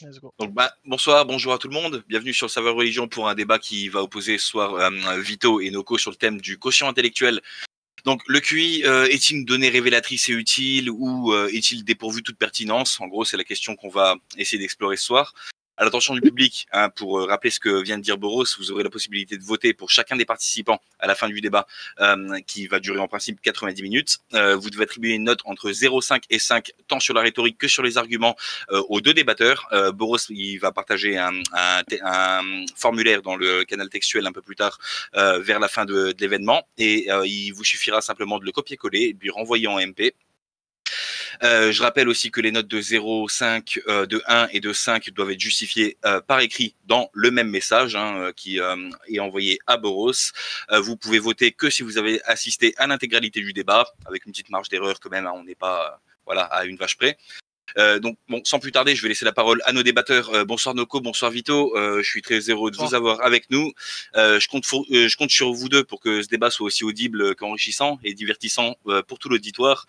Let's go. Donc, bonsoir, bonjour à tout le monde. Bienvenue sur Savoir Religion pour un débat qui va opposer ce soir Vito et Noko sur le thème du quotient intellectuel. Donc, le QI est-il une donnée révélatrice et utile ou est-il dépourvu de toute pertinence? En gros, c'est la question qu'on va essayer d'explorer ce soir. À l'attention du public, pour rappeler ce que vient de dire Boros, vous aurez la possibilité de voter pour chacun des participants à la fin du débat, qui va durer en principe 90 minutes. Vous devez attribuer une note entre 0,5 et 5, tant sur la rhétorique que sur les arguments, aux deux débatteurs. Boros, il va partager un formulaire dans le canal textuel un peu plus tard, vers la fin de l'événement, et il vous suffira simplement de le copier-coller et de lui renvoyer en MP. Je rappelle aussi que les notes de 0, 5, de 1 et de 5 doivent être justifiées par écrit dans le même message qui est envoyé à Boros. Vous pouvez voter que si vous avez assisté à l'intégralité du débat, avec une petite marge d'erreur quand même, on n'est pas à une vache près. Donc, bon, sans plus tarder, je vais laisser la parole à nos débatteurs. Bonsoir Noko, bonsoir Vito. Je suis très heureux de vous avoir avec nous. Je compte sur vous deux pour que ce débat soit aussi audible qu'enrichissant et divertissant pour tout l'auditoire.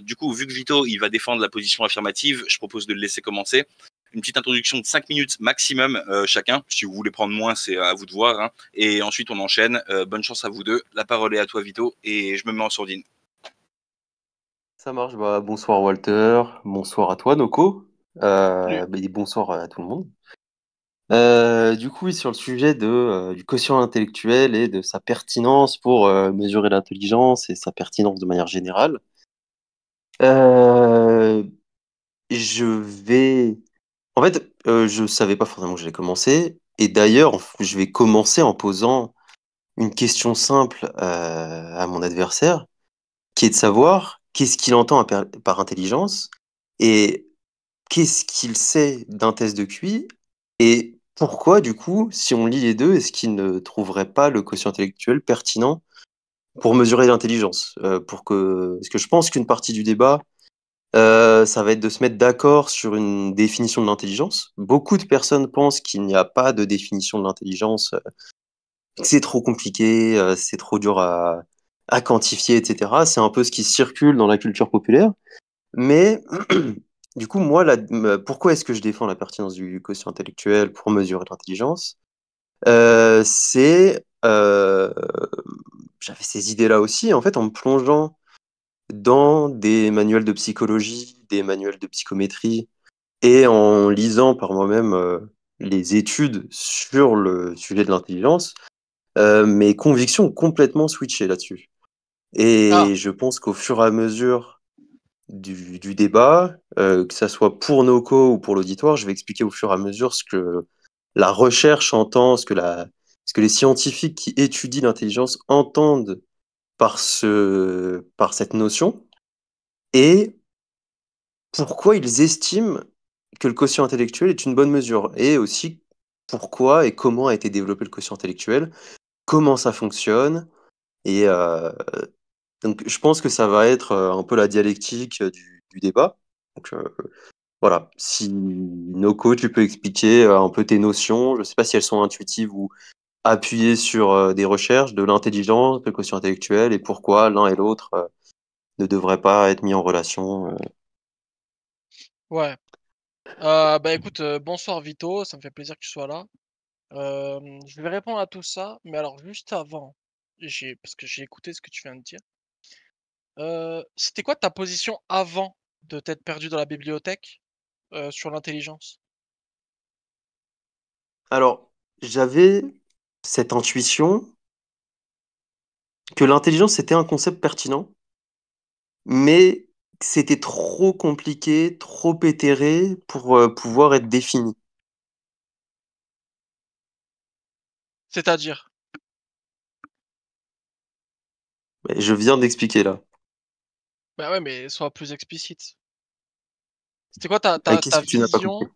Du coup, vu que Vito il va défendre la position affirmative, je propose de le laisser commencer. Une petite introduction de 5 minutes maximum chacun. Si vous voulez prendre moins, c'est à vous de voir. Et ensuite, on enchaîne. Bonne chance à vous deux. La parole est à toi, Vito, et je me mets en sourdine. Ça marche. Bonsoir Walter, bonsoir à toi Noko, et bonsoir à tout le monde. Du coup, oui, sur le sujet du quotient intellectuel et de sa pertinence pour mesurer l'intelligence et sa pertinence de manière générale, euh, je vais... En fait, je savais pas forcément que j'allais commencer, et d'ailleurs, je vais commencer en posant une question simple à mon adversaire, qui est de savoir qu'est-ce qu'il entend par intelligence et qu'est-ce qu'il sait d'un test de QI et pourquoi, du coup, si on lit les deux, est-ce qu'il ne trouverait pas le quotient intellectuel pertinent pour mesurer l'intelligence Parce que je pense qu'une partie du débat, ça va être de se mettre d'accord sur une définition de l'intelligence. Beaucoup de personnes pensent qu'il n'y a pas de définition de l'intelligence, que c'est trop compliqué, c'est trop dur à quantifier, etc. C'est un peu ce qui circule dans la culture populaire. Mais du coup, moi, pourquoi est-ce que je défends la pertinence du quotient intellectuel pour mesurer l'intelligence? J'avais ces idées-là aussi, en fait, en me plongeant dans des manuels de psychologie, des manuels de psychométrie, et en lisant par moi-même les études sur le sujet de l'intelligence, mes convictions ont complètement switché là-dessus. Et je pense qu'au fur et à mesure du débat, que ça soit pour Noko ou pour l'auditoire, je vais expliquer au fur et à mesure ce que la recherche entend, ce que les scientifiques qui étudient l'intelligence entendent par cette notion, et pourquoi ils estiment que le quotient intellectuel est une bonne mesure, et aussi pourquoi et comment a été développé le quotient intellectuel, comment ça fonctionne, et donc je pense que ça va être un peu la dialectique du débat. Donc voilà, si Noko, tu peux expliquer un peu tes notions, je ne sais pas si elles sont intuitives ou appuyées sur des recherches de l'intelligence, de quotient intellectuel, et pourquoi l'un et l'autre ne devraient pas être mis en relation. Ouais. Écoute, bonsoir Vito, ça me fait plaisir que tu sois là. Je vais répondre à tout ça, mais alors juste avant, parce que j'ai écouté ce que tu viens de dire. C'était quoi ta position avant de t'être perdu dans la bibliothèque sur l'intelligence? Alors, j'avais cette intuition que l'intelligence c'était un concept pertinent, mais c'était trop compliqué, trop éthéré pour pouvoir être défini. C'est-à-dire? Je viens d'expliquer là. Bah ouais, mais sois plus explicite. C'était quoi ta Qu'est-ce que tu n'as pas compris? vision?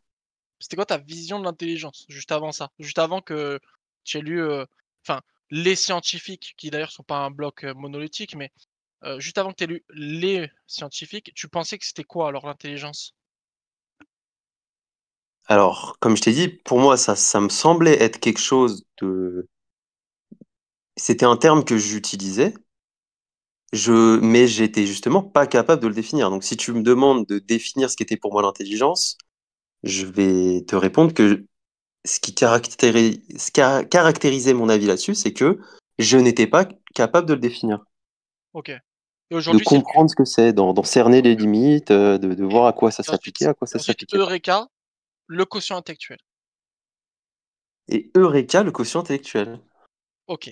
C'était quoi ta vision de l'intelligence, juste avant ça? Juste avant que tu aies lu, enfin, les scientifiques, qui d'ailleurs sont pas un bloc, monolithique, mais juste avant que tu aies lu les scientifiques, tu pensais que c'était quoi alors l'intelligence? Alors, comme je t'ai dit, pour moi, ça me semblait être quelque chose de... C'était un terme que j'utilisais, mais j'étais justement pas capable de le définir. Donc, si tu me demandes de définir ce qu'était pour moi l'intelligence, je vais te répondre que ce qui caractérisait mon avis là-dessus, c'est que je n'étais pas capable de le définir, Ok. Et de aujourd'hui, c'est le QI. comprendre ce que c'est, d'en cerner les Ok. limites, de voir à quoi ça Et s'appliquait, ensuite, à quoi ça s'appliquait pas. Eureka, le quotient intellectuel. Et Eureka, le quotient intellectuel. Ok.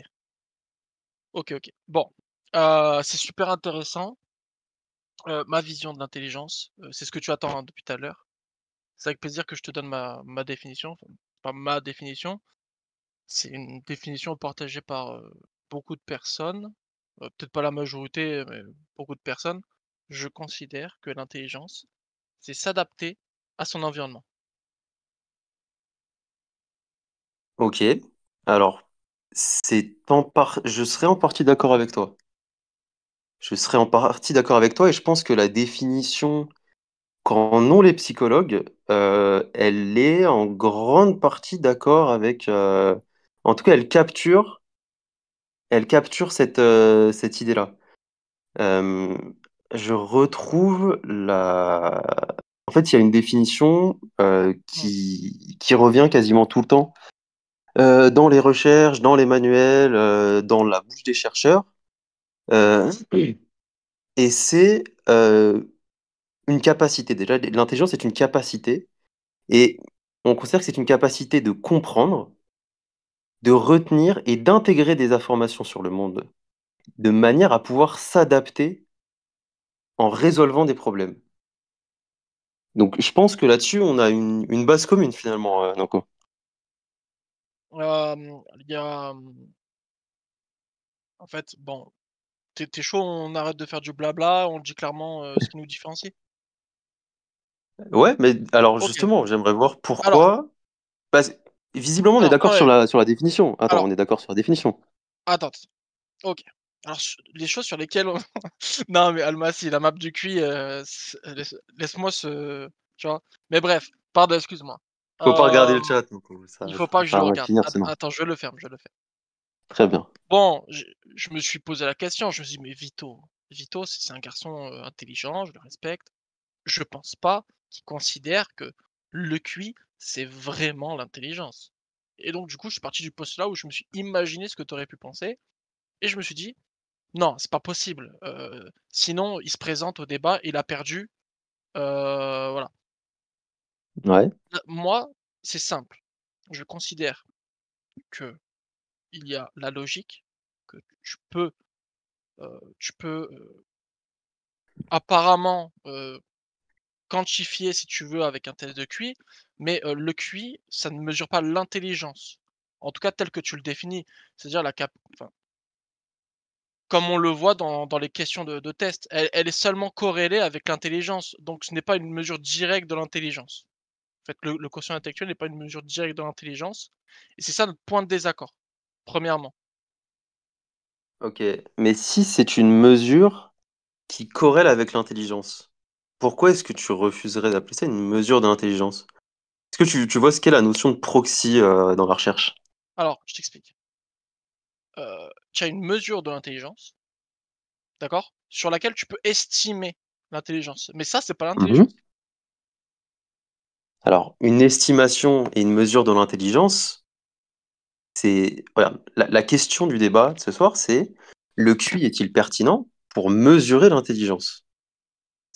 Ok, ok. Bon, c'est super intéressant. Ma vision de l'intelligence, c'est ce que tu attends, hein, depuis tout à l'heure. C'est avec plaisir que je te donne ma définition, enfin, pas ma définition, c'est une définition partagée par, beaucoup de personnes, peut-être pas la majorité, mais beaucoup de personnes. Je considère que l'intelligence, c'est s'adapter à son environnement. Ok. Alors, je serais en partie d'accord avec toi. Je serais en partie d'accord avec toi et je pense que la définition qu'en ont les psychologues, elle est en grande partie d'accord avec. En tout cas, elle capture cette idée-là. Euh, je retrouve la. En fait, il y a une définition Mmh. qui revient quasiment tout le temps dans les recherches, dans les manuels, dans la bouche des chercheurs. Euh, et c'est une capacité. Déjà, l'intelligence est une capacité. Et on considère que c'est une capacité de comprendre, de retenir et d'intégrer des informations sur le monde, de manière à pouvoir s'adapter en résolvant des problèmes. Donc je pense que là-dessus, on a une base commune finalement, Noko. Il y a, en fait, bon, tu es chaud, on arrête de faire du blabla, on dit clairement, ce qui nous différencie? Ouais, mais alors OK. justement, j'aimerais voir Alors pourquoi. Parce... Visiblement, on est alors d'accord sur ouais, la définition. Attends, on alors est d'accord sur la définition. attends, OK. Alors les choses sur lesquelles on non mais Almasy, la map du QI, laisse-moi ce tu vois? Mais bref, pardon, excuse-moi. Faut pas regarder Hem, le chat, Noko. il Ça, faut ça, pas que je ça le va mal regarde. finir sinon. Attends, je le ferme, je le ferme. Très bien. Bon, je me suis posé la question, je me suis dit: «Mais Vito, c'est un garçon, intelligent, je le respecte. Je pense pas qu'il considère que le QI, c'est vraiment l'intelligence». Et donc du coup, je suis parti du postulat où je me suis imaginé ce que tu aurais pu penser et je me suis dit: «Non, c'est pas possible, sinon il se présente au débat, il a perdu». Voilà. Ouais. Moi, c'est simple. Je considère qu'il y a la logique, que tu peux apparemment, quantifier si tu veux avec un test de QI, mais le QI, ça ne mesure pas l'intelligence. En tout cas tel que tu le définis. C'est-à-dire la cap enfin, comme on le voit dans les questions de test, elle est seulement corrélée avec l'intelligence, donc ce n'est pas une mesure directe de l'intelligence. En fait, le quotient intellectuel n'est pas une mesure directe de l'intelligence et c'est ça notre point de désaccord, premièrement. Ok. Mais si c'est une mesure qui corrèle avec l'intelligence, pourquoi est-ce que tu refuserais d'appeler ça une mesure de l'intelligence? Est-ce que tu vois ce qu'est la notion de proxy dans la recherche? Alors, je t'explique. Tu as une mesure de l'intelligence, d'accord? Sur laquelle tu peux estimer l'intelligence, mais ça, c'est pas Mhm. l'intelligence. Alors, une estimation et une mesure de l'intelligence, c'est... Voilà, la question du débat de ce soir, c'est le QI est-il pertinent pour mesurer l'intelligence?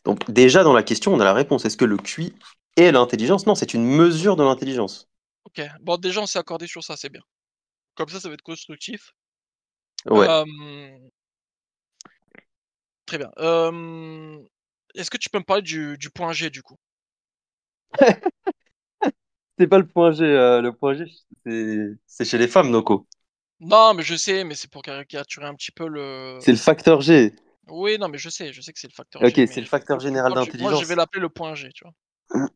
Donc déjà dans la question, on a la réponse. Est-ce que le QI est l'intelligence? Non, c'est une mesure de l'intelligence. OK. Bon, déjà, on s'est accordé sur ça, c'est bien. Comme ça va être constructif. Ouais. Hem, Très bien. Est-ce que tu peux me parler du point G, du coup? C'est pas le point G. Le point G, c'est chez les femmes, Noko. Non, mais je sais, mais c'est pour caricaturer un petit peu le C'est le facteur G. oui, non, mais je sais que c'est le facteur Ok, G, c'est mais le facteur faut que tu me général parles du moi, je vais d'intelligence. l'appeler le point G, tu vois?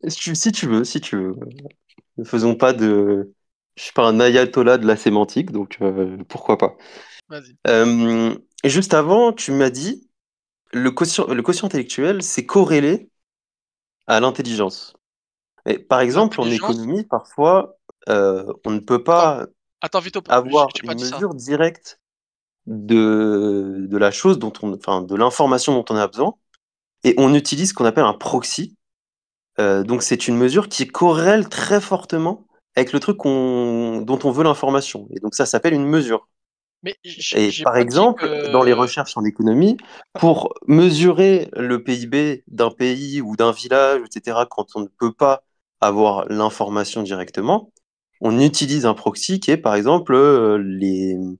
Si tu veux. Ne faisons pas de... Je suis pas un ayatollah de la sémantique, donc pourquoi pas. Vas-y. Juste avant, tu m'as dit le quotient intellectuel, c'est corrélé à l'intelligence. Et par exemple, en L'intelligence économie, parfois, on ne peut attends, pas attends, Vito, avoir j'ai pas une dit ça. mesure directe de la chose enfin, de l'information dont on a besoin, et on utilise ce qu'on appelle un proxy Donc c'est une mesure qui corrèle très fortement avec le truc dont on veut l'information. Et donc ça s'appelle une mesure. Mais Et j'ai par pas dit exemple, dans les que. recherches en économie, pour mesurer le PIB d'un pays ou d'un village, etc., quand on ne peut pas avoir l'information directement, on utilise un proxy qui est par exemple le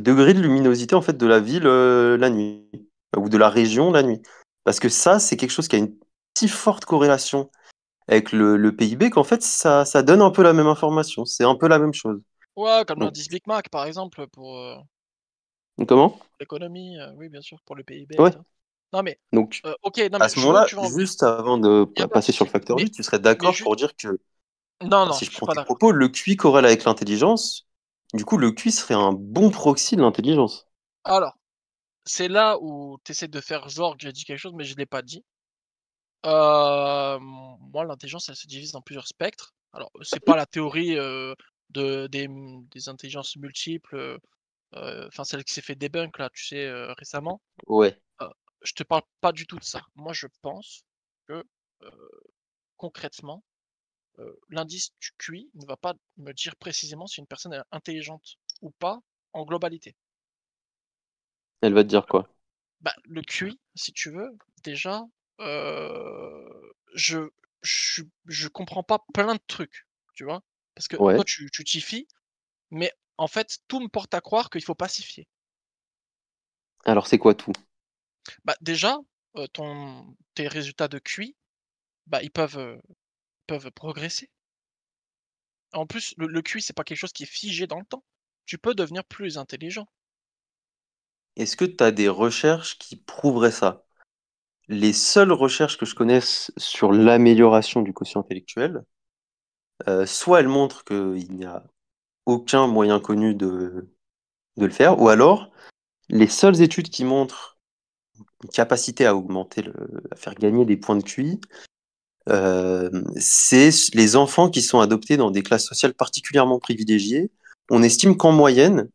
degré de luminosité en fait de la ville la nuit ou de la région la nuit. Parce que ça, c'est quelque chose qui a une si forte corrélation avec le PIB qu'en fait, ça donne un peu la même information. C'est un peu la même chose. Ouais, comme Donc, l'indice Big Mac, par exemple, pour comment? l'économie, oui, bien sûr, pour le PIB, Ouais. etc. Non, mais, Donc, ok, non, à mais ce je vois où moment-là, tu vas en venir. juste avant de Il n'y a pas de passer sur le souci. facteur J, tu serais d'accord Juste. pour dire que, Non, non, si je je suis prends pas tes d'accord. propos, le QI corrèle avec l'intelligence. Du coup, le QI serait un bon proxy de l'intelligence. Alors, c'est là où tu essaies de faire genre que j'ai dit quelque chose, mais je l'ai pas dit. Moi, l'intelligence, elle se divise en plusieurs spectres. Alors, c'est pas la théorie des intelligences multiples, enfin celle qui s'est fait debunk là, tu sais, récemment. Ouais. Euh, je te parle pas du tout de ça. Moi, je pense que concrètement, l'indice du QI ne va pas me dire précisément si une personne est intelligente ou pas en globalité. Elle va te dire quoi? Bah, le QI, si tu veux, déjà, je je comprends pas plein de trucs, tu vois? Parce que toi, Ouais. tu t'y fies, mais en fait, tout me porte à croire qu'il faut pas s'y fier. Alors, c'est quoi tout? Bah, déjà, tes résultats de QI, bah, ils peuvent progresser. En plus, le QI, c'est pas quelque chose qui est figé dans le temps. Tu peux devenir plus intelligent. Est-ce que tu as des recherches qui prouveraient ça? Les seules recherches que je connaisse sur l'amélioration du quotient intellectuel, soit elles montrent qu'il n'y a aucun moyen connu de le faire, ou alors les seules études qui montrent une capacité à à faire gagner des points de QI, c'est les enfants qui sont adoptés dans des classes sociales particulièrement privilégiées. On estime qu'en moyenne,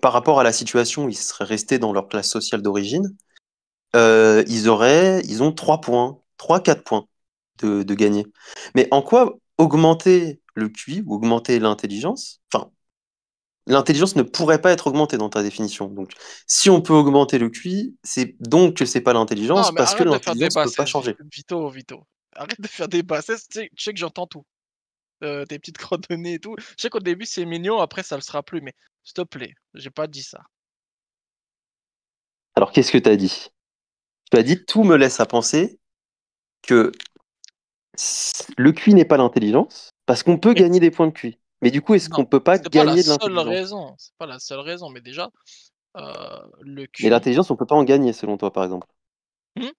par rapport à la situation où ils seraient restés dans leur classe sociale d'origine, ils ont 3 points, 3, 4 points de gagner. Mais en quoi augmenter le QI ou augmenter l'intelligence, enfin, l'intelligence ne pourrait pas être augmentée dans ta définition. Donc, si on peut augmenter le QI, c'est donc que c'est pas Non, l'intelligence mais parce que arrête de faire des l'intelligence peut pas bassesses, changer. Vito, Vito. Arrête de faire des bassesses, tu sais que j'entends tout. Tes petites crottes de nez et tout. Je sais qu'au début c'est mignon, après ça le sera plus, mais s'il te plaît, j'ai pas dit ça. Alors, qu'est-ce que tu as dit? Tu as dit tout me laisse à penser que le QI n'est pas l'intelligence parce qu'on peut Mais gagner des points de QI. Mais du coup, est-ce non, qu'on peut pas c'est pas la gagner de seule l'intelligence? raison, c'est pas la seule raison, mais déjà, le Mais QI. l'intelligence, on peut pas en gagner selon toi, par exemple. Mmh?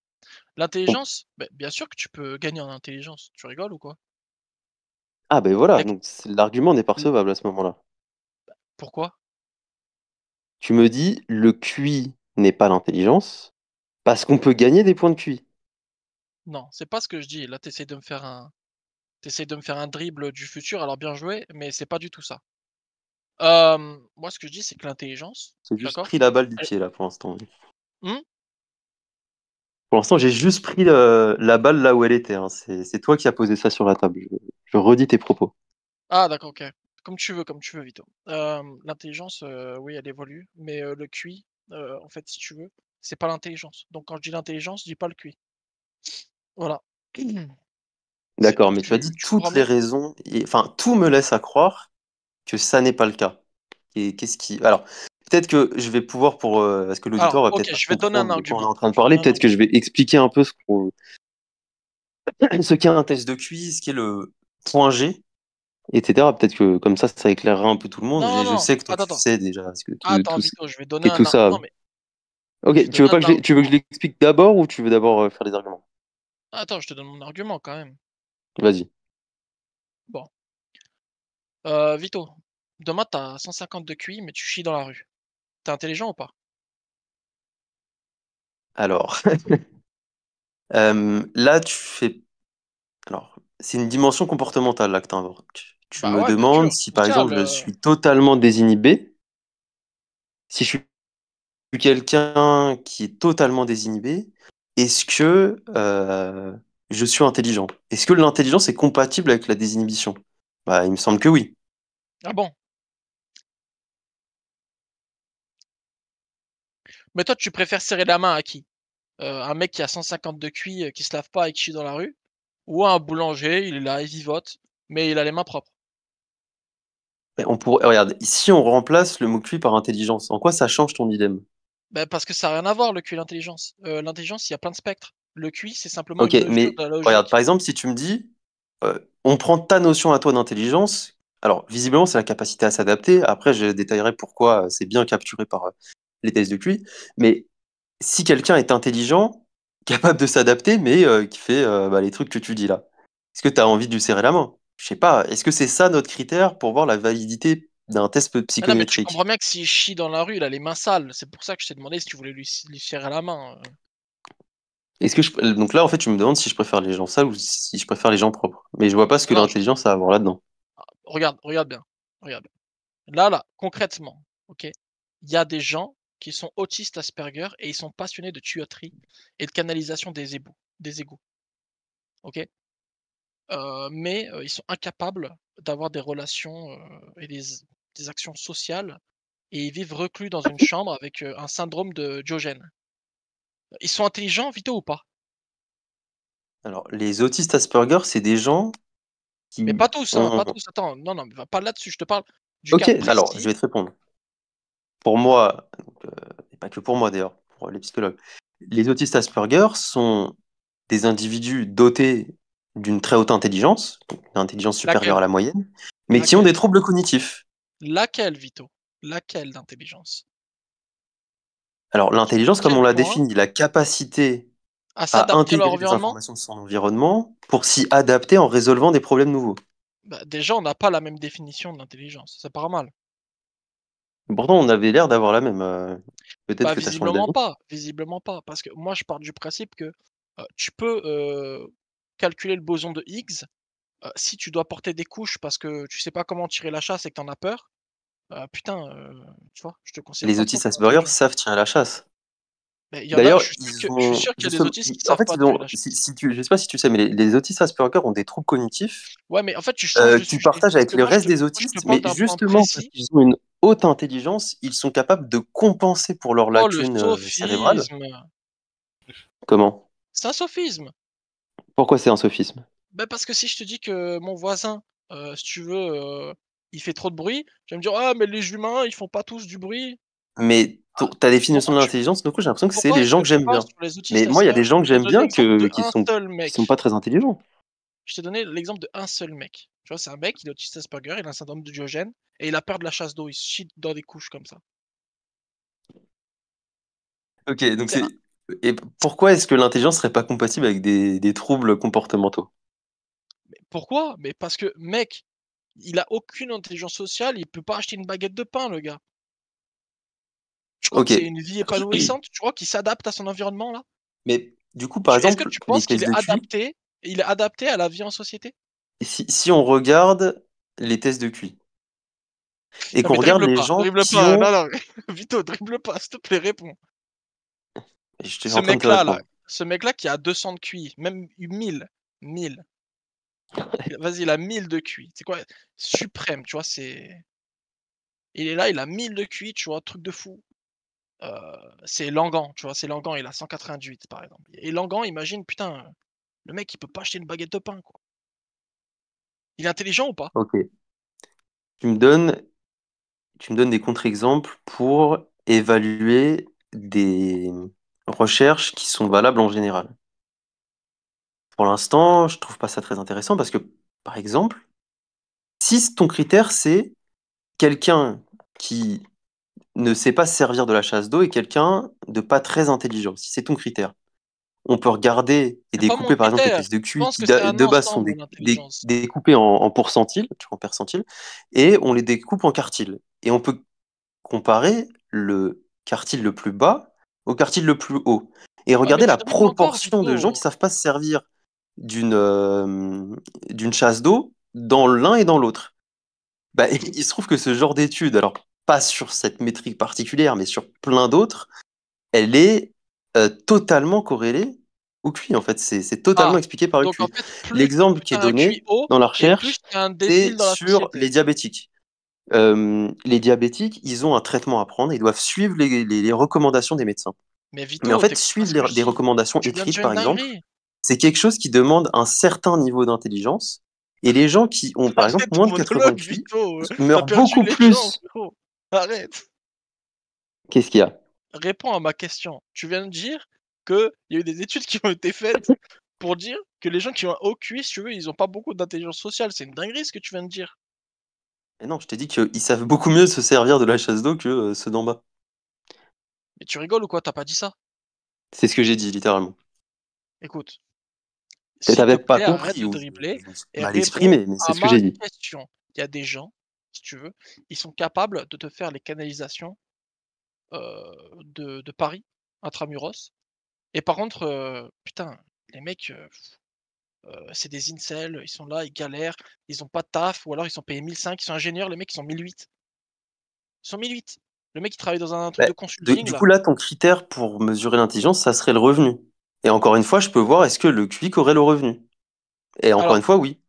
On- L'intelligence, bien sûr que tu peux gagner en intelligence. Tu rigoles ou quoi? Ah ben voilà, Mec, donc l'argument n'est pas l recevable à ce moment-là. pourquoi? Tu me dis le QI n'est pas l'intelligence parce qu'on peut gagner des points de QI. Non, c'est pas ce que je dis. Là, tu de me faire un dribble du futur, alors bien joué, mais c'est pas du tout ça. Moi ce que je dis, c'est que l'intelligence, J'ai juste d'accord? pris la balle du Elle pied là pour l'instant. mmh? Pour l'instant, j'ai juste pris la balle là où elle était, hein. C'est toi qui as posé ça sur la table. Je redis tes propos. Ah d'accord, OK. Comme tu veux Vito. L'intelligence, oui, elle évolue, mais le QI, en fait, si tu veux, c'est pas l'intelligence. Donc quand je dis l'intelligence, je dis pas le QI. Voilà. C'est D'accord, mais tu as dit tu comprends toutes les bien? raisons, enfin tout me laisse à croire que ça n'est pas le cas. Et qu'est-ce qui... Alors, peut-être que je vais pouvoir, parce que Alors, l'auditoire va OK, peut-être pas je vais donner un comprendre de quoi on est argument. en train de Je vais parler, donner un peut-être que je argument. vais expliquer un peu ce qu'est un test de QI, ce qu'est le point G, etc. Peut-être que comme ça éclairera un peu tout le monde. Non, Je non, sais que toi, attends, tu attends. sais déjà ce que Attends Vito, je vais donner qu'est tout un ar ça. non mais je vais Ok, donner un tu veux que je argument. l'explique d'abord ou tu veux d'abord faire les arguments? Attends, je te donne mon argument quand même. Vas-y. Bon, Vito, demain tu as 150 de QI, mais tu chies dans la rue. Tu es intelligent ou pas? Alors, là, Alors, c'est une dimension comportementale là que tu invoques. Tu Bah me ouais, bien demandes sûr, si, par crucial, exemple, je suis totalement désinhibé. Si je suis quelqu'un qui est totalement désinhibé, est-ce que je suis intelligent. Est-ce que l'intelligence est compatible avec la désinhibition? Bah, il me semble que oui. Ah bon? Mais toi, tu préfères serrer la main à qui? Un mec qui a 150 de QI, qui se lave pas et qui chie dans la rue? Ou un boulanger, il est là, il vivote, mais il a les mains propres? Mais on pourrait, regarde, si on remplace le mot QI par intelligence, en quoi ça change ton dilemme? Bah, parce que ça a rien à voir le QI et l'intelligence. L'intelligence, il y a plein de spectres. Le QI, c'est simplement Ok, une mesure mais de la regarde, logique. par exemple, si tu me dis, on prend ta notion à toi d'intelligence, alors visiblement c'est la capacité à s'adapter, après je détaillerai pourquoi c'est bien capturé par les tests de QI, mais si quelqu'un est intelligent, capable de s'adapter, mais qui fait bah, les trucs que tu dis là, est-ce que tu as envie de lui serrer la main? Je sais pas, est-ce que c'est ça notre critère pour voir la validité d'un test Ah non, mais tu psychométrique? comprends bien que s'il chie dans la rue, il a les mains sales. C'est pour ça que je t'ai demandé si tu voulais lui serrer la main. Est-ce que Donc là, en fait, tu me demandes si je préfère les gens sales ou si je préfère les gens propres. Mais je vois pas ce que Non, l'intelligence a à voir là-dedans. regarde bien. Regarde bien. Là, concrètement, ok, il y a des gens qui sont autistes Asperger et ils sont passionnés de tuyauterie et de canalisation des égouts, ok. Mais ils sont incapables d'avoir des relations et des actions sociales et ils vivent reclus dans une chambre avec un syndrome de Diogène. Ils sont intelligents, Vito, ou pas? Alors, les autistes Asperger, c'est des gens Mais qui pas tous, hein, ont... pas tous. Attends, non, non, mais va pas là-dessus. Je te parle du Ok, cas alors, je précis. vais te répondre. Pour moi, donc, et pas que pour moi d'ailleurs, pour les psychologues, les autistes Asperger sont des individus dotés d'une très haute intelligence, donc une intelligence supérieure à Laquelle? la moyenne, mais qui ont Laquelle? des troubles cognitifs. Laquelle, Vito? Laquelle d'intelligence? Alors, Sur l'intelligence, comme quel on l'a point? défini, la capacité À à s'adapter à leur intégrer des environnement? informations de son environnement pour s'y adapter en résolvant des problèmes nouveaux. Bah, déjà, on n'a pas la même définition de l'intelligence. Ça part mal. Pourtant, on avait l'air d'avoir la même. Peut-être Bah, que tu as changé d'avis. visiblement pas. Visiblement pas. Parce que moi, je pars du principe que tu peux calculer le boson de Higgs. Si tu dois porter des couches parce que tu sais pas comment tirer la chasse et que t'en as peur, putain, tu vois, je te considère Les pas trop autistes comme Asperger intelligent. savent tirer à la chasse. Mais il y en a, D'ailleurs, je suis sûr qu'il y a des autistes qui en savent fait, pas tirer la si, chasse. si tu, je sais pas si tu sais, mais les autistes Asperger ont des troubles cognitifs Ouais, mais en fait, tu changes de qui sujet. partagent Parce avec que le moi, reste des moi, je te autistes, parle mais d'un point justement parce précis. qu'ils ont une haute intelligence, ils sont capables de compenser pour leurs Oh, le lacunes cérébrales. sophisme! Comment? C'est un sophisme! Pourquoi c'est un sophisme? Bah, parce que si je te dis que mon voisin, si tu veux, il fait trop de bruit, tu vas me dire: «Ah, mais les humains, ils font pas tous du bruit». Mais Ah, ta définition pourquoi de tu l'intelligence, du coup, j'ai l'impression que c'est pourquoi les est-ce gens que que tu j'aime pars bien. sur les autistes Mais moi, il y a Asperger? des gens que Je t'ai j'aime donné bien l'exemple de qui un sont, seul qui sont mec. pas très intelligents. Je t'ai donné l'exemple de un seul mec. Tu vois, c'est un mec, il est autiste Asperger, il a un syndrome de Diogène et il a peur de la chasse d'eau, il se chie dans des couches comme ça. Ok, donc C'est c'est. Et pourquoi est-ce que l'intelligence serait pas compatible avec des troubles comportementaux? pourquoi? Mais parce que mec, il a aucune intelligence sociale, il peut pas acheter une baguette de pain, le gars. Tu crois que Ok, c'est une vie épanouissante? Tu crois qu'il s'adapte à son environnement là? mais du coup, par Est-ce que exemple, tu les penses qu'il tests est de QI, adapté il est adapté à la vie en société? si on regarde les tests de QI et Non qu'on mais regarde les gens dribble qui pas, non, ont. non, Vito, dribble pas, s'il te plaît, réponds. Je suis Ce en train de te mec-là là, répondre. ce mec-là qui a 200 de QI, même 1000, vas-y, il a 1000 de QI. C'est quoi? Suprême, tu vois? Il est là, il a 1000 de QI, tu vois? Truc de fou. Heu, c'est Langan, tu vois? C'est Langan, il a 188 par exemple et Langan, imagine, putain, le mec, il peut pas acheter une baguette de pain, quoi. Il est intelligent ou pas? Ok. Tu me donnes, tu me donnes des contre-exemples pour évaluer des recherches qui sont valables en général. Pour l'instant, je trouve pas ça très intéressant parce que, par exemple, si ton critère c'est quelqu'un qui ne sait pas se servir de la chasse d'eau et quelqu'un de pas très intelligent, si c'est ton critère, on peut regarder et C'est pas mon découper par exemple les critère. tests de Je QI pense qui que c'est un de base sont ensemble, l'intelligence. découpés en pourcentiles, tu vois, en percentiles, et on les découpe en quartiles. Et on peut comparer le quartile le plus bas au quartile le plus haut. Et Ouais, mais regarder tu la dribbles encore, proportion de gens qui Vito. savent pas se servir d'une d'une chasse d'eau dans l'un et dans l'autre. Bah, il se trouve que ce genre d'étude, alors pas sur cette métrique particulière, mais sur plein d'autres, elle est totalement corrélée au QI, en fait. C'est totalement Ah, expliqué par le donc en QI. fait, L'exemple plus qui est tu as un donné QI haut dans la et plus recherche, tu es un c'est débile dans la sur société. les diabétiques. Les diabétiques, ils ont un traitement à prendre, ils doivent suivre les recommandations des médecins. Mais Mais en Vito, fait, t'écoutes pas suivre ce que je des dis. recommandations Tu viens de écrites, dire par une exemple, dinguerie. c'est quelque chose qui demande un certain niveau d'intelligence. Et les gens qui ont, par exemple, Arrête ton moins de 80 monologue, QI Vito. T'as meurent perdu beaucoup les gens, plus. frérot. Arrête. Qu'est-ce qu'il y a? Réponds à ma question. Tu viens de dire qu'il y a eu des études qui ont été faites pour dire que les gens qui ont un haut QI, si tu veux, ils ont pas beaucoup d'intelligence sociale. C'est une dinguerie ce que tu viens de dire. Et non, je t'ai dit qu'ils savent beaucoup mieux se servir de la chasse d'eau que ceux d'en bas. Mais tu rigoles ou quoi? T'as pas dit ça? C'est ce que j'ai dit, littéralement. Écoute, s'il te T'avais pas plaît, arrête compris, de ou dribbler je me suis et mal réponds exprimé, mais c'est à ce que ma j'ai dit. question. Il y a des gens, si tu veux, ils sont capables de te faire les canalisations de Paris, intramuros. Et par contre, putain, les mecs, c'est des incels, ils sont là, ils galèrent, ils ont pas de taf, ou alors ils sont payés 1 500, ils sont ingénieurs, les mecs ils sont 1 800. Ils sont 1 800. Le mec il travaille dans un truc Bah, de consulting du là. coup, là, ton critère pour mesurer l'intelligence, ça serait le revenu. Et encore une fois, je peux voir est-ce que le QI corrèle au revenu. Et encore Alors, une fois, oui.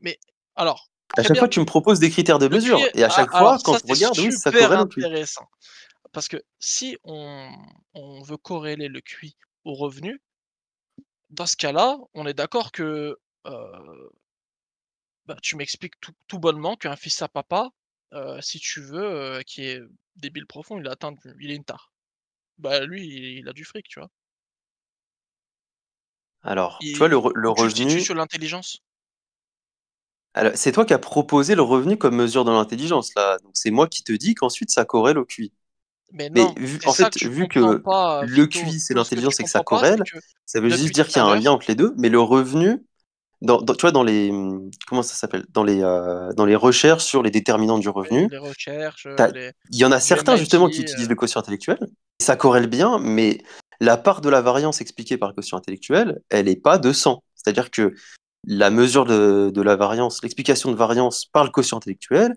mais alors, À très chaque fois, bien. tu me proposes des critères de Le mesure. QI, Et à ah, chaque alors fois, ça quand on c'est regarde, oui, ça super corrèle au QI. intéressant. Parce que si on veut corréler le QI au revenu, dans ce cas-là, on est d'accord que bah, tu m'expliques tout bonnement qu'un fils à papa, si tu veux, qui est débile profond, il est une tare. Bah, lui, il a du fric, tu vois? Alors, tu vois, Et le où tu le situes revenu, sur l'intelligence? c'est toi qui as proposé le revenu comme mesure de l'intelligence, là. Donc, c'est moi qui te dis qu'ensuite, ça corrèle au QI. Mais Mais non, c'est en ça que fait, tu vu comprends que pas, le Vito. QI, c'est Vito, ce que tu l'intelligence et que ça comprends pas, c'est corrèle, que ça veut juste depuis dire tout qu'il y à a un lien l'heure, entre les deux. Mais le revenu, tu vois, comment ça s'appelle? Dans les recherches sur les déterminants du oui, revenu, les recherches, t'as- il y en a du certains justement qui MIT, utilisent le quotient intellectuel. Et ça corrèle bien, mais la part de la variance expliquée par le quotient intellectuel, elle n'est pas de 100. C'est-à-dire que la mesure de la variance, l'explication de variance par le quotient intellectuel,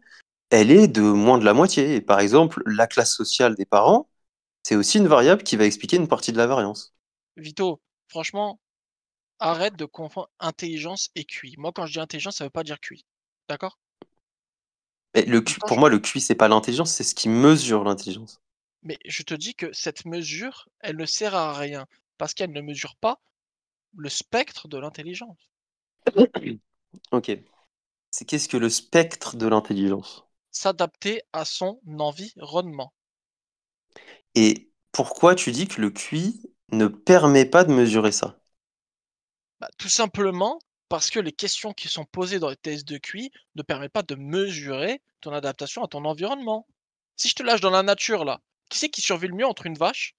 elle est de moins de la moitié. Et par exemple, la classe sociale des parents, c'est aussi une variable qui va expliquer une partie de la variance. Vito, franchement, arrête de confondre intelligence et QI. Moi, quand je dis intelligence, ça veut pas dire QI. D'accord? Mais Quand pour je moi, le QI, c'est pas l'intelligence, c'est ce qui mesure l'intelligence. Mais je te dis que cette mesure, elle ne sert à rien parce qu'elle ne mesure pas le spectre de l'intelligence. Ok. C'est qu'est-ce que le spectre de l'intelligence? S'adapter à son environnement. Et pourquoi tu dis que le QI ne permet pas de mesurer ça? Bah, tout simplement parce que les questions qui sont posées dans les tests de QI ne permettent pas de mesurer ton adaptation à ton environnement. Si je te lâche dans la nature là, qui c'est qui survit le mieux entre une vache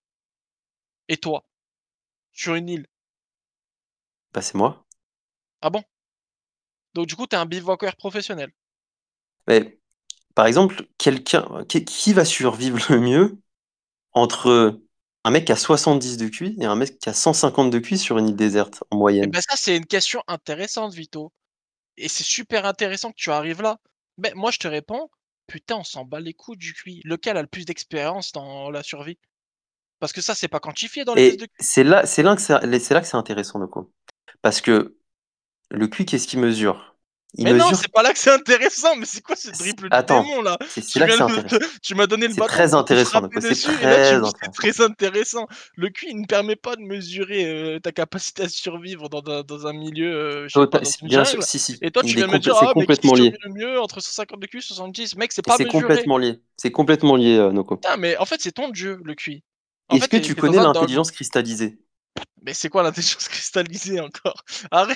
et toi, sur une île? Bah, c'est moi. Ah bon? Donc du coup, t'es un bivouaqueur professionnel. Mais par exemple, qui va survivre le mieux entre un mec qui a 70 de QI et un mec qui a 150 de QI sur une île déserte en Et moyenne? ben ça, c'est une question intéressante, Vito. Et c'est super intéressant que tu arrives là. Mais moi, je te réponds, putain, on s'en bat les couilles du QI. Lequel a le plus d'expérience dans la survie? Parce que ça, c'est pas quantifié dans les tests de Et QI. c'est là que c'est intéressant, Noko. Parce que le QI, qu'est-ce qu'il mesure? Il Mais non, mesure. c'est pas là que c'est intéressant. Mais c'est quoi ce dribble du Attends, démon là? c'est Tu là que viens c'est de intéressant. tu m'as donné le C'est bâton très pour te intéressant, frapper Noko. C'est dessus et là très tu me dis c'est intéressant. très intéressant. Le QI il ne permet pas de mesurer, ta capacité à survivre dans un milieu, je sais pas, dans une Bien sûr, jungle si, si. et toi tu viens me dire: C'est «Ah mais qui complètement survit lié. le mieux entre 150 de QI, 70?» Mec, c'est Et pas c'est mesuré. complètement lié. C'est complètement lié, Noko. Putain, mais en fait, c'est ton dieu, le QI. En Est-ce fait, que tu tu es dans connais un dogme. l'intelligence cristallisée? Mais c'est quoi l'intelligence cristallisée encore?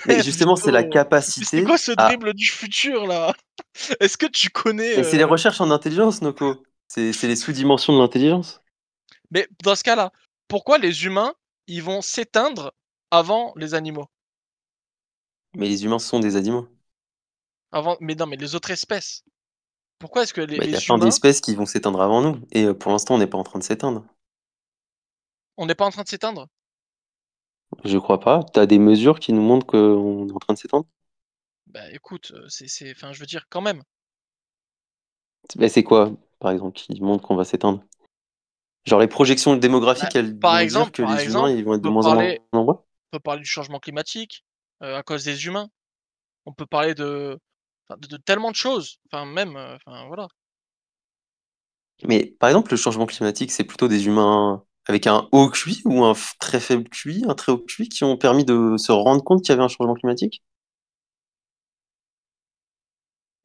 Mais Arrête justement, c'est la Vito! Mais c'est capacité quoi ce à. dribble du futur là? Est-ce que tu connais, Et c'est les recherches en intelligence, Noko. C'est les sous-dimensions de l'intelligence. mais dans ce cas-là, pourquoi les humains, ils vont s'éteindre avant les animaux? Mais les humains sont des animaux. Avant mais non, mais les autres espèces. Pourquoi est-ce que les Bah, il y a les plein humains, d'espèces qui vont s'éteindre avant nous. Et pour l'instant, on n'est pas en train de s'éteindre. on n'est pas en train de s'éteindre? Je crois pas. T'as des mesures qui nous montrent qu'on est en train de s'éteindre? Bah, écoute, enfin, je veux dire quand même. Mais c'est quoi, par exemple, qui montre qu'on va s'éteindre? Genre les projections Bah, démographiques, elles vont dire que par les humains, exemple, ils vont être de on peut moins en parler moins nombreux? peut parler du changement climatique, à cause des humains. On peut parler de tellement de choses. Enfin même, enfin voilà. Mais par exemple, le changement climatique, c'est plutôt des humains avec un haut QI ou un très faible QI, un très haut QI, qui ont permis de se rendre compte qu'il y avait un changement climatique?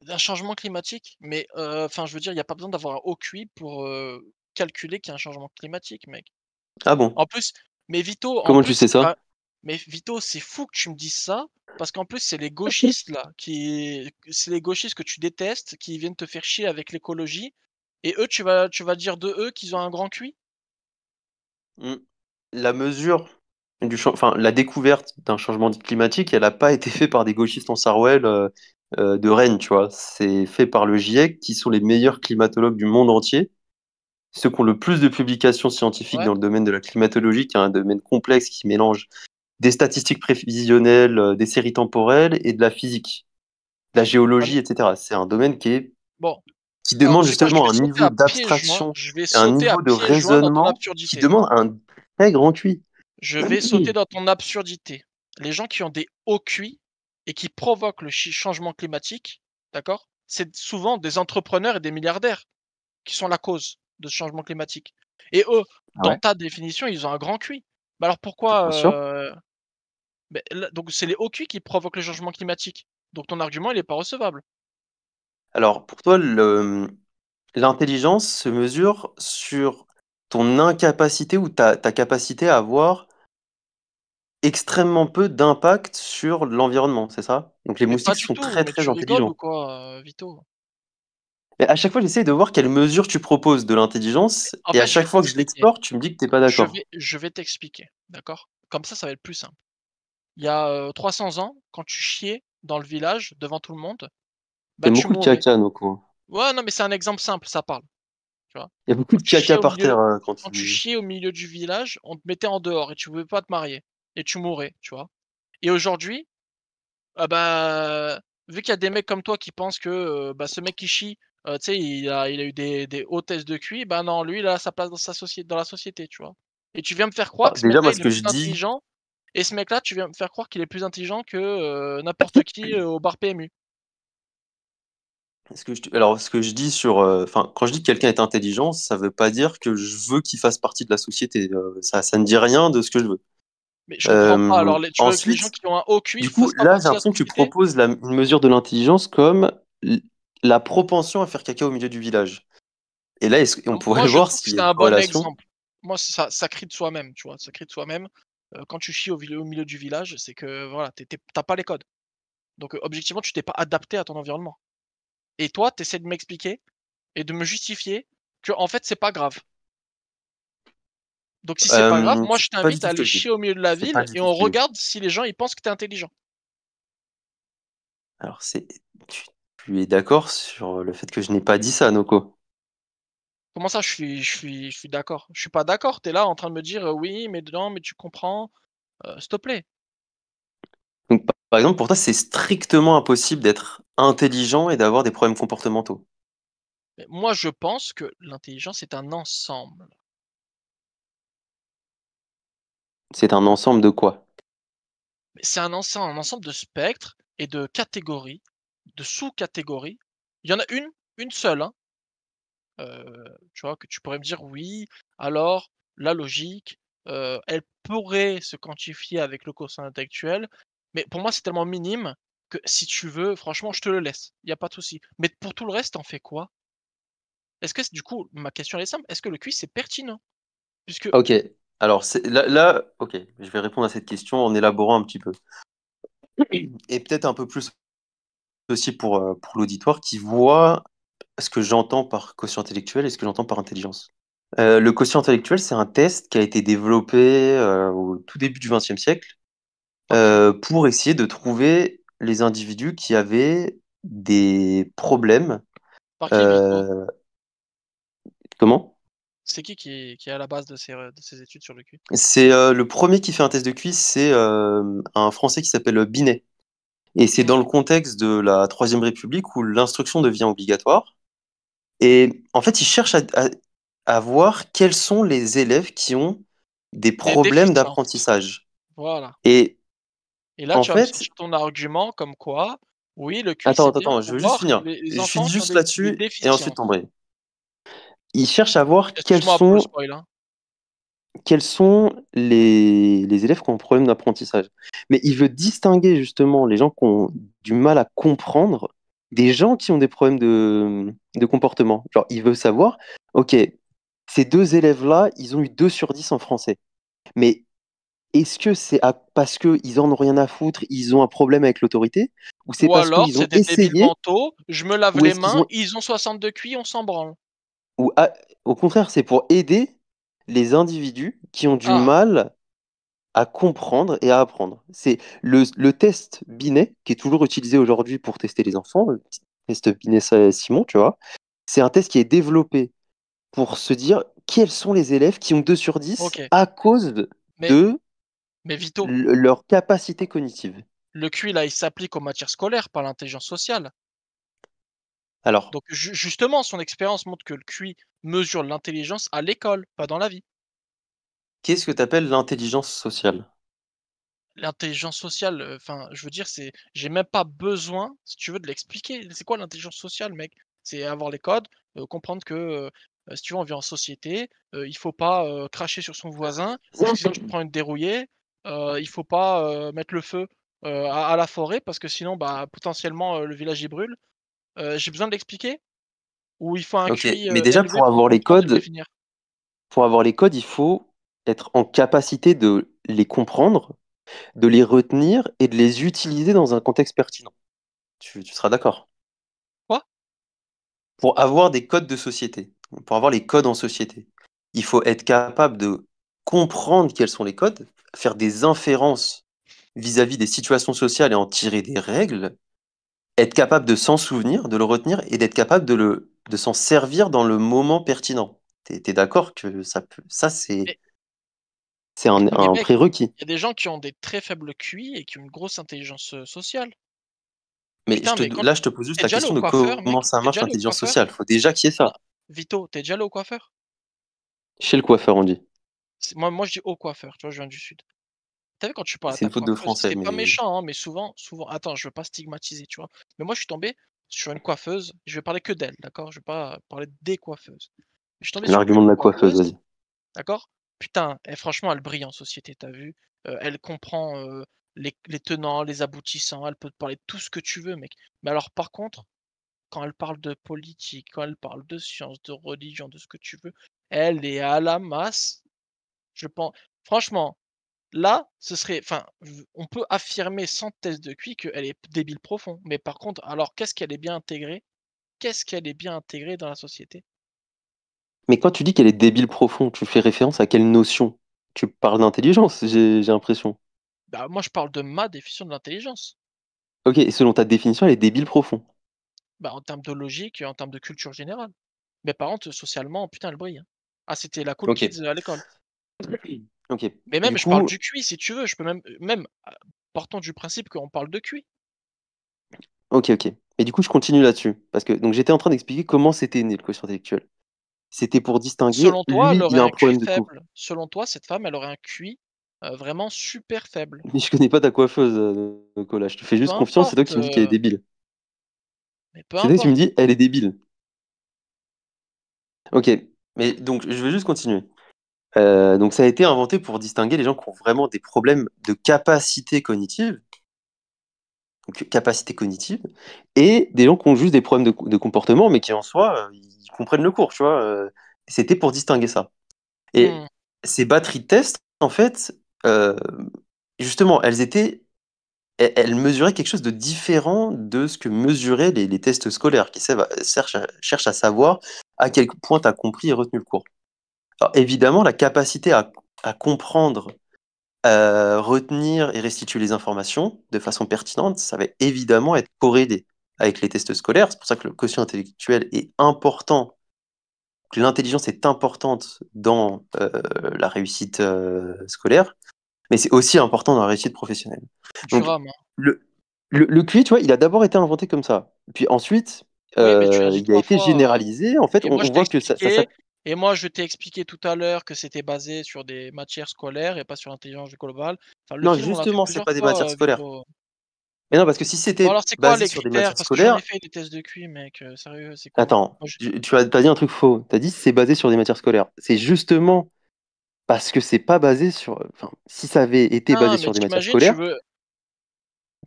Un changement climatique, mais enfin je veux dire, il y a pas besoin d'avoir un haut QI pour, calculer qu'il y a un changement climatique, mec. Ah bon? En plus mais Vito, en Comment tu plus, sais ça? mais Vito, c'est fou que tu me dises ça, parce qu'en plus, c'est les gauchistes là, c'est les gauchistes que tu détestes, qui viennent te faire chier avec l'écologie et eux, tu vas dire de eux qu'ils ont un grand QI? Mm. La mesure enfin, la découverte d'un changement climatique, elle n'a pas été faite par des gauchistes en Sarwell de Rennes, tu vois. C'est fait par le GIEC, qui sont les meilleurs climatologues du monde entier, ceux qui ont le plus de publications scientifiques Ouais, dans le domaine de la climatologie, qui est un domaine complexe qui mélange des statistiques prévisionnelles, des séries temporelles et de la physique, de la ouais, géologie, etc. C'est un domaine bon, qui alors demande tu sais quoi? Je justement vais un sauter niveau à pieds joints d'abstraction je vais et un sauter à niveau de pieds joints dans ton raisonnement qui absurdité. demande un très grand QI. Je vais sauter dans ton absurdité. Les gens qui ont des hauts QI et qui provoquent le changement climatique, d'accord? C'est souvent des entrepreneurs et des milliardaires qui sont la cause de ce changement climatique. Et eux, Ah dans ouais, ta définition, ils ont un grand QI. Bah alors pourquoi, bien sûr. donc c'est les hauts QI qui provoquent le changement climatique. Donc ton argument, il est pas recevable. Alors, pour toi, l'intelligence se mesure sur ton incapacité ou ta capacité à avoir extrêmement peu d'impact sur l'environnement, c'est ça? Donc les Mais pas moustiques du sont tout, très mais très tu rigoles ou intelligents. quoi, Vito? Mais à chaque fois, j'essaye de voir quelle mesure tu proposes de l'intelligence, En et à fait, je vais chaque fois que je t'expliquer. l'explore, tu me dis que t'es pas Je d'accord. vais je vais t'expliquer, d'accord? Comme ça va être plus simple. Il y a, 300 ans, quand tu chiais dans le village, devant tout le monde, bah, T'aimes tu beaucoup de mourais. caca, Noko. Ouais, non, mais c'est un exemple simple, ça parle, tu vois? Il y a beaucoup Quand de tu chiais caca au par milieu terre quand quand tu tu... chiais au milieu du village, on te mettait en dehors et tu pouvais pas te marier et tu mourais, tu vois? Et aujourd'hui, ah bah, vu qu'il y a des mecs comme toi qui pensent que, bah, ce mec qui chie, tu sais, il a eu des hauts tests de QI, bah, non, lui, il a sa place dans la société, tu vois? Et tu viens me faire croire Ah, que ce déjà, mec-là, moi, ce il est que plus je dis, intelligent et ce mec-là, tu viens me faire croire qu'il est plus intelligent que, n'importe qui, au bar PMU. alors, ce que je dis sur, enfin, quand je dis que quelqu'un est intelligent, ça veut pas dire que je veux qu'il fasse partie de la société. Ça ne dit rien de ce que je veux. Mais je comprends pas, alors tu veux que les gens Ensuite, qui ont un haut QI du coup, fassent pas là, j'ai partie de la l'impression que tu société? proposes une mesure de l'intelligence comme la propension à faire caca au milieu du village. Et là, on Moi, pourrait je voir trouve que s'il y a c'est une un bon corrélation. exemple. Moi, ça crie de soi-même, tu vois? Ça crie de soi-même. Quand tu chies au milieu du village, c'est que voilà, tu pas les codes. Donc, objectivement, tu t'es pas adapté à ton environnement. Et toi, tu essaies de m'expliquer et de me justifier que en fait, c'est pas grave. Donc si c'est pas grave, moi, C'est je pas du t'invite tout à ce que aller je dis. chier au milieu de la C'est pas ville du et tout ce on que je dis. regarde si les gens, ils pensent que tu es intelligent. Alors, tu, tu es d'accord sur le fait que je n'ai pas dit ça, Noko? Comment ça, je suis d'accord? Je suis pas d'accord, tu es là en train de me dire: «Oui, mais non, mais tu comprends», s'il te plaît. Donc, par exemple, pour toi, c'est strictement impossible d'être intelligent et d'avoir des problèmes comportementaux. Mais moi, je pense que l'intelligence est un ensemble. C'est un ensemble de quoi? Mais c'est un ensemble de spectres et de catégories, de sous-catégories. Il y en a une seule, hein, tu vois? Que tu pourrais me dire: «Oui, alors la logique, elle pourrait se quantifier avec le quotient intellectuel», mais pour moi, c'est tellement minime que si tu veux, franchement, je te le laisse. Il y a pas de souci. Mais pour tout le reste, tu fais quoi? Est-ce que du coup, ma question elle est simple, est-ce que le quiz c'est pertinent? Puisque Ok. Alors, ok, je vais répondre à cette question en élaborant un petit peu. Et peut-être un peu plus aussi pour l'auditoire qui voit ce que j'entends par quotient intellectuel et ce que j'entends par intelligence. Le quotient intellectuel, c'est un test qui a été développé au tout début du XXe siècle OK, pour essayer de trouver les individus qui avaient des problèmes. par qui Vito? euh, Comment? C'est qui est à la base de ces études sur le QI? C'est le premier qui fait un test de QI, c'est un Français qui s'appelle Binet. Et c'est dans le OK. contexte de la Troisième République où l'instruction devient obligatoire. Et en fait, il cherche à voir quels sont les élèves qui ont des Des problèmes déficiences. d'apprentissage. Voilà. Et Et là, en tu vas me fait, sortir ton argument comme quoi, oui, le QI, c'est bien attends, je pour veux juste voir finir. les Je finis enfants qui ont juste des là-dessus et ensuite déficiences. t'embrayes. Ils cherchent à voir Excuse-moi pour le spoil, hein. quels sont les élèves qui ont un problème d'apprentissage. Mais il veut distinguer justement les gens qui ont du mal à comprendre des gens qui ont des problèmes de comportement. Genre, il veut savoir, ok, ces deux élèves-là, ils ont eu 2 sur 10 en français. Mais est-ce que c'est parce qu'ils en ont rien à foutre, ils ont un problème avec l'autorité, ou c'est Ou parce alors, qu'ils ont c'est des débiles essayé, mentaux, je me lave ou les est-ce qu'ils mains, ont, ils ont 62 QI, on s'en branle. ou au contraire, c'est pour aider les individus qui ont du Ah, mal à comprendre et à apprendre. C'est le test Binet, qui est toujours utilisé aujourd'hui pour tester les enfants, le test Binet-Simon, tu vois. C'est un test qui est développé pour se dire quels sont les élèves qui ont 2 sur 10 ok. à cause Mais, de mais Vito, leur capacité cognitive. le QI, là, il s'applique aux matières scolaires, pas à l'intelligence sociale. Alors, Donc, justement, son expérience montre que le QI mesure l'intelligence à l'école, pas dans la vie. qu'est-ce que tu appelles l'intelligence sociale? L'intelligence sociale, enfin, je veux dire, j'ai même pas besoin, si tu veux, de l'expliquer. C'est quoi l'intelligence sociale, mec? C'est avoir les codes, comprendre que, si tu veux, on vit en société, il faut pas, cracher sur son voisin, parce que sinon tu te prends une dérouillée. Il faut pas, mettre le feu, à la forêt parce que sinon, bah, potentiellement, le village y brûle. J'ai besoin de l'expliquer? Ou il faut un Ok, QI, mais déjà élevé pour comprendre et le définir? pour avoir les codes, il faut être en capacité de les comprendre, de les retenir et de les utiliser dans un contexte pertinent. Tu seras d'accord? Quoi? Pour avoir des codes de société, pour avoir les codes en société, il faut être capable de comprendre quels sont les codes, faire des inférences vis-à-vis des situations sociales et en tirer des règles, être capable de s'en souvenir, de le retenir et d'être capable de s'en servir dans le moment pertinent. T'es d'accord que ça c'est Oui, mais un mec, prérequis. il y a des gens qui ont des très faibles QI et qui ont une grosse intelligence, sociale. Mais Putain, mais quand là, je te pose juste tu la déjà allé question au de coiffeur, comment mec? ça Tu marche déjà allé au l'intelligence coiffeur? sociale. Faut déjà qu'il y ait Non, ça. Vito, tu déjà allé au coiffeur? Chez le coiffeur, on dit. Moi je dis au coiffeur, tu vois? Je viens du sud. Tu vu quand tu parles à C'est ta une faute de coiffeuse, français, c'est pas mais méchant, hein, mais souvent attends, je veux pas stigmatiser, tu vois? Mais moi je suis tombé sur une coiffeuse, je vais parler que d'elle, d'accord? Je vais pas parler des coiffeuses. Je suis tombé sur l'argument de une la coiffeuse, coiffeuse, vas-y. d'accord? Putain, franchement, elle brille en société, tu vu? Elle comprend, les tenants, les aboutissants, elle peut te parler de tout ce que tu veux, mec. Mais alors par contre, quand elle parle de politique, quand elle parle de science, de religion, de ce que tu veux, elle est à la masse. Je pense franchement, là, ce serait enfin, on peut affirmer sans test de QI qu'elle est débile profond. Mais par contre, alors qu'est-ce qu'elle est bien intégrée? Qu'est-ce qu'elle est bien intégrée dans la société? Mais quand tu dis qu'elle est débile profond, tu fais référence à quelle notion? Tu parles d'intelligence, j'ai l'impression. Bah, moi, je parle de ma définition de l'intelligence. Ok, et selon ta définition, elle est débile profond. Bah, en termes de logique et en termes de culture générale. Mais par contre, socialement, putain, elle brille, hein. Ah, c'était la cool Ok. kids, à l'école. Ok. Mais Du même, je parle coup, du QI si tu veux, je peux même, partons du principe qu'on parle de QI. ok. Et du coup, je continue là-dessus. Parce que donc j'étais en train d'expliquer comment c'était né le quotient intellectuel. C'était pour distinguer, Selon toi, elle lui, il aurait a un un QI problème de coup. faible. Selon toi, cette femme, elle aurait un QI, vraiment super faible. Mais je connais pas ta coiffeuse, Nicolas. Je te fais Peu juste confiance, c'est toi importe, qui me dis qu'elle est débile. mais peu C'est toi qui me importe. dis, elle est débile. Ok. Mais donc, je vais juste continuer. Donc, ça a été inventé pour distinguer les gens qui ont vraiment des problèmes de capacité cognitive, donc capacité cognitive, et des gens qui ont juste des problèmes de comportement, mais qui en soi, ils comprennent le cours, tu vois. C'était pour distinguer ça. Et Mmh. ces batteries de tests, en fait, euh, justement, elles mesuraient quelque chose de différent de ce que mesuraient les tests scolaires, qui cherchent à savoir à quel point tu as compris et retenu le cours. Alors, évidemment, la capacité à comprendre, retenir et restituer les informations de façon pertinente, ça va évidemment être corrélé avec les tests scolaires. C'est pour ça que le quotient intellectuel est important, que l'intelligence est importante dans la réussite scolaire, mais c'est aussi important dans la réussite professionnelle. Tu Donc, rames, hein. le, le QI, tu vois, il a d'abord été inventé comme ça. Puis ensuite, Oui, mais tu l'as dit il a 3 été fois, généralisé. En fait, et moi on je t'ai voit que expliqué Et moi, je t'ai expliqué tout à l'heure que c'était basé sur des matières scolaires et pas sur l'intelligence globale. Enfin, le Non, film, on l'a fait justement, c'est plusieurs pas des matières fois, scolaires. Vito. Mais non, parce que si Bon, c'était alors, c'est quoi basé les sur des critères? matières Parce que j'en ai scolaires, fait des tests de QI, mec. Sérieux, c'est quoi? attends, Moi, je- tu as dit un truc faux. Tu as dit c'est basé sur des matières scolaires. C'est justement parce que c'est pas basé sur. Enfin, si ça avait été basé Ah, mais sur des matières t'imagines, tu scolaires, veux.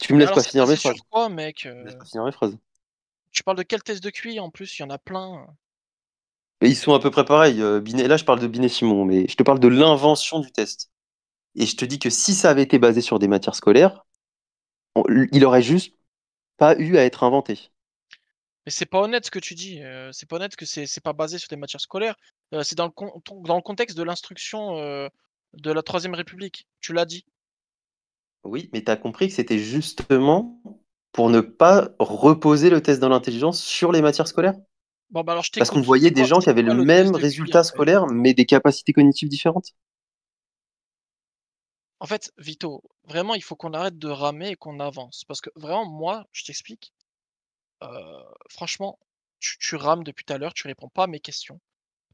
tu me Mais laisses alors, pas c'est finir mes basé sur phrases. quoi, mec? Tu me laisses pas finir mes phrases. Tu parles de quel test de QI en plus? Il y en a plein. Et ils sont à peu près pareils. Là, je parle de Binet Simon, mais je te parle de l'invention du test. Et je te dis que si ça avait été basé sur des matières scolaires, il aurait juste pas eu à être inventé. Mais c'est pas honnête ce que tu dis. C'est pas honnête que c'est pas basé sur des matières scolaires. C'est dans le contexte de l'instruction de la Troisième République. Tu l'as dit. Oui, mais tu as compris que c'était justement pour ne pas reposer le test dans l'intelligence sur les matières scolaires? Bon, bah alors je Parce qu'on t'écoute. voyait des gens qui C'est avaient le quoi le test même de QI en résultat fait? scolaire, mais des capacités cognitives différentes. En fait, Vito, vraiment, il faut qu'on arrête de ramer et qu'on avance. Parce que vraiment, moi, je t'explique. Franchement, tu rames depuis tout à l'heure, tu réponds pas à mes questions.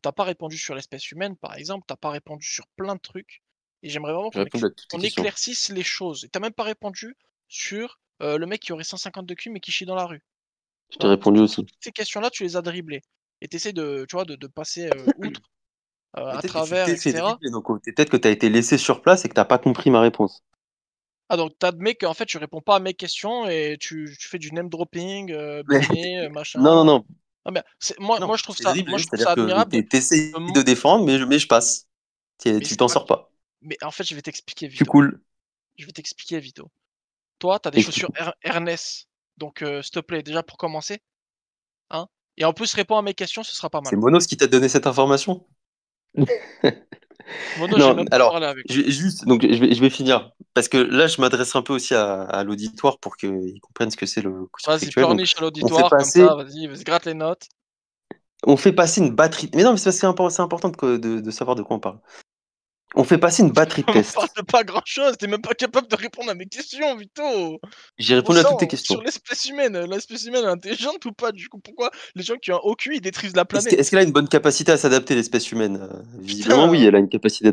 T'as pas répondu sur l'espèce humaine, par exemple, t'as pas répondu sur plein de trucs. Et j'aimerais vraiment J'ai répondu à toutes tes qu'on questions. éclaircisse les choses. Et t'as même pas répondu sur le mec qui aurait 150 de QI mais qui chie dans la rue. Je Tu t'ai vois? répondu Toutes aussi. ces questions-là, tu les as dribblées. Et tu de, tu vois, de passer outre, Mais à peut-être que tu travers, t'es fait etc. dribbler, donc peut-être que tu as été laissé sur place et que t'as pas compris ma réponse. Ah, donc t'admets qu'en fait, tu réponds pas à mes questions et tu fais du name dropping, Mais Binet, non, non, machin. non, Ah, mais moi, non, je t'ai dribblé, je trouve c'est-à-dire ça que admirable t'essayes de de défendre, mais je passe. mais Tu c'est t'en pas sors pas. mais en fait, je vais t'expliquer, Tu Vito. coules. Je vais t'expliquer, Vito. Toi, tu as des chaussures Explique. Ernest, donc s'il te plaît, déjà pour commencer, hein, et en plus réponds à mes questions, ce sera pas C'est mal. Monos qui t'a donné cette information? Mono, j'ai Non, même pas alors, parlé avec lui. je vais finir. Parce que là, je m'adresse un peu aussi à l'auditoire pour qu'ils comprennent ce que c'est le quotient Vas-y, intellectuel. Donc, pleurniche à on fait l'auditoire comme ça, passer, vas-y, gratte les notes. on fait passer une batterie. Mais non, mais c'est important de savoir de quoi on parle. On fait passer une batterie de On parle tests. de pas grand-chose, tu même pas capable de répondre à mes questions, Vito! J'ai Bon répondu à toutes tes sang, sur questions. l'espèce humaine est intelligente ou pas? Du coup, pourquoi les gens qui ont un haut QI, ils détruisent la Est-ce planète? qu'elle a une bonne capacité à s'adapter, l'espèce humaine? Visiblement, oui, Putain, elle a une capacité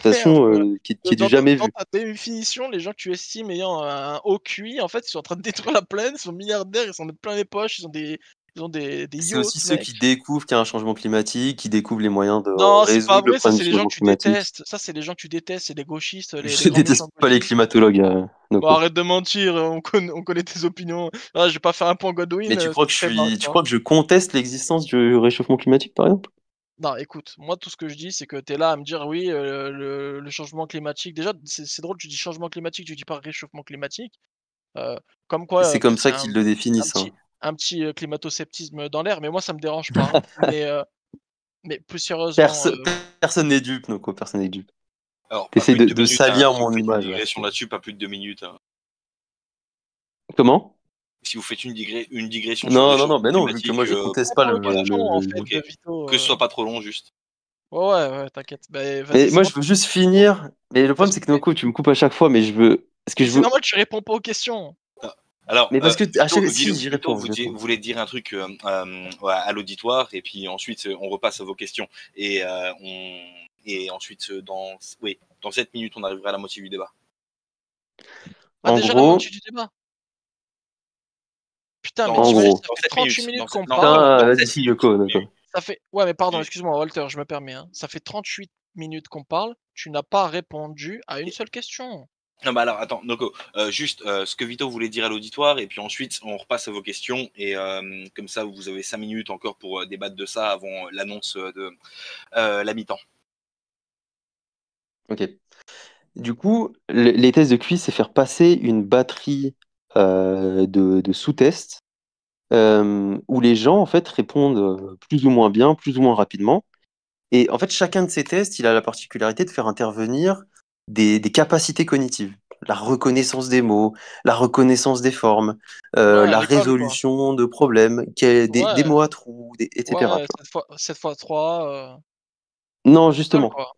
merde, d'adaptation qui est du jamais dans vue. ta définition, les gens que tu estimes ayant un haut QI, en fait, ils sont en train de détruire la planète, ils sont milliardaires, ils s'en mettent plein les poches, ils ont des C'est aussi yachts, ceux qui mec. découvrent qu'il y a un changement climatique, qui découvrent les moyens de Non, c'est pas résoudre le vrai, ça, problème c'est du les gens changement que tu climatique. détestes. Ça, c'est les gens que tu détestes, c'est les gauchistes, les Je grands méchants déteste pas les gauchistes. climatologues, Bon, Noko. arrête de mentir, on connaît tes opinions. Ah, je vais pas faire un point Mais Godwin, tu c'est crois que très bas, tu ça. crois que je conteste l'existence du réchauffement climatique, par exemple? Non, écoute, moi, tout ce que je dis, c'est que tu es là à me dire: «Oui, le changement climatique». Déjà, c'est drôle, tu dis changement climatique, tu dis pas réchauffement climatique. Heu, comme quoi, C'est comme peut-être qu'il ça y a qu'ils le un définissent, petit hein. climato-sceptisme dans l'air, mais moi, ça me dérange pas, hein. Mais plus sérieusement, Perso Personne n'est dupe, Noko, personne n'est dupe. Alors, pas T'essayes plus de 2 de minutes, hein. salir Si vous mon faites une image, là. digression là-dessus, pas plus de 2 minutes, hein. Comment? Si vous faites une digression sur le Non, non, non, réchauffement ben non, vu que moi climatique, je conteste pas pas pour nos voilà, questions, en fait, OK. Vito, Que ce soit pas trop long, juste. ouais, ouais, ouais, t'inquiète. Beh, vas-y, Mais c'est moi moi je veux qui juste finir. Mais le parce problème que c'est que Noko, tu me coupes à chaque fois, mais je veux. Parce que mais je c'est veux. normal, tu réponds pas aux questions. Ah, alors, Mais parce que à chaque. Si, Vito, j'y Vito, réponds, j'y réponds. vous voulez dire un truc à l'auditoire, et puis ensuite on repasse à vos questions. Et ensuite, dans 7 minutes, on arrivera à la moitié du débat. Ah, En déjà la gros. moitié du débat? Putain, mais En tu imagines, gros. ça Dans fait 7 38 minutes. minutes qu'on Non, parle, Putain, dans vas-y, 7 minutes. Yoko, Noko. ça fait ouais, mais pardon, Oui. excuse-moi Walter, je me permets, hein. Ça fait 38 minutes qu'on parle, tu n'as pas répondu à une seule question. Non, bah alors, attends, Noko, juste ce que Vito voulait dire à l'auditoire, et puis ensuite on repasse à vos questions, et comme ça vous avez 5 minutes encore pour débattre de ça avant l'annonce de la mi-temps. Ok. Du coup, les tests de QI, c'est faire passer une batterie de sous-tests où les gens en fait répondent plus ou moins bien, plus ou moins rapidement. Et en fait, chacun de ces tests, il a la particularité de faire intervenir des capacités cognitives. La reconnaissance des mots, la reconnaissance des formes, Ouais, à la l'école quoi. résolution de problèmes, des Ouais, mots à trous, etc. ouais, Tu vois. 7 fois 3, Non, école justement. quoi.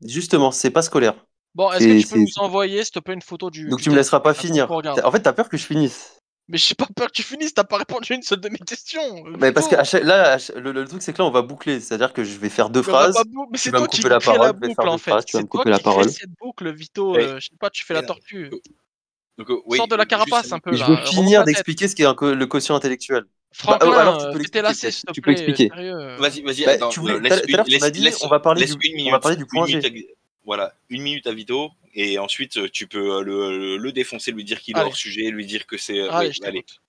Justement, c'est pas scolaire. Bon, est-ce que C'est, tu peux c'est... nous envoyer, s'il te plaît, une photo Donc du tu me test, laisseras pas pour qu'on finir. regarde? En fait, t'as peur que je finisse. Mais j'ai pas peur que tu finisses, t'as pas répondu à une seule de mes questions. Mais parce que Vito. le truc, c'est que là, on va boucler. C'est-à-dire que je vais faire deux Mais on va pas phrases. mais Tu c'est vas me toi qui couper la crée la parole. Je vais faire boucle en deux fait. phrases. Tu vas C'est me toi couper la qui crée parole. cette boucle, Vito. Et- Je sais pas, tu fais la tortue. Donc, Sors de la carapace juste- un peu Je veux là. Remonte finir la tête. d'expliquer ce qu'est le quotient intellectuel. Alors, tu Franklin, peux fais tes l'expliquer lacets peut-être. s'il te Tu peux plaît, expliquer. sérieux. Vas-y, Bah, attends, tu voulais, tout laisse, à l'heure, tu m'as dit, laisse- on va parler laisse une on minute. va parler du point Une G. minute voilà, une minute à Vito, et ensuite tu peux le défoncer, lui dire qu'il est Allez. hors sujet, lui dire que c'est. Allez, Oui, je allez. t'écoute.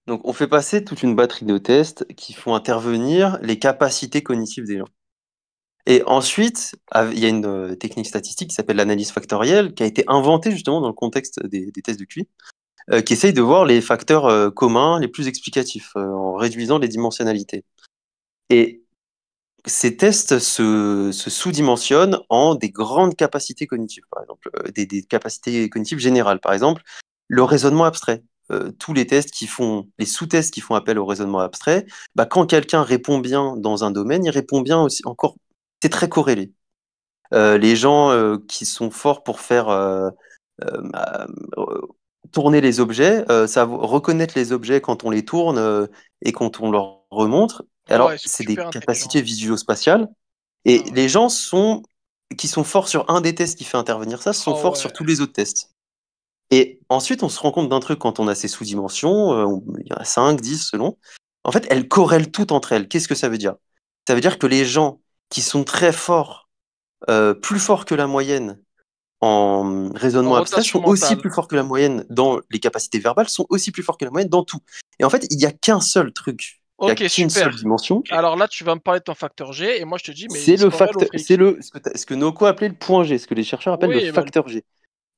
Donc, on fait passer toute une batterie de tests qui font intervenir les capacités cognitives des gens. Et ensuite, il y a une technique statistique qui s'appelle l'analyse factorielle, qui a été inventée justement dans le contexte des tests de QI, qui essaye de voir les facteurs communs les plus explicatifs en réduisant les dimensionnalités. Et ces tests se sous-dimensionnent en des grandes capacités cognitives, par exemple, des capacités cognitives générales, par exemple, le raisonnement abstrait. Tous les tests les sous-tests qui font appel au raisonnement abstrait, bah, quand quelqu'un répond bien dans un domaine, il répond bien aussi encore. C'est très corrélé. Les gens qui sont forts pour faire euh, tourner les objets, reconnaître les objets quand on les tourne et quand on leur remontre. Ouais, Alors, ils sont c'est des super capacités intelligents. visuospatiales. Ah Et ouais. les gens qui sont forts sur un des tests qui fait intervenir ça, sont Ah forts ouais. sur tous les autres tests. Et ensuite, on se rend compte d'un truc quand on a ces sous-dimensions, il y en a 5, 10 selon. En fait, elles corrèlent toutes entre elles. Qu'est-ce que ça veut dire? Ça veut dire que les gens qui sont très forts, plus forts que la moyenne en En raisonnement abstrait, rotation sont aussi mentale. plus forts que la moyenne dans les capacités verbales, sont aussi plus forts que la moyenne dans tout. Et en fait, il n'y a qu'un seul truc. Il n'y a Ok, qu'une seule super. dimension. Alors là, tu vas me parler de ton facteur G, et moi je te dis, mais C'est il se le corrèle au facteur, c'est fric. ce que Noko appelait le point G, ce que les chercheurs appellent le Oui, bah, facteur G.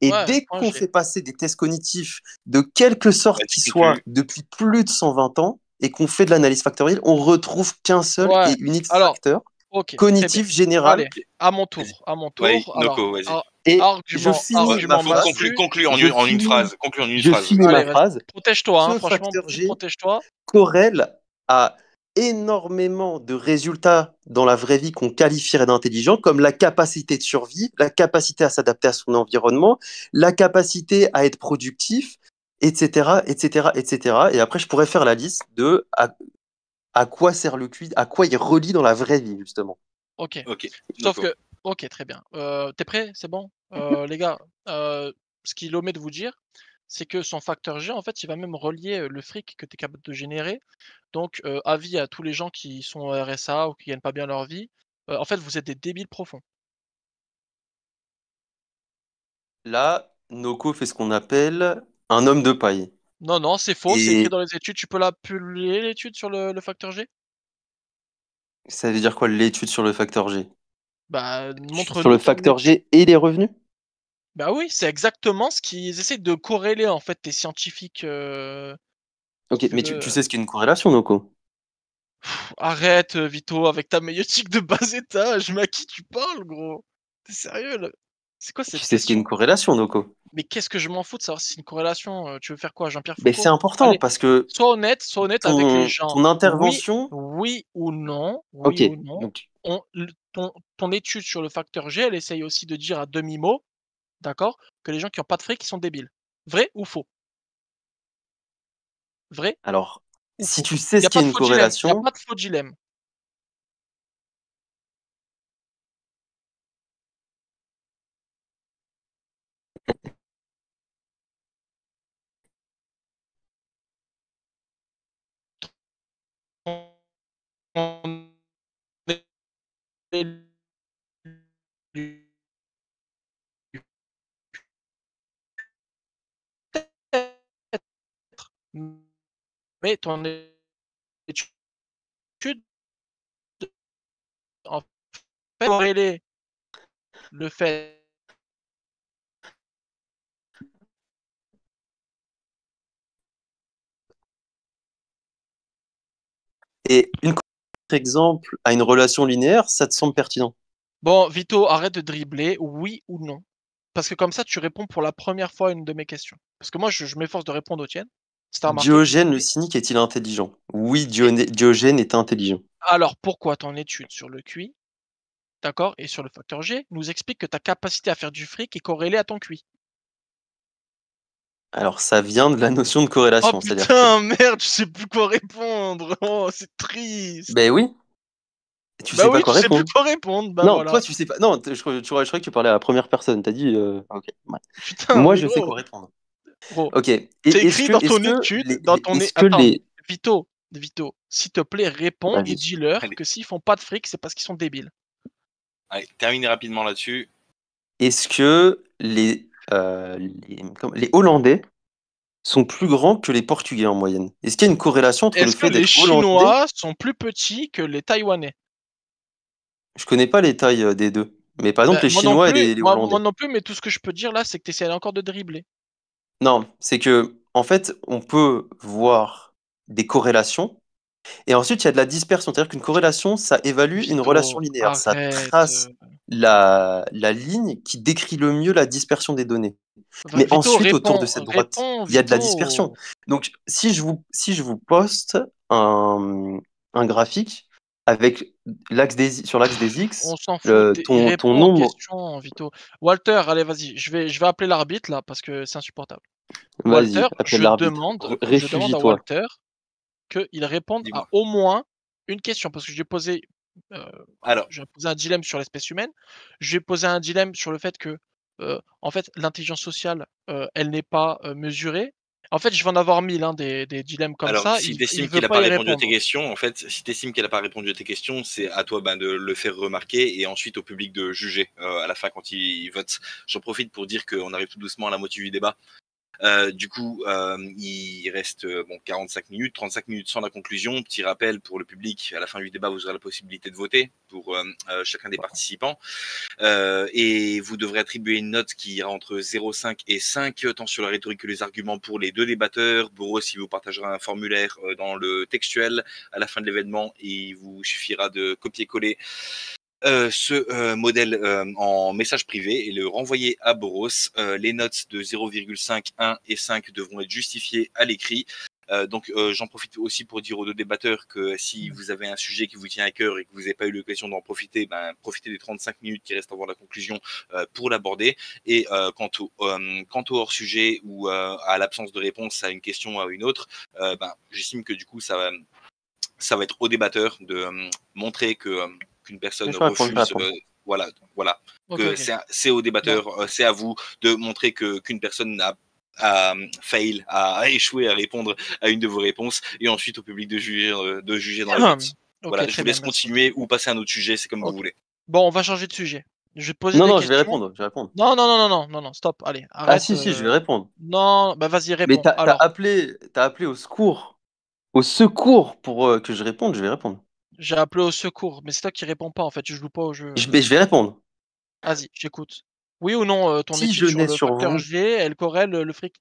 Et ouais, dès point qu'on G. fait passer des tests cognitifs de quelque sorte Vas-y, qu'ils soient conclue. depuis plus de 120 ans et qu'on fait de l'analyse factorielle, on retrouve qu'un seul Ouais. et unique Alors, facteur ok, très bien. cognitif général. Allez, à mon Vas-y. tour. À mon Ouais, tour. Alors, Noko, vas-y. Et je argument, finis ma argument phrase. Conclue, massu. conclue Je en une finis, phrase. Conclue en une je phrase. finis ma Allez, vas-y. phrase. Protège-toi, hein, Ce franchement, facteur vas-y, G protège-toi. corrèle à énormément de résultats dans la vraie vie qu'on qualifierait d'intelligents, comme la capacité de survie, la capacité à s'adapter à son environnement, la capacité à être productif, etc., etc., etc. Et après, je pourrais faire la liste de à quoi sert le QI, à quoi il relie dans la vraie vie, justement. Ok. Ok, Sauf Noko. que, ok, très bien. T'es prêt? C'est bon? Les gars, ce qu'il omet de vous dire, c'est que son facteur G, en fait, il va même relier le fric que tu es capable de générer. Donc, avis à tous les gens qui sont au RSA ou qui gagnent pas bien leur vie. En fait, vous êtes des débiles profonds. Là, Noko fait ce qu'on appelle un homme de paille. Non, non, c'est faux, c'est écrit Et dans les études. Tu peux la publier, l'étude sur le facteur G? ça veut dire quoi l'étude sur le facteur G? Bah, Sur le montre-nous ton facteur étude. G et les revenus? Bah oui, c'est exactement ce qu'ils essaient de corréler, en fait, tes scientifiques, si Ok, tu mais veux. tu sais ce qu'est une corrélation, Noko? Arrête, Vito, avec ta méiotique de bas étage, mais à qui tu parles, gros? T'es sérieux, là? C'est quoi Tu cette sais ce qu'est une question? corrélation, Noko? Mais qu'est-ce que je m'en fous de savoir si c'est une corrélation? Tu veux faire quoi, Jean-Pierre Mais c'est Foucault? important Allez, parce que sois honnête avec les gens. ton Oui, intervention. oui Ok, ou non, donc ton étude sur le facteur G, elle essaye aussi de dire à demi-mot, d'accord, que les gens qui ont pas de fric, ils sont débiles. Vrai ou faux? Vrai alors, ou si faux? tu sais Il y ce a qu'est pas de une faux dilemme, il y a corrélation, pas de faux dilemme. On est mais ton étude, en fait, corréler le fait et une exemple à une relation linéaire, ça te semble pertinent. bon, Vito, arrête de dribbler, oui ou non? Parce que comme ça, tu réponds pour la première fois à une de mes questions. Parce que moi, je m'efforce de répondre aux tiennes. Si tu remarqué. Diogène le cynique est-il intelligent? Oui, Et Diogène est intelligent. alors, pourquoi ton étude sur le QI, d'accord, et sur le facteur G, nous explique que ta capacité à faire du fric est corrélée à ton QI? Alors, ça vient de la notion de Oh corrélation. C'est-à-dire que, putain, merde, je sais plus quoi répondre. Oh, c'est triste. ben oui, tu Bah sais pas oui, tu quoi sais plus répondre. quoi répondre. Bah Non, toi, voilà. tu sais pas. Non, je croyais que tu parlais à la première personne. T'as dit, ok. Ouais. Putain, Moi, mais je sais gros, quoi répondre. gros. Ok. Et C'est est-ce écrit que, dans est-ce ton que étude, les, dans ton est-ce que Attends, les, Vito, s'il te plaît, réponds et vas-y. dis-leur Allez, que s'ils font pas de fric, c'est parce qu'ils sont débiles. allez, terminez rapidement là-dessus. Est-ce que les Hollandais sont plus grands que les Portugais en moyenne? Est-ce qu'il y a une corrélation entre le Est-ce que fait les d'être Hollandais? Chinois sont plus petits que les Taïwanais? Je connais pas les tailles des deux, mais par exemple Bah, les moi non Chinois et plus, les moi Hollandais. non plus, mais tout ce que je peux dire là, c'est que tu essaies encore de dribbler. Non, c'est que en fait, on peut voir des corrélations et ensuite il y a de la dispersion. C'est-à-dire qu'une corrélation, ça évalue une relation Vito, linéaire. Ça arrête. trace la ligne qui décrit le mieux la dispersion des données. Mais Vito, ensuite, autour de cette droite, réponds, il y a de la dispersion. Vito. Donc, si je vous poste un graphique avec sur l'axe des On X, s'en fout, ton réponds aux nombre, questions, Vito. Walter, allez, vas-y, je vais appeler l'arbitre là parce que c'est insupportable. vas-y, Walter, appelle l'arbitre. je demande à Réfugie-toi. Walter qu'il réponde à Dis-moi. au moins une question parce que euh, Alors, je vais poser un dilemme sur l'espèce humaine. Je vais poser un dilemme sur le fait que, en fait, l'intelligence sociale, elle n'est pas mesurée. En fait, je vais en avoir 1000 hein, des dilemmes comme Alors, ça. si tu Il estimes veut qu'il n'a pas pas y répondu à tes répondre. questions, en fait, si tu estimes qu'il n'a pas répondu à tes questions, c'est à toi de le faire remarquer et ensuite au public de juger à la fin quand il vote. J'en profite pour dire qu'on arrive tout doucement à la moitié du débat. Du coup, il reste 45 minutes, 35 minutes sans la conclusion. Petit rappel pour le public, à la fin du débat, vous aurez la possibilité de voter pour chacun des participants. Et vous devrez attribuer une note qui ira entre 0,5 et 5, tant sur la rhétorique que les arguments pour les deux débatteurs. Bourreau, si vous partagera un formulaire dans le textuel à la fin de l'événement, il vous suffira de copier-coller ce modèle en message privé et le renvoyer à Boros. Les notes de 0,5, 1 et 5 devront être justifiées à l'écrit. Donc j'en profite aussi pour dire aux deux débatteurs que si vous avez un sujet qui vous tient à cœur et que vous n'avez pas eu l'occasion d'en profiter, profitez des 35 minutes qui restent avant la conclusion pour l'aborder. Et quant au hors-sujet ou à l'absence de réponse à une question ou à une autre, j'estime que du coup ça va être aux débatteurs de montrer qu'une personne Je vais répondre, je vais refuse. répondre. Voilà, Ok, que ok. c'est aux Bon, débatteurs, c'est à vous de montrer qu'une personne a fail, a échoué à répondre à une de vos réponses, et ensuite au public de juger dans le vote. ok, Voilà, je très vous bien, laisse merci. continuer ou passer à un autre sujet, c'est comme vous Ok. voulez. Bon, on va changer de sujet. Je vais te poser Non, des non, je vais questions. répondre, je vais répondre. Non, non, non, non, non, non, non, stop. Allez, Ah arrête. si, si, je vais répondre. Non, bah vas-y, Mais réponds. t'as Alors, appelé au secours. Au secours pour que je réponde, je vais répondre. j'ai appelé au secours, mais c'est toi qui réponds pas en fait. Tu joues pas au jeu. Je vais répondre. Vas-y, j'écoute. Oui ou non, ton Si étude je sur n'ai le sur facteur vous, G, elle corrèle le fric?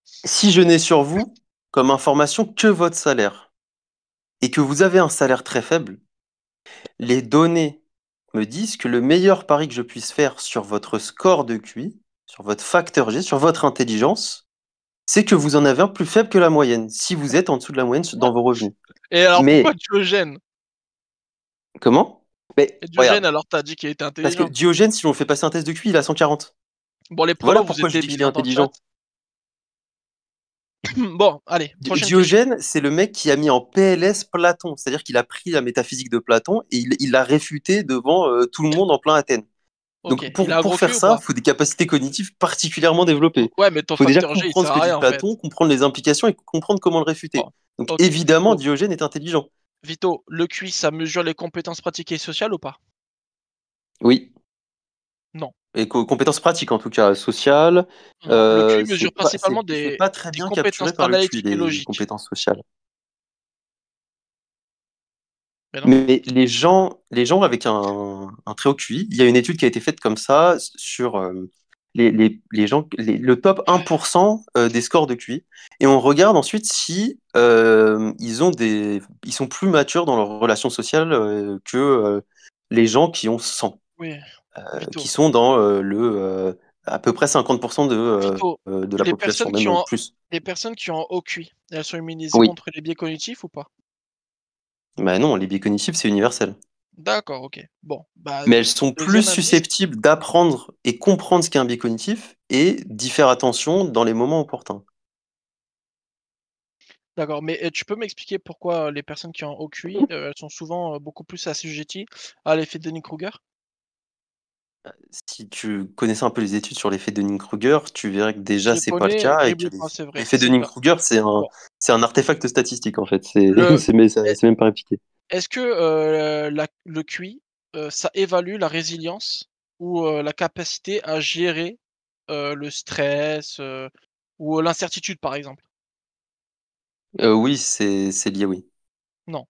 si je n'ai sur vous comme information que votre salaire et que vous avez un salaire très faible, les données me disent que le meilleur pari que je puisse faire sur votre score de QI, sur votre facteur G, sur votre intelligence, c'est que vous en avez un plus faible que la moyenne, si vous êtes en dessous de la moyenne dans vos revenus. Et alors pourquoi Mais Diogène? comment? Mais Et Diogène, regarde, alors t'as dit qu'il était parce que intelligent. Diogène, si on le fait passer un test de QI, il a 140. Bon, les Voilà prolos, vous pourquoi êtes je dis qu'il débiles est hein, dans le chat. intelligent. Bon, allez, prochaine question. Diogène, c'est le mec qui a mis en PLS Platon, c'est-à-dire qu'il a pris la métaphysique de Platon et il l'a réfuté devant tout le monde en plein Athènes. Ok, Donc il a un pour gros cul faire ou ça, pas? il faut des capacités cognitives particulièrement développées. Ouais, mais ton Il faut déjà facteur G, il comprendre sert ce à que dit rien en Platon, fait. comprendre les implications et comprendre comment le réfuter. Bon, Donc ok, évidemment, Vito. Diogène est intelligent. Vito, le QI, ça mesure les compétences pratiques et sociales ou pas? Oui. Non. Et compétences pratiques en tout cas, sociales, Non. Le QI c'est mesure pas, principalement c'est des, pas très des bien compétences capturé par le QI, analytiques et les logiques. compétences sociales. Mais non. Mais les gens avec un très haut QI, il y a une étude qui a été faite comme ça sur les gens, le top 1% des scores de QI. Et on regarde ensuite si ils sont plus matures dans leurs relations sociales que les gens qui ont 100, Oui, qui Vito. sont dans à peu près 50% Vito, de la les population, personnes qui même ont, plus. les personnes qui ont un haut QI, elles sont immunisées Oui. contre les biais cognitifs ou pas? Bah non, les biais cognitifs, c'est universel. D'accord, ok. Bon, bah, Mais elles sont plus deuxième indice. susceptibles d'apprendre et comprendre ce qu'est un biais cognitif et d'y faire attention dans les moments opportuns. D'accord, mais tu peux m'expliquer pourquoi les personnes qui ont OQI, elles sont souvent beaucoup plus assujetties à l'effet Dunning-Kruger? Si tu connaissais un peu les études sur l'effet Dunning-Kruger, tu verrais que Je déjà les c'est pas le connais cas et et que bon, c'est vrai, l'effet c'est le cas. Dunning-Kruger Bon, c'est un artefact statistique en fait. C'est le mais est c'est même pas répliqué. est-ce que, le QI, ça évalue la résilience ou, la capacité à gérer, le stress, ou l'incertitude, par exemple? Oui, c'est lié, oui. Non.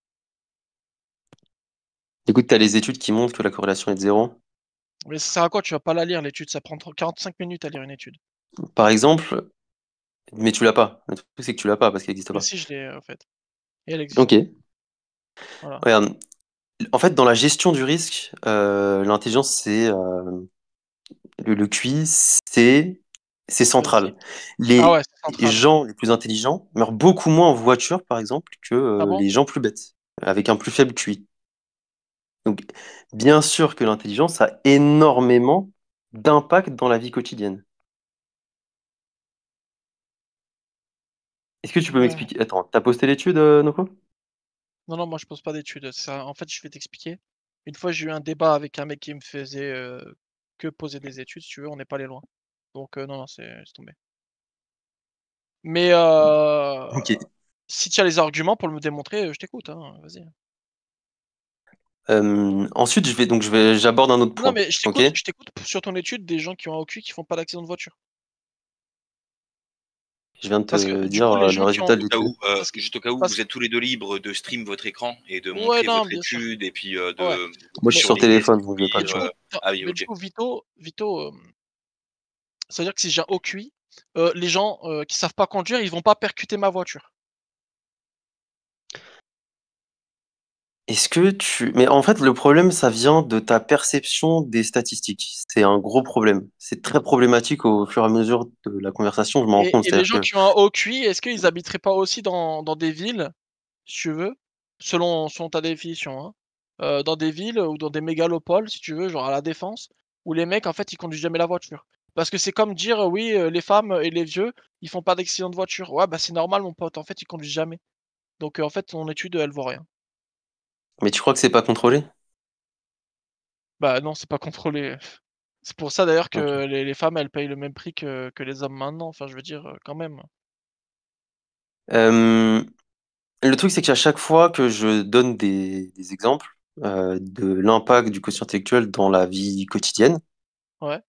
Écoute, tu as les études qui montrent que la corrélation est de 0. Mais ça sert à quoi? Tu vas pas la lire l'étude, ça prend 45 minutes à lire une étude. Par exemple, mais tu l'as pas. Le truc, c'est que tu l'as pas parce qu'elle existe Mais pas. si, je l'ai, en fait, et elle existe. OK. Voilà. Regarde, en fait, dans la gestion du risque, l'intelligence, le QI, c'est Vas-y. central. Ah ouais, Les c'est central. gens les plus intelligents meurent beaucoup moins en voiture, par exemple, que Ah bon? les gens plus bêtes, avec un plus faible QI. Donc, bien sûr que l'intelligence a énormément d'impact dans la vie quotidienne. Est-ce que tu peux Ouais. m'expliquer? Attends, t'as posté l'étude, Noko? Non, non, moi je pose pas d'études. Ça, en fait, je vais t'expliquer. Une fois, j'ai eu un débat avec un mec qui me faisait, que poser des études, si tu veux, on n'est pas allé loin. Donc, non, non, c'est tombé. Mais, Ok. si tu as les arguments pour me démontrer, je t'écoute, hein, vas-y. Ensuite, j'aborde un autre Non, point. mais Ok? je t'écoute sur ton étude des gens qui ont un OQI qui font pas d'accident de voiture. Je viens de Parce que te du dire coup, les le gens qui ont résultat de l'étude. parce que Juste au cas où, parce vous êtes tous les deux libres de stream votre écran et de ouais, montrer non, votre bien sûr. étude et puis Ouais, de Moi, je suis mais sur surligner ce téléphone, qu'il donc faut j'ai pas mais le du lire. choix. coup Ah oui, mais du ok. coup, Vito, ça veut dire que si j'ai un OQI, les gens, qui savent pas conduire, ils vont pas percuter ma voiture. Mais en fait, le problème, ça vient de ta perception des statistiques. C'est un gros problème. C'est très problématique au fur et à mesure de la conversation, je m'en rends compte. Et les C'est-à-dire gens que qui ont un OQI, est-ce qu'ils habiteraient pas aussi dans des villes, si tu veux, selon ta définition, hein, dans des villes ou dans des mégalopoles, si tu veux, genre à La Défense, où les mecs, en fait, ils conduisent jamais la voiture? Parce que c'est comme dire, oui, les femmes et les vieux, ils font pas d'accident de voiture. Ouais, bah, c'est normal mon pote, en fait, ils conduisent jamais. Donc, en fait, ton étude, elle vaut rien. mais tu crois que c'est pas contrôlé? Bah, non, c'est pas contrôlé. C'est pour ça d'ailleurs Ok. que les femmes, elles payent le même prix que les hommes maintenant. Enfin, je veux dire, quand même. Euh, le truc, c'est qu'à chaque fois que je donne des exemples de l'impact du quotient intellectuel dans la vie quotidienne, Ouais.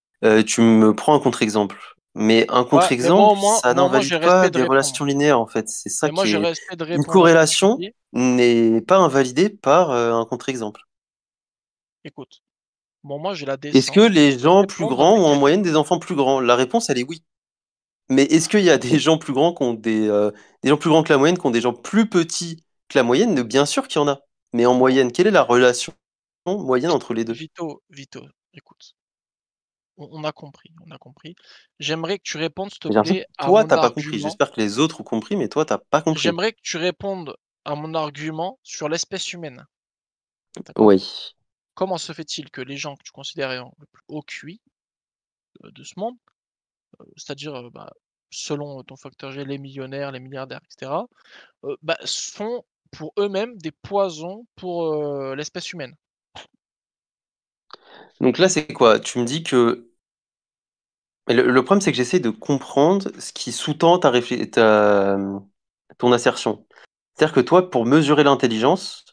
tu me prends un contre-exemple. Mais un Ouais, mais contre-exemple, ça moi, j'ai n'invalide pas respect de des répondre. relations linéaires, en fait. C'est ça Mais moi, qui j'ai est... respect de Une répondre à ce que tu me corrélation dis. n'est pas invalidée par un contre-exemple. Écoute, bon, moi, j'ai la Est-ce que décence les de gens plus répondre à grands tes ont en moyenne questions. des enfants plus grands? La réponse, elle est oui. Mais est-ce qu'il y a des gens plus grands qui ont des gens plus grands que la moyenne, qui ont des gens plus petits que la moyenne? Bien sûr qu'il y en a. Mais en Bon, moyenne, quelle est la relation moyenne entre les deux? Vito, écoute, on a compris, on a compris. J'aimerais que tu répondes, s'il te J'ai l'impression que plaît, à toi, mon t'as pas compris. argument. J'espère que les autres ont compris, mais toi, t'as pas compris. J'aimerais que tu répondes à mon argument sur l'espèce humaine. D'accord? Oui. Comment se fait-il que les gens que tu considères ayant le plus haut QI, de ce monde, c'est-à-dire, bah, selon ton facteur G, les millionnaires, les milliardaires, et cetera, bah, sont pour eux-mêmes des poisons pour, l'espèce humaine? Donc là, c'est quoi? Tu me dis que... Mais le problème, c'est que j'essaie de comprendre ce qui sous-tend ton assertion. C'est-à-dire que toi, pour mesurer l'intelligence,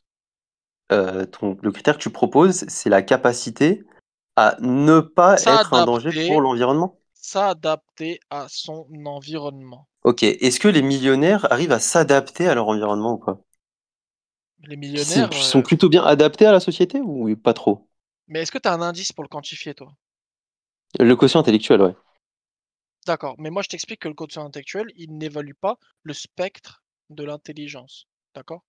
le critère que tu proposes, c'est la capacité à ne pas être un danger pour S'adapter l'environnement. s'adapter à son environnement. Ok. Est-ce que les millionnaires arrivent à s'adapter à leur environnement ou pas? Les Ils millionnaires, sont plutôt bien adaptés à la société ou pas trop? mais est-ce que tu as un indice pour le quantifier, toi? Le quotient intellectuel, ouais. D'accord, mais moi je t'explique que le quotient intellectuel, il n'évalue pas le spectre de l'intelligence, d'accord?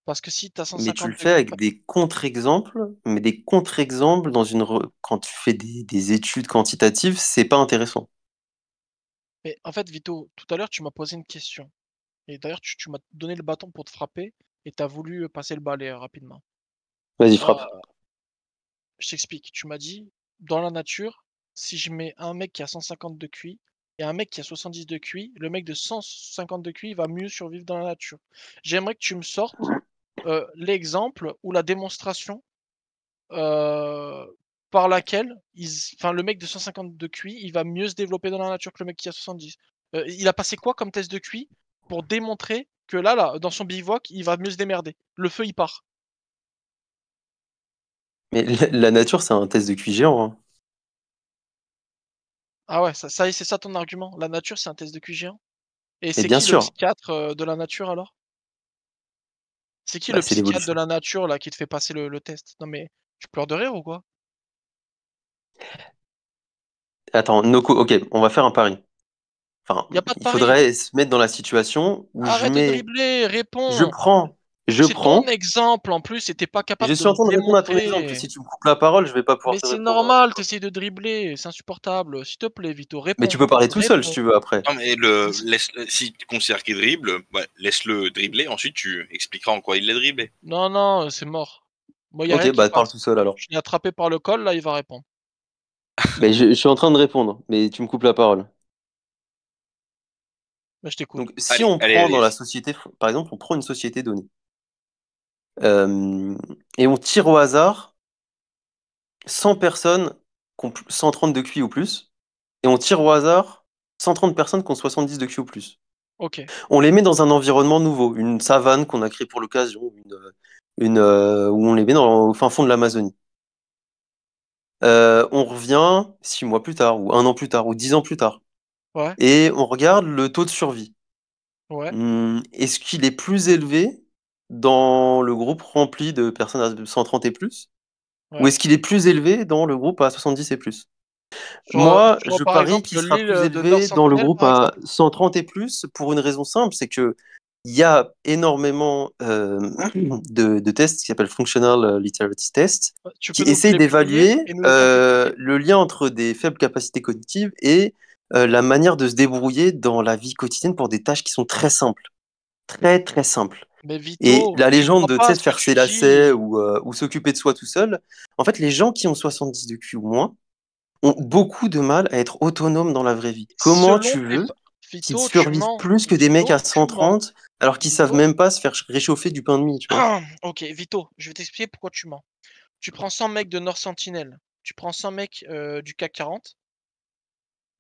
Parce que si tu as Mais tu le 150 fais degrés avec des contre-exemples, mais des contre-exemples quand tu fais des études quantitatives, c'est pas intéressant. mais en fait, Vito, tout à l'heure, tu m'as posé une question et d'ailleurs tu m'as donné le bâton pour te frapper et tu as voulu, passer le balai, rapidement. Vas-y, frappe. Je t'explique. Tu m'as dit, dans la nature, si je mets un mec qui a 150 de QI et un mec qui a 70 de QI, le mec de 150 de QI va mieux survivre dans la nature. J'aimerais que tu me sortes l'exemple ou la démonstration par laquelle le mec de 150 de QI, il va mieux se développer dans la nature que le mec qui a 70. Il a passé quoi comme test de QI pour démontrer que là, dans son bivouac, il va mieux se démerder. Le feu, il part. Mais la nature, c'est un test de QI géant. Hein. Ah ouais, ça c'est ça ton argument. La nature, c'est un test de QI géant. Et Mais c'est bien qui le sûr, psychiatre de la nature alors? C'est qui le c'est psychiatre de l'évolution. la nature là qui te fait passer le test? Non mais tu pleures de rire ou quoi? Attends, Noko, ok, on va faire un pari. Enfin, Y a pas de il pari. faudrait se mettre dans la situation où Arrête de dribbler, je réponds. prends, je C'est ton prends. exemple en plus et t'es pas Je capable de suis en le train de répondre à ton exemple. démontrer. Si tu me coupes la parole, je vais pas pouvoir Mais te c'est répondre. normal, t'essayes de dribbler, c'est insupportable. S'il te plaît, Vito, Mais tu réponds. peux parler tout seul si Réponds. tu veux après. Non, mais si tu considères qu'il dribble, ouais, laisse-le dribbler, ensuite tu expliqueras en quoi il l'a dribblé. Non, non, c'est mort. Moi, y a Ok, rien qui bah parle passe. tout seul alors. Je l'ai attrapé par le col, là, il va répondre. Mais je suis en train de répondre, mais tu me coupes la parole. Mais je t'écoute. Donc, si Allez, on allez, prend allez. dans la société, par exemple, on prend une société donnée et on tire au hasard 100 personnes qui ont 130 de QI ou plus, et on tire au hasard 130 personnes qui ont 70 de QI ou plus. Ok, On les met dans un environnement nouveau, une savane qu'on a créée pour l'occasion, où on les met au fin fond de l'Amazonie. On revient 6 mois plus tard, ou 1 an plus tard, ou 10 ans plus tard, ouais, et on regarde le taux de survie. ouais, Est-ce qu'il est plus élevé dans le groupe rempli de personnes à 130 et plus, ou ouais. est-ce qu'il est plus élevé dans le groupe à 70 et plus? Moi, Sur, je par parie exemple, qu'il sera l'île plus de Nord élevé dans le Sentinelle, groupe par à exemple. 130 et plus pour une raison simple, c'est que il y a énormément de tests qui s'appellent Functional Literacy Tests Tu qui peux nous essayent les plier d'évaluer et nous les simplifier? le lien entre des faibles capacités cognitives et la manière de se débrouiller dans la vie quotidienne pour des tâches qui sont très simples, très très simples. Mais Et Vito, la je légende crois de, tu pas à sais, de ce que faire tu ses lacets dis. ou s'occuper de soi tout seul, en fait, les gens qui ont 70 de Q ou moins, ont beaucoup de mal à être autonomes dans la vraie vie. Comment Selon tu tes... veux qu'ils Vito, tu survivent mens. plus que des mecs Vito, à tu mens. 130 alors qu'ils savent Vito, même pas se faire réchauffer du pain de mie, tu vois? ok, Vito, je vais t'expliquer pourquoi tu mens. Tu prends 100 mecs de Nord Sentinelle, tu prends 100 mecs du CAC 40,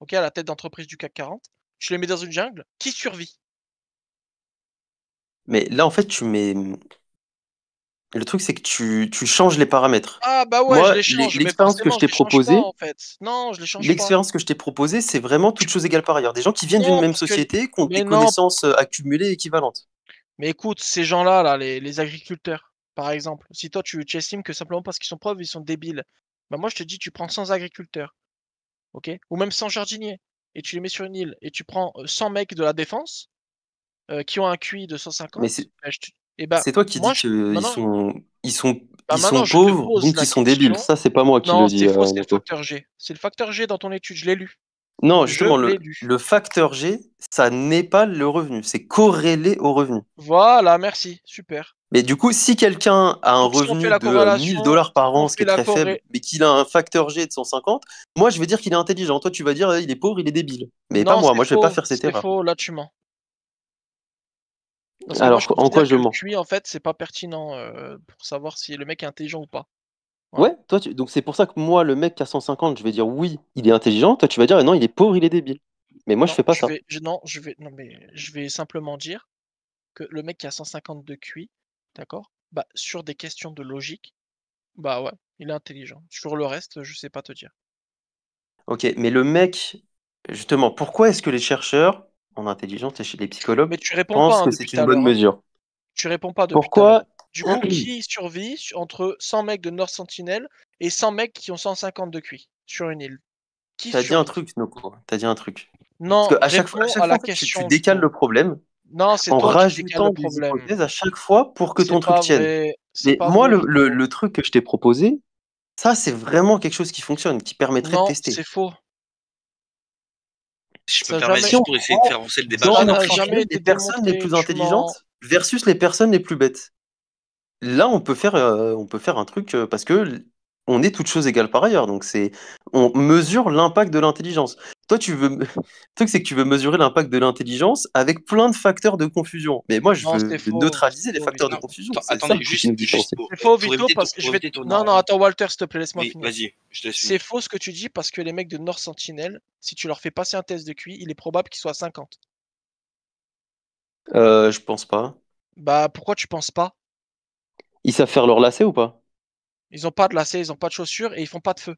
ok, à la tête d'entreprise du CAC 40, tu les mets dans une jungle, qui survit? Mais là, en fait, tu mets. Le truc, c'est que tu changes les paramètres. Ah bah ouais, je Moi, les change, mais l'expérience que forcément, je je t'ai les change pas proposée, en fait. Non, je les change pas. l'expérience que je t'ai proposée, c'est vraiment Tu- toutes choses égales par ailleurs. Des gens qui viennent d'une Non, même parce que... société, qui ont des Mais non, connaissances accumulées équivalentes. mais écoute, ces gens-là, là, les agriculteurs, par exemple, si toi tu estimes que simplement parce qu'ils sont pauvres, ils sont débiles, bah moi je te dis, tu prends 100 agriculteurs, ok? Ou même 100 jardiniers, et tu les mets sur une île, et tu prends 100 mecs de la défense, qui ont un QI de Mais 150, c'est et bah c'est toi qui dis moi, qu'ils maintenant, sont, ils sont, bah ils sont maintenant je te pauvres, pose donc la ils sont débiles. question. Ça, c'est pas moi qui Non, le c'est dis, faux, c'est le Nico. facteur G. C'est le facteur G dans ton étude, je l'ai lu. Non, Je justement, l'ai lu. le facteur G, ça n'est pas le revenu, c'est corrélé au revenu. Voilà, merci, super. Mais du coup, si quelqu'un a un Donc si on fait revenu la de corrélation, 1000 $ par si on an, ce qui fait est la très faible, corré... mais qu'il a un facteur G de 150, moi je vais dire qu'il est intelligent. Toi, tu vas dire il est pauvre, il est débile. Mais pas Non, moi, moi je vais pas faire cette c'est erreur. faux, là tu mens. Parce que moi je Alors, en quoi considère je que le mens? QI en fait c'est pas pertinent pour savoir si le mec est intelligent ou pas. Voilà. Ouais, toi, donc c'est pour ça que moi, le mec qui a 150, je vais dire oui, il est intelligent. Toi, tu vas dire non, il est pauvre, il est débile. Mais moi, je Non, fais pas ça. non mais je vais simplement dire que le mec qui a 150 de QI, d'accord? Bah sur des questions de logique, bah ouais, il est intelligent. Sur le reste, je sais pas te dire. Ok, mais le mec, justement, pourquoi est-ce que les chercheurs en intelligence et chez les psychologues Mais tu réponds pas pensent hein, que depuis c'est tout à une bonne l'heure, hein. mesure? Tu réponds pas depuis tout à l'heure. Pourquoi? Du coup, qui survit entre 100 mecs de North Sentinel et 100 mecs qui ont 150 de QI sur une île? Qui T'as dit un survit? truc, Noko. T'as dit un truc. Parce Non, que à réponds chaque à fois, la en fait, tu question, décales Vito. le problème Non, c'est en toi qui décales le rajoutant des problème. hypothèses à chaque fois pour que C'est ton truc pas tienne. vrai. C'est Mais pas moi, vrai, Vito. le truc que je t'ai proposé, ça, c'est vraiment quelque chose qui fonctionne, qui permettrait de Non, tester. c'est faux. Si je peux Ça me a permettre, Si jamais, juste on pour essayer de prend faire avancer le débat dans ça notre n'a rapidement. jamais échelle été les personnes les démontré. plus Tu mens. intelligentes versus les personnes les plus bêtes. là, on peut faire un truc parce que on est toutes choses égales par ailleurs. Donc, on mesure l'impact de l'intelligence. Toi, le truc, c'est que tu veux mesurer l'impact de l'intelligence avec plein de facteurs de confusion. Mais moi, je Non, c'est veux faux. neutraliser les Faux, facteurs de Vito. Non, confusion. C'est ça attendez, le truc qui nous juste différencie. pour, C'est faux, pour Vito, éviter, parce que pour éviter de tourner Non, en non, rond. attends, Walter, s'il te plaît, laisse-moi Oui, finir. vas-y, je te laisse C'est finir. faux ce que tu dis parce que les mecs de North Sentinel, si tu leur fais passer un test de QI, il est probable qu'ils soient à 50. Je pense pas. Bah, pourquoi tu penses pas? Ils savent faire leur lacet ou pas? Ils ont pas de lacets, ils ont pas de chaussures et ils font pas de feu.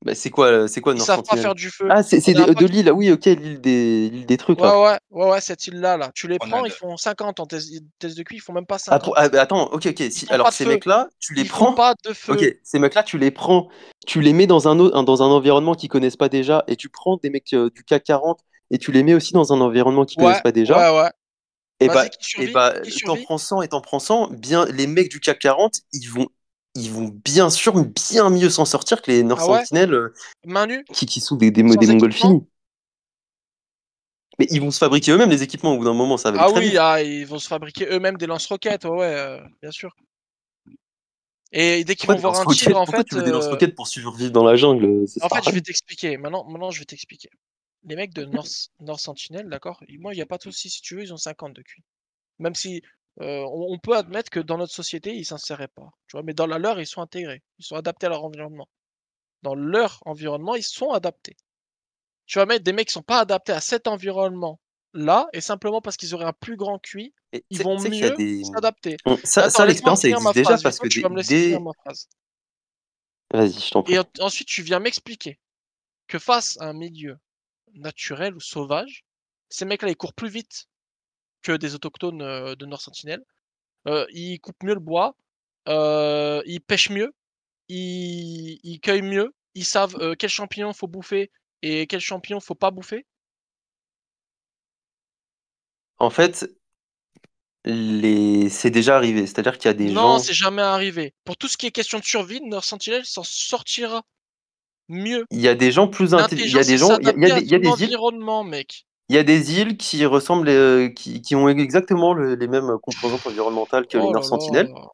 Bah, c'est quoi Ils North savent pas Sentinel? faire du feu. Ah, c'est La dernière fois de que l'île. Ah oui, ok, l'île des trucs là. Ouais, cette île-là, là. Tu les En prends, ils Inde. font 50 en test de QI, ils font même pas Ah, 50. bah, attends, ok, ok. Ils Si, font pas alors de ces feu. mecs-là, tu les Ils font prends. pas de Ok, feu. ces mecs-là, tu les prends, tu les mets dans un environnement qu'ils connaissent pas déjà, et tu prends des mecs du CAC 40 et tu les mets aussi dans un environnement qu'ils connaissent Ouais, pas déjà. ouais. Et Vas-y, bah, qui et survit? bah, Qui t'en survit? prends 100 et t'en prends 100, bien, les mecs du CAC 40, ils vont bien sûr bien mieux s'en sortir que les Nord Ah ouais? Sentinel Main nue? qui sont des Sans Mongols équipement? finis. Mais ils vont se fabriquer eux-mêmes les équipements au bout d'un moment, ça va aller Ah très oui, vite. ils vont se fabriquer eux-mêmes des lance-roquettes, ouais, bien sûr. Et dès qu'ils Pourquoi vont des voir un tigre, lance-roquettes? Pourquoi tu veux des lance-roquettes pour survivre dans la jungle? Ça sert à je vais rien. t'expliquer. Maintenant, je vais t'expliquer. Les mecs de North Sentinel, d'accord? Moi, il n'y a pas de souci. Si tu veux, ils ont 50 de QI. Même si on peut admettre que dans notre société, ils s'insèrent pas. Tu vois, mais dans la leur, ils sont intégrés. Ils sont adaptés à leur environnement. Dans leur environnement, ils sont adaptés. Tu vas mettre des mecs qui sont pas adaptés à cet environnement-là, et simplement parce qu'ils auraient un plus grand QI, Et ils tu sais vont qu'il y a mieux des. s'adapter. Mais Ça, attends, laisse-moi l'expérience, elle finir ma existe déjà phrase, parce Vito, que tu vas me laisser finir ma phrase. Vas-y, je t'en Et prie. ensuite, tu viens m'expliquer que face à un milieu naturel ou sauvage, ces mecs-là, ils courent plus vite que des autochtones de Nord Sentinel. Ils coupent mieux le bois, ils pêchent mieux, ils cueillent mieux, ils savent quels champignons faut bouffer et quels champignons faut pas bouffer. En fait, c'est déjà arrivé. C'est-à-dire qu'il y a des Non, gens. c'est jamais arrivé. Pour tout ce qui est question de survie, Nord Sentinel s'en sortira mieux. Il y a des gens plus intelligents. Il y a L'intelligence, des c'est gens. s'adapter à Il y a son des îles. environnement, mec. Il y a des îles qui ressemblent, qui ont exactement les mêmes composantes environnementales que les Oh Nord là Sentinelles. là.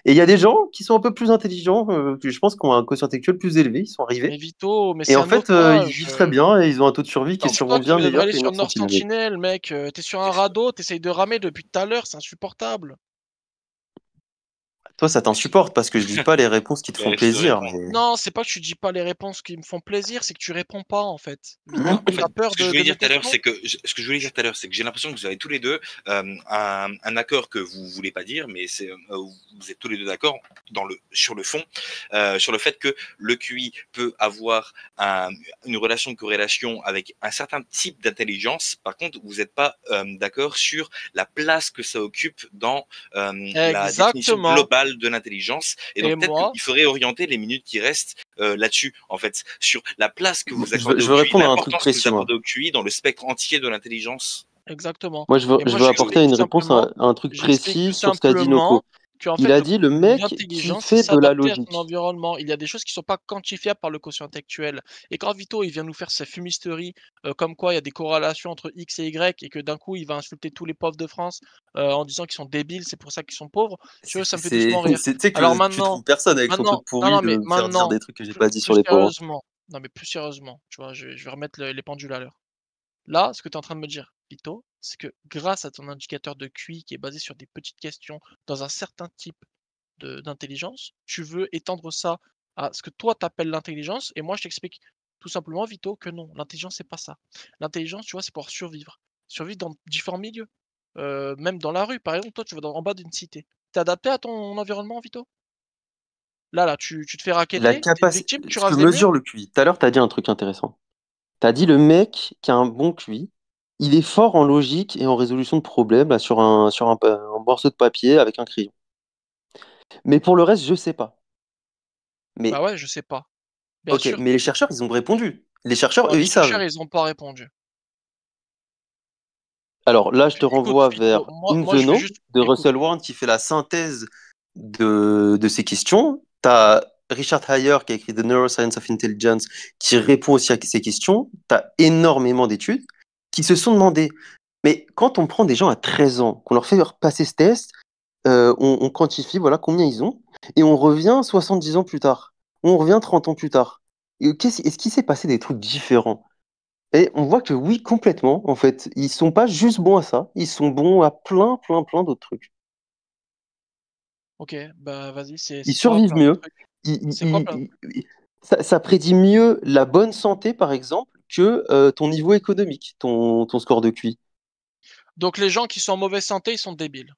Et il y a des gens qui sont un peu plus intelligents, que je pense, qui ont un quotient intellectuel plus élevé. Ils sont Mais arrivés. Vito, mais Et c'est en un fait, ils naufrage. vivent très bien et ils ont un taux de survie qui est C'est sûrement toi qui bien devrais meilleur aller que les sur Nord Nord Sentinelles. Sentinel, mec. T'es sur un radeau, t'essayes de ramer depuis tout à l'heure, c'est insupportable. Toi, ça t'insupporte parce que je dis pas les réponses qui te Ben, font laisse-le plaisir. répondre. Mais... Non, c'est pas que tu dis pas les réponses qui me font plaisir, c'est que tu réponds pas en fait, Vito. En fait, T'as peur ce que je de voulais mes dire tout à l'heure, questions? c'est que j'ai l'impression que vous avez tous les deux un accord que vous voulez pas dire, mais vous êtes tous les deux d'accord sur le fond, sur le fait que le QI peut avoir une relation de corrélation avec un certain type d'intelligence. Par contre, vous n'êtes pas d'accord sur la place que ça occupe dans la définition Exactement. globale de l'intelligence. Et Et donc peut-être moi, qu'il faudrait orienter les minutes qui restent là-dessus, en fait, sur la place que vous Je veux, accordez je au veux QI, répondre à un truc l'importance que vous précis, moi. accordez au QI dans le spectre entier de l'intelligence. exactement. Moi, je veux, Et je moi, veux apporter une réponse à un truc j'explique tout précis sur ce qu'a dit simplement Noko. qu'en Il fait, a dit le mec qui l'intelligence, c'est fait de la s'adapter à son logique. environnement. Il y a des choses qui sont pas quantifiables par le quotient intellectuel. Et quand Vito, il vient nous faire sa fumisterie, comme quoi il y a des corrélations entre X et Y, et que d'un coup, il va insulter tous les pauvres de France en disant qu'ils sont débiles, c'est pour ça qu'ils sont pauvres, tu vois, ça me fait doucement rire. Tu sais Alors que tu trompes personne avec ton truc non, pourri non, de mais me faire dire maintenant, des trucs que j'ai pas dit plus sur les pauvres. sérieusement, non, mais plus sérieusement, tu vois, je vais remettre les pendules à l'heure. Là, ce que tu es en train de me dire, Vito, c'est que grâce à ton indicateur de QI qui est basé sur des petites questions dans un certain type d'intelligence, tu veux étendre ça à ce que toi t'appelles l'intelligence, et moi je t'explique tout simplement, Vito, que non, l'intelligence c'est pas ça. L'intelligence, tu vois, c'est pour survivre. Survivre dans différents milieux. Même dans la rue, par exemple, toi tu vas en bas d'une cité. T'es adapté à ton environnement, Vito? Là, tu te fais racketter, t'es une victime, tu Ce que rases les murs? mesure le QI. Tout à l'heure, tu as dit un truc intéressant. Tu as dit le mec qui a un bon QI, il est fort en logique et en résolution de problèmes là, sur un morceau de papier avec un crayon. Mais pour le reste, je sais pas. Bah Mais ouais, je sais pas. Bien ok, sûr. mais les chercheurs, ils ont répondu. Les chercheurs, Ouais, eux, les ils chercheurs, savent. ils ont pas répondu. Alors là, je te Écoute, renvoie Vito, vers In moi the je vais Know juste de écoute. Russell Warren qui fait la synthèse de ces questions. Tu as Richard Heyer qui a écrit The Neuroscience of Intelligence qui répond aussi à ces questions. Tu as énormément d'études qui se sont demandé, mais quand on prend des gens à 13 ans, qu'on leur fait passer ce test, on quantifie voilà, combien ils ont, et on revient 70 ans plus tard, on revient 30 ans plus tard. Est-ce qu'il s'est passé des trucs différents? Et on voit que oui, complètement, en fait. Ils sont pas juste bons à ça, ils sont bons à plein, plein, plein d'autres trucs. Ok, bah vas-y, Ils c'est quoi survivent plein de mieux. trucs? Ils- C'est quoi plein? ça prédit mieux la bonne santé, par exemple, que ton niveau économique, ton score de QI. Donc les gens qui sont en mauvaise santé, ils sont débiles.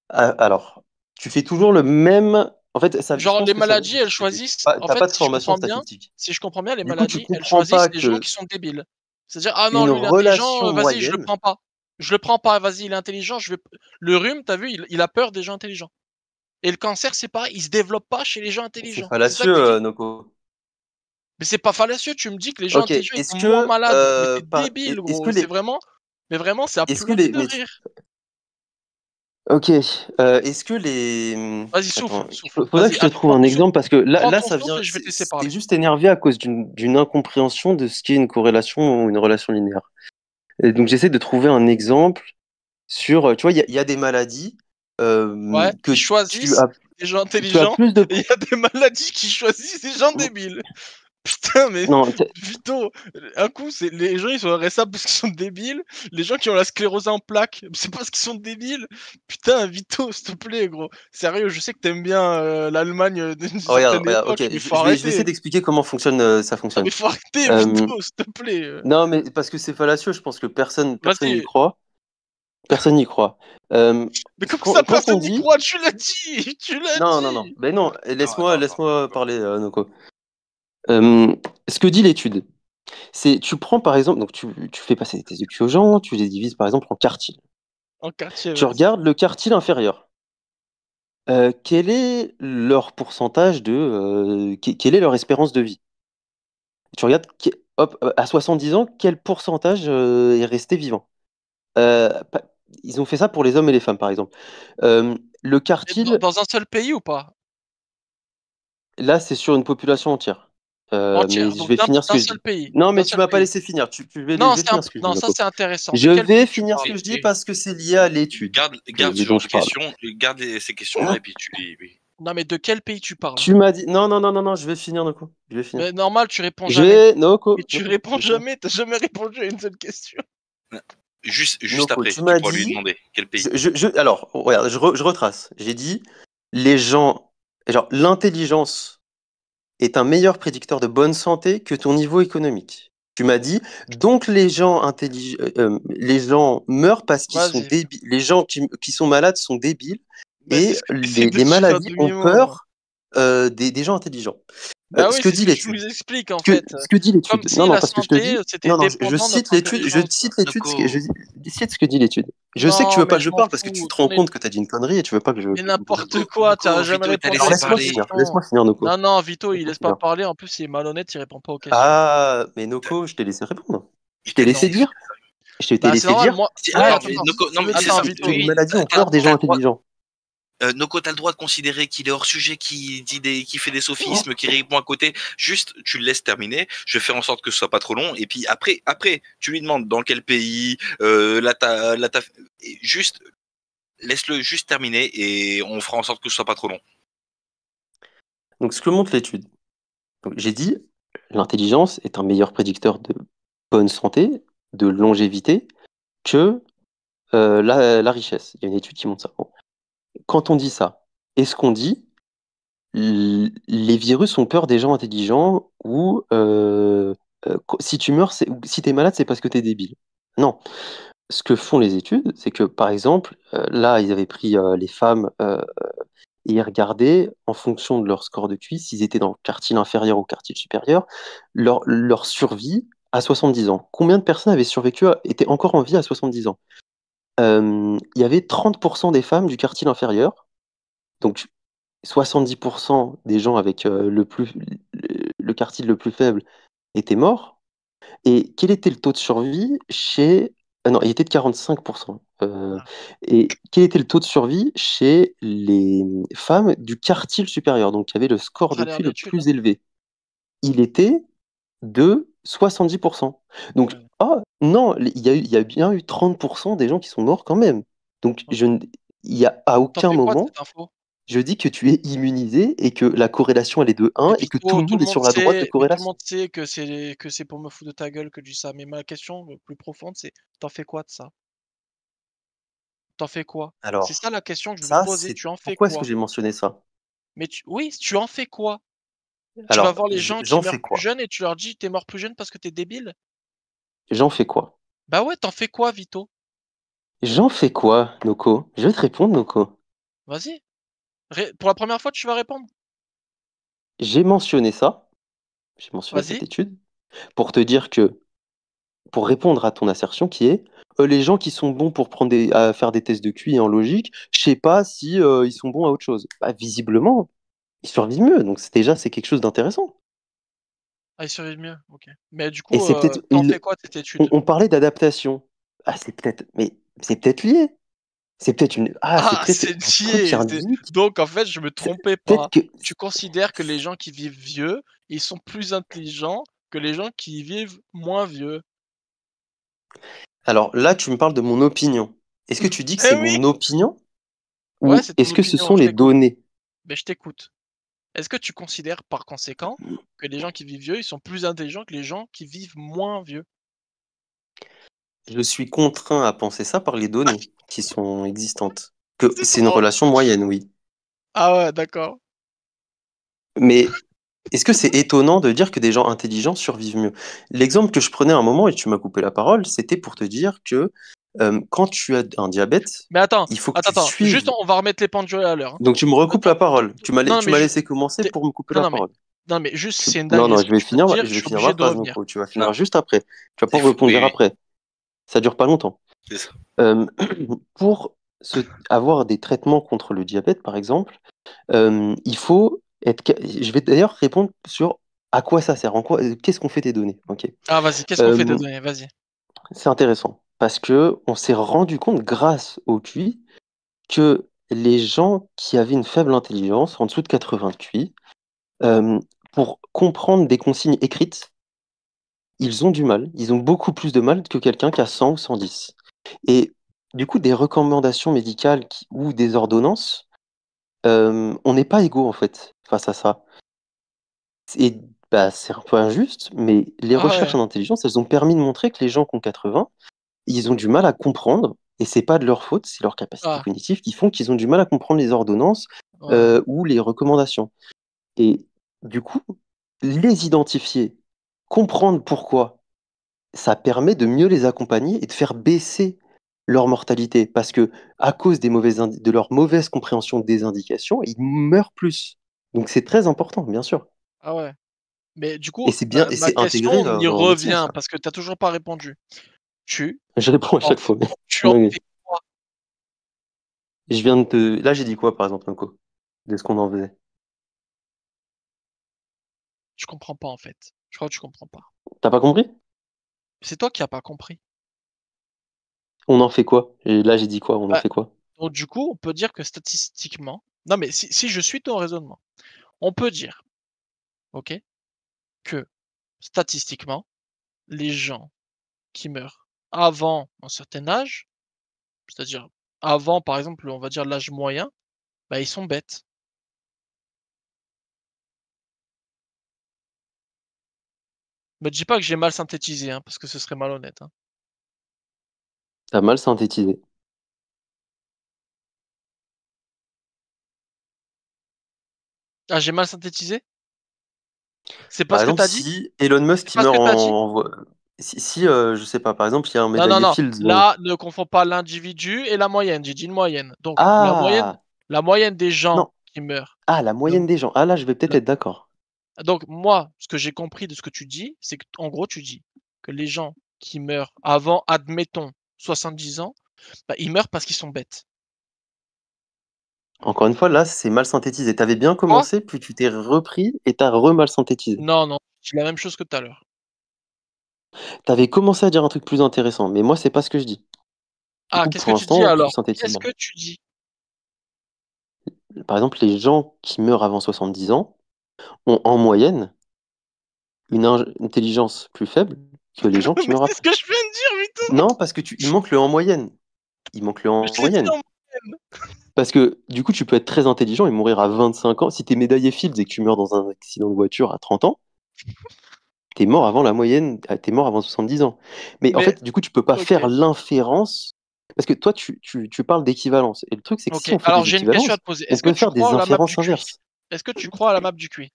Alors, tu fais toujours le même. En fait, je Genre pense les que ça vient de maladies, elles statistique. choisissent. En T'as pas fait, de formation statistique. si je comprends bien, les Du coup, tu maladies, elles comprends pas choisissent les gens que qui sont débiles. C'est-à-dire, ah non, une lui il est intelligent, relation vas-y, je le moyenne, prends pas. Je le prends pas, vas-y, il est intelligent, je vais. Le rhume, t'as vu, il a peur des gens intelligents. Et le cancer, c'est pareil, il se développe pas chez les gens c'est intelligents. C'est ça fallacieux, que tu dis? Noko. Mais c'est pas fallacieux, tu me dis que les gens Ok, intelligents, ils est-ce sont moins que, malades. Mais t'es débile, est-ce que gros. C'est les, vraiment. Mais vraiment, c'est à est-ce que pleurer les, de mais rire. ok, est-ce que les, Vas-y, souffle, attends, souffle. faudrait que Vas-y, je te trouve prends un ton souffle. exemple parce que là, Prends là, ton ça souffle vient, et je vais te laisser t'es parler. juste énervé à cause d'une incompréhension de ce qu'est une corrélation ou une relation linéaire. Et donc, j'essaie de trouver un exemple sur, tu vois, il y a des maladies Ouais, que qui tu choisissent as, des gens tu as intelligents plus de, et il y a des maladies qui choisissent des gens débiles. Putain, mais non, Vito, un coup, c'est les gens ils sont RSA parce qu'ils sont débiles. Les gens qui ont la sclérose en plaques, c'est parce qu'ils sont débiles. Putain, Vito, s'il te plaît, gros. Sérieux, je sais que t'aimes bien l'Allemagne d'une regarde, certaine regarde, ok, époque, mais faut je vais essayer arrêter. d'expliquer comment fonctionne, ça Non, fonctionne. mais faut arrêter, Euh, Vito, s'il te plaît. non, mais parce que c'est fallacieux, je pense que personne n'y Vas-y. croit. Personne n'y croit. Euh, Mais comment ça, quand on personne n'y dit, croit? Tu l'as dit, tu l'as non, non, non, dit. ben non, Attends, attends, laisse-moi attends. parler, Noko. Ce que dit l'étude, c'est tu prends par exemple, donc tu fais passer tes études aux gens, tu les divises par exemple en quartiles. En quartier, Tu vas-y. regardes le quartile inférieur. Quel est leur pourcentage quelle est leur espérance de vie? Tu regardes, hop, à 70 ans, quel pourcentage est resté vivant? Pa- Ils ont fait ça pour les hommes et les femmes, par exemple. Le Et quartile, dans un seul pays ou pas? là, c'est sur une population entière. Mais Entière, je donc vais finir ce d'un que je seul dis. pays. Non, D'un mais tu seul m'as pas pays. laissé finir. Je Non, vais finir ce que je dis, non, ça Nako. c'est intéressant. De Je quel vais pays tu finir ce parles? que je dis Et parce que c'est lié à l'étude garde ce dont genre je de parle. questions, ces questions-là, et puis tu les. Oui. Non, mais de quel pays tu parles? Tu m'as dit. Non, non, non, non, non, je vais finir, Noko. Je vais finir. Mais normal, tu réponds Je jamais. vais. Mais Noko, tu Noko, je réponds vais finir. jamais, t'as jamais répondu à une seule question. Juste Noko, après, tu tu m'as pourras lui dit. demander quel pays. Alors, regarde, je retrace. J'ai dit les gens. Genre, l'intelligence est un meilleur prédicteur de bonne santé que ton niveau économique. Tu m'as dit, donc les gens meurent parce qu'ils sont Vas-y. débiles. Les gens qui sont malades sont débiles Bah, c'est et ce que t'essayes de les dire à maladies ont demi-mot. peur des gens intelligents. Bah Ce oui, que c'est ce dit que tu l'étude. nous expliques en fait. Ce que dit Comme l'étude. Non, si non, la parce que je te santé, dis. c'était Non, non, dépendant de notre je intelligence. cite l'étude, Noko, je cite ce que dit l'étude. Je sais que tu Non, veux pas mais que je je m'en parle parce que tu fous. te rends compte que tu as dit une connerie et tu veux pas que je. Mais n'importe Noko, quoi, t'as Noko, jamais Vito, il t'a répondu à laissé Alors la laisse-moi parler. finir, question. Noko. Non, non, Vito, il Laisse-moi laisse pas finir. parler. En plus, il est malhonnête, il répond pas aux questions. Ah, mais Noko, je t'ai laissé répondre. Il Je t'ai t'a laissé laissé Non. dire. finir. Je t'ai Bah, c'est laissé normal, dire. moi. Ouais, Ah, Alors, attends, attends. Noko, non, mais c'est Attends, simple. Vito. que les Oui, maladies ont t'as peur des t'as gens le droit. intelligents. Noko, t'as le droit de considérer qu'il est hors sujet, qui fait des sophismes, qui répond à côté. Juste, tu le laisses terminer. Je vais faire en sorte que ce soit pas trop long. Et puis après, tu lui demandes dans quel pays. Juste, laisse-le juste terminer et on fera en sorte que ce soit pas trop long. Donc, ce que montre l'étude. Donc, j'ai dit, l'intelligence est un meilleur prédicteur de bonne santé, de longévité, que la richesse. Il y a une étude qui montre ça. Bon. Quand on dit ça, est-ce qu'on dit les virus ont peur des gens intelligents ou si tu meurs, ou si tu es malade, c'est parce que tu es débile? Non. Ce que font les études, c'est que, par exemple, là, ils avaient pris les femmes et ils regardaient, en fonction de leur score de QI, s'ils étaient dans le quartile inférieur ou quartile supérieur, leur survie à 70 ans. Combien de personnes avaient survécu, étaient encore en vie à 70 ans? Il y avait 30% des femmes du quartile inférieur, donc 70% des gens avec le quartile le plus faible étaient morts. Et quel était le taux de survie chez... non, il était de 45%. Ah, Et quel était le taux de survie chez les femmes du quartile supérieur, donc qui avaient le score ça a de l'air QI le d'études, hein. plus élevé? Il était de 70%. Donc, Ouais. oh non, il y a bien eu 30% des gens qui sont morts quand même. Donc, Ok. Il y a à T'en aucun fais quoi de moment, cette info? je dis que tu es immunisé et que la corrélation, elle est de 1 Mais et que tout Vito, le monde est sur la droite de tout le corrélation. monde sait que c'est pour me foutre de ta gueule que je dis ça. Mais ma question plus profonde, c'est t'en fais quoi de ça? T'en fais quoi? C'est ça Alors, la question que je veux te ça, poser. c'est Tu en fais pourquoi est-ce que quoi? j'ai mentionné ça? Mais oui, tu en fais quoi? Tu vas Alors, voir les gens qui j'en meurent fais plus quoi? jeunes et tu leur dis: «Tu es mort plus jeune parce que tu es débile?» J'en fais quoi? Bah ouais, t'en fais quoi, Vito? J'en fais quoi, Noko? Je vais te répondre, Noko. Vas-y, pour la première fois, tu vas répondre. J'ai mentionné ça, j'ai mentionné cette Vas-y. étude, pour te dire que, pour répondre à ton assertion qui est, les gens qui sont bons pour à faire des tests de QI en logique, je sais pas si ils sont bons à autre chose. Bah, visiblement, ils survivent mieux, donc c'est quelque chose d'intéressant. Ah, ils survivent mieux, OK. Mais du Et coup, c'est peut-être tu une. fais quoi de cette On, étude? on parlait d'adaptation. Ah, mais c'est peut-être lié. C'est Ah, peut-être c'est un truc lié, c'est scientifique. donc en fait, je me trompais Peut-être pas. que. Tu considères que les gens qui vivent vieux, ils sont plus intelligents que les gens qui vivent moins vieux? Alors là, tu me parles de mon opinion. Est-ce que tu dis que Eh c'est oui! mon opinion Ouais, ou c'est ton est-ce que ce opinion, sont je les t'écoute. données? Mais je t'écoute. Est-ce que tu considères par conséquent que les gens qui vivent vieux, ils sont plus intelligents que les gens qui vivent moins vieux? Je suis contraint à penser ça par les données qui sont existantes. Que C'est c'est une trop relation moyenne, oui. ah ouais, d'accord. Mais est-ce que c'est étonnant de dire que des gens intelligents survivent mieux? L'exemple que je prenais à un moment, et tu m'as coupé la parole, c'était pour te dire que quand tu as un diabète, Mais attends, il faut que attends, tu attends, juste suives. on va remettre les pendules à l'heure, hein. Donc tu me recoupes Ton la parole. non, Tu mais m'as juste laissé commencer pour me couper non, la non, mais parole. non, mais juste c'est une Non, dinguerie non, ce que je viens de dire, je je vais suis finir obligé ma de phrase, revenir. Noko. Tu vas Non, finir juste après. Tu vas pas c'est fou. Oui, rebondir oui, après. Ça dure pas longtemps. c'est ça. Euh, pour avoir des traitements contre le diabète, par exemple, il faut Je vais d'ailleurs répondre sur à quoi ça sert, qu'est-ce qu'on fait des données. Ok. Ah vas-y, qu'est-ce qu'on fait de Euh, données? Vas-y. c'est intéressant parce que on s'est rendu compte grâce au QI que les gens qui avaient une faible intelligence, en dessous de 80 QI, euh, pour comprendre des consignes écrites, ils ont du mal. Ils ont beaucoup plus de mal que quelqu'un qui a 100 ou 110. Et du coup, des recommandations médicales ou des ordonnances, on n'est pas égaux en fait face à ça. Et bah, c'est un peu injuste, mais les Ah recherches ouais, en intelligence, elles ont permis de montrer que les gens qui ont 80, ils ont du mal à comprendre, et c'est pas de leur faute, c'est leur capacité ah, cognitive qui font qu'ils ont du mal à comprendre les ordonnances ouais. ou les recommandations. Et du coup, les identifier, comprendre pourquoi, ça permet de mieux les accompagner et de faire baisser leur mortalité, parce que à cause de leur mauvaise compréhension des indications, ils meurent plus. Donc c'est très important, bien sûr. Ah ouais. Mais du Et coup, c'est bien, et ma c'est question, intégré on y en médecine, revient ça. parce que tu as toujours pas répondu. Tu Je réponds à en chaque fois, mais tu en oui. fais quoi? Je viens de te. Là, j'ai dit quoi, par exemple, Noko, de ce qu'on en faisait? Je comprends pas en fait. Je crois que tu comprends pas. T'as pas compris? C'est toi qui as pas compris. On en fait quoi? Et là, j'ai dit quoi? On en Bah, fait quoi? donc du coup, on peut dire que statistiquement non mais si je suis ton raisonnement, on peut dire, OK, que statistiquement, les gens qui meurent avant un certain âge, c'est-à-dire avant, par exemple, on va dire l'âge moyen, bah, ils sont bêtes. Me dis pas que j'ai mal synthétisé, hein, parce que ce serait malhonnête, hein. T'as mal synthétisé. Ah, j'ai mal synthétisé? C'est pas Par ce que exemple, tu as dit? si Elon Musk C'est qui pas ce meurt que tu as dit? je sais pas, par exemple, il y a un Non, non, médaillé non, Fields. là, ne confonds pas l'individu et la moyenne, j'ai dit une moyenne. Donc Ah! la moyenne des gens Non. qui meurent, Ah, la le moyenne des gens. Ah, là, je vais peut-être le être d'accord. donc moi, ce que j'ai compris de ce que tu dis, c'est qu'en gros, tu dis que les gens qui meurent avant, admettons, 70 ans, bah, ils meurent parce qu'ils sont bêtes. Encore une fois, là, c'est mal synthétisé. T'avais bien Quoi? commencé, puis tu t'es repris et t'as re-mal synthétisé. Non, non, c'est la même chose que tout à l'heure. T'avais commencé à dire un truc plus intéressant, mais moi, c'est pas ce que je dis. Du Ah, coup, qu'est-ce pour que tu dis l'instant, tu alors? synthétises Qu'est-ce mal. que tu dis? Par exemple, les gens qui meurent avant 70 ans ont en moyenne intelligence plus faible que les gens qui Mais meurent c'est ce après. que je viens de dire, Vito! Non, parce que il manque le en moyenne. Il manque le Mais en je t'ai dit moyenne. Parce que du coup, tu peux être très intelligent et mourir à 25 ans. Si t'es médaillé Fields et que tu meurs dans un accident de voiture à 30 ans, t'es mort avant la moyenne, t'es mort avant 70 ans. Mais en Mais, fait, du coup, tu peux pas ok. faire l'inférence. Parce que toi, tu parles d'équivalence. Et le truc, c'est que si Ok. on fait Alors, des j'ai une question à équivalences, te poser. on Est-ce que peut tu faire crois des à la map inférences du QI? inverses. Est-ce que tu crois à la map du QI?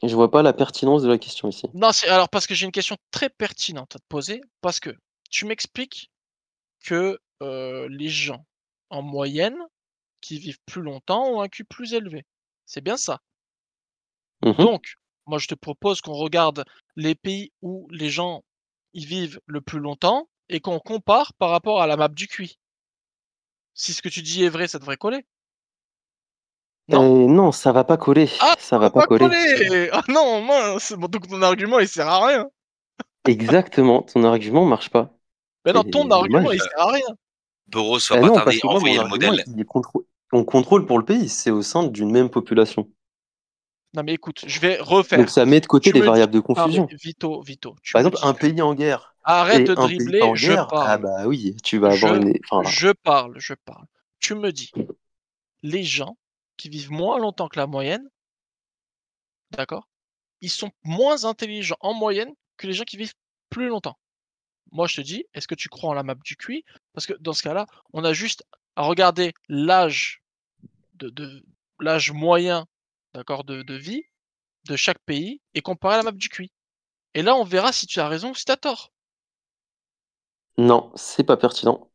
Et je vois pas la pertinence de la question ici. Non, c'est alors parce que j'ai une question très pertinente à te poser, parce que tu m'expliques que les gens, en moyenne, qui vivent plus longtemps, ont un QI plus élevé. C'est bien ça. Mhm. Donc, moi, je te propose qu'on regarde les pays où les gens y vivent le plus longtemps et qu'on compare par rapport à la map du QI. Si ce que tu dis est vrai, ça devrait coller. Non? Non, ça va pas coller. Ah, Ça ça va va pas pas coller. coller! Ah non, mince! Bon, donc ton argument, il sert à rien. Exactement, ton argument marche pas. Mais non, ton C'est argument, il dommage. sert à rien. Boros va pas Non, tarder parce à que moi, envoyer mon le argument, modèle. on contrôle pour le pays. C'est au sein d'une même population. Non, mais écoute, je vais Donc refaire. ça met de côté Tu les me dis variables de non, mais confusion. Vito, tu Par me exemple, dis un ce que pays en guerre arrête et de un pays dribbler, en je guerre, ah parle. bah oui, tu vas avoir Je une. Enfin, je parle. Tu me dis, les gens qui vivent moins longtemps que la moyenne, d'accord? Ils sont moins intelligents en moyenne que les gens qui vivent plus longtemps. Moi, je te dis, est-ce que tu crois en la map du QI? Parce que dans ce cas-là, on a juste à regarder l'âge de l'âge moyen, d'accord, de vie de chaque pays et comparer la map du QI. Et là, on verra si tu as raison ou si tu as tort. non, c'est pas pertinent.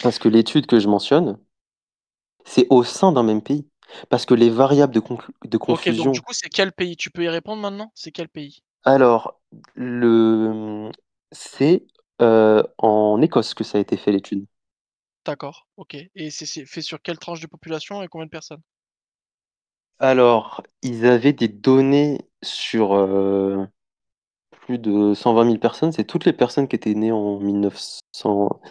Parce que l'étude que je mentionne, c'est au sein d'un même pays. Parce que les variables de OK, donc du confusion. coup, c'est quel pays? Tu peux y répondre maintenant? C'est quel pays? Alors, c'est en Écosse que ça a été fait l'étude. D'accord, OK. Et c'est fait sur quelle tranche de population et combien de personnes? Alors, ils avaient des données sur plus de 120 000 personnes. C'est toutes les personnes qui étaient nées en 1900,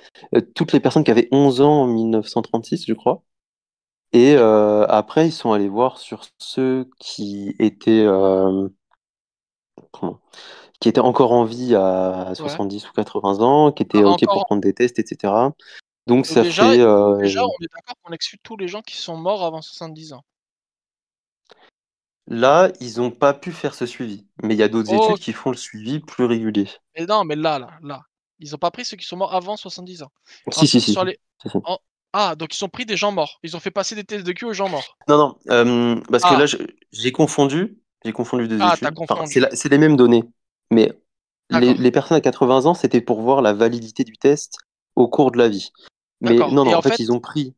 toutes les personnes qui avaient 11 ans en 1936, je crois. Et D'accord, après, ils sont allés voir sur ceux comment- qui étaient encore en vie à ouais. 70 ou 80 ans, qui étaient Ah, OK pour encore prendre des tests, etc. Donc donc ça déjà fait déjà, on est d'accord qu'on exclut tous les gens qui sont morts avant 70 ans. là, ils n'ont pas pu faire ce suivi. Mais il y a d'autres études qui OK. font le suivi plus régulier. Mais non, mais là, ils ont pas pris ceux qui sont morts avant 70 ans. Si, si, Ensuite, ils si, sont si. allés Si, si. en ah, donc ils ont pris des gens morts. Ils ont fait passer des tests de QI aux gens morts. Non, non, parce que là, Ah, j'ai confondu deux tu études. Enfin, confondu. c'est les mêmes données. Mais D'accord, les personnes à 80 ans, c'était pour voir la validité du test au cours de la vie. Mais d'accord non, non, et en en fait, fait ils ont pris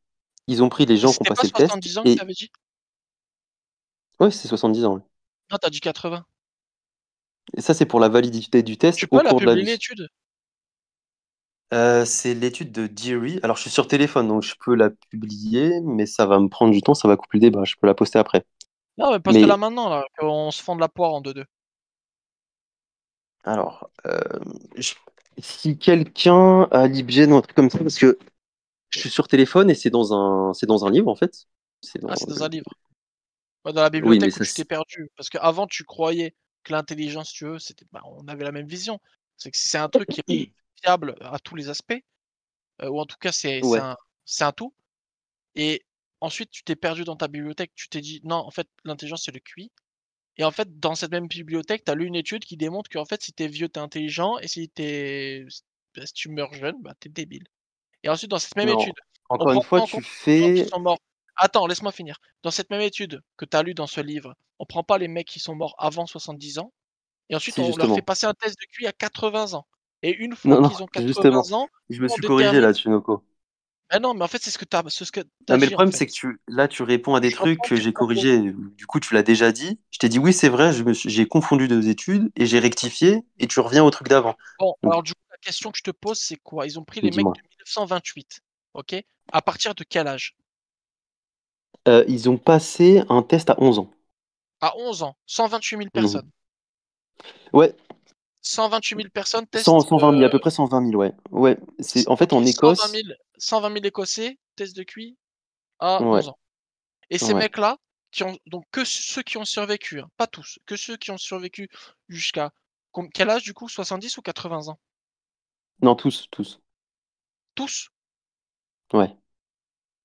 les gens qui ont c'était pas passé le test 70 ans que tu et. avais dit? Ouais, c'est 70 ans. Ouais. Non, tu as dit 80. Et ça, c'est pour la validité du test Tu au peux la cours de la publier vie. l'étude? C'est l'étude de Deary. Alors, je suis sur téléphone, donc je peux la publier, mais ça va me prendre du temps, ça va couper le débat. Je peux la poster après. Non, mais poste-la Mais maintenant là, qu'on se fende la poire en deux-deux. alors, je- si quelqu'un a l'IBGN ou un truc comme ça, parce que je suis sur téléphone et c'est dans un livre en fait. C'est Ah, dans c'est dans un le- livre. Ouais, dans la Oui, mais bibliothèque où ça. tu t'es perdu. Parce qu'avant, tu croyais que l'intelligence, si tu veux, c'était bah, on avait la même vision. C'est que si c'est un truc qui est fiable à tous les aspects, ou en tout cas Ouais. c'est un tout et ensuite tu t'es perdu dans ta bibliothèque, tu t'es dit: «Non, en fait, l'intelligence, c'est le QI» et en fait, dans cette même bibliothèque, tu as lu une étude qui démontre qu'en fait, si tu es vieux, tu es intelligent et si tu meurs jeune, bah, tu es débile. Et ensuite, dans cette même Non. étude, on Encore une prend fois, pas en tu compte les gens qui fais. sont morts. Attends, laisse-moi finir. Dans cette même étude que tu as lue dans ce livre, on prend pas les mecs qui sont morts avant 70 ans et ensuite Si, on leur fait justement. passer un test de QI à 80 ans. Et une fois Non, non, qu'ils ont justement. 80 ans, Je me on suis corrigé détermine là, Tunoko. mais non, mais en fait, c'est ce que tu Non, as mais le dit, en problème, fait. c'est que là, tu réponds à des Je trucs reprends que tes j'ai propos. corrigés. Du coup, tu l'as déjà dit. Je t'ai dit oui, c'est vrai, j'ai confondu deux études et j'ai rectifié et tu reviens au truc d'avant. Bon, Donc, alors du coup, la question que je te pose, c'est quoi? Ils ont pris les mecs dis-moi. de 1928, OK? À partir de quel âge? Ils ont passé un test à 11 ans. À 11 ans, 128 000 Mhm. personnes. Ouais, 128 000 personnes, 120 000, à peu près 120 000, ouais. Ouais, c'est en fait OK, en Écosse. 120 000 Écossais, test de QI à Ouais, 11 ans. Et ces ouais. mecs-là, qui ont donc que ceux qui ont survécu, hein, pas tous, que ceux qui ont survécu jusqu'à quel âge du coup? 70 ou 80 ans? Non, tous, tous. Tous? Ouais,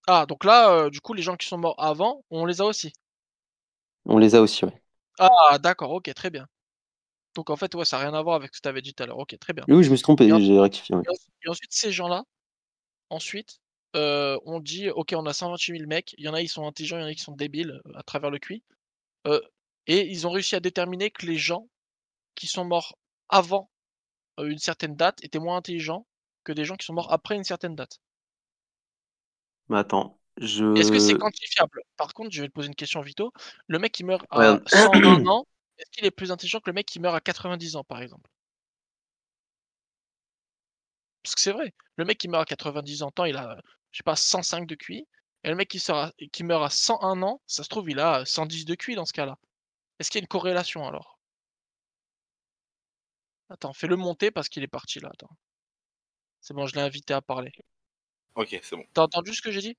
Ah, donc là, du coup, les gens qui sont morts avant, on les a aussi? on les a aussi, ouais. Ah d'accord, OK, très bien. Donc en fait, ouais, ça a rien à voir avec ce que tu avais dit tout à l'heure. OK, très bien. Oui, je me suis Et trompé, en j'ai rectifié, ouais. et ensuite ces gens-là, ensuite, on dit: «OK, on a 128 000 mecs, il y en a, ils sont intelligents, il y en a qui sont débiles, à travers le QI». Heu et ils ont réussi à déterminer que les gens qui sont morts avant, une certaine date étaient moins intelligents que des gens qui sont morts après une certaine date. Mais attends, Est-ce que c'est je quantifiable? Par contre, je vais te poser une question vito, le mec qui meurt ouais, à 101 ans, est-ce qu'il est plus intelligent que le mec qui meurt à 90 ans, par exemple? Parce que c'est vrai, le mec qui meurt à 90 ans, il a, je sais pas, 105 de QI et le mec qui meurt à 101 ans, ça se trouve, il a, 110 de QI dans ce cas-là. Est-ce qu'il y a une corrélation alors? Attends, fais-le monter parce qu'il est parti là, attends. C'est bon, je l'ai invité à parler. Ok, c'est bon. Tu as entendu ce que j'ai dit?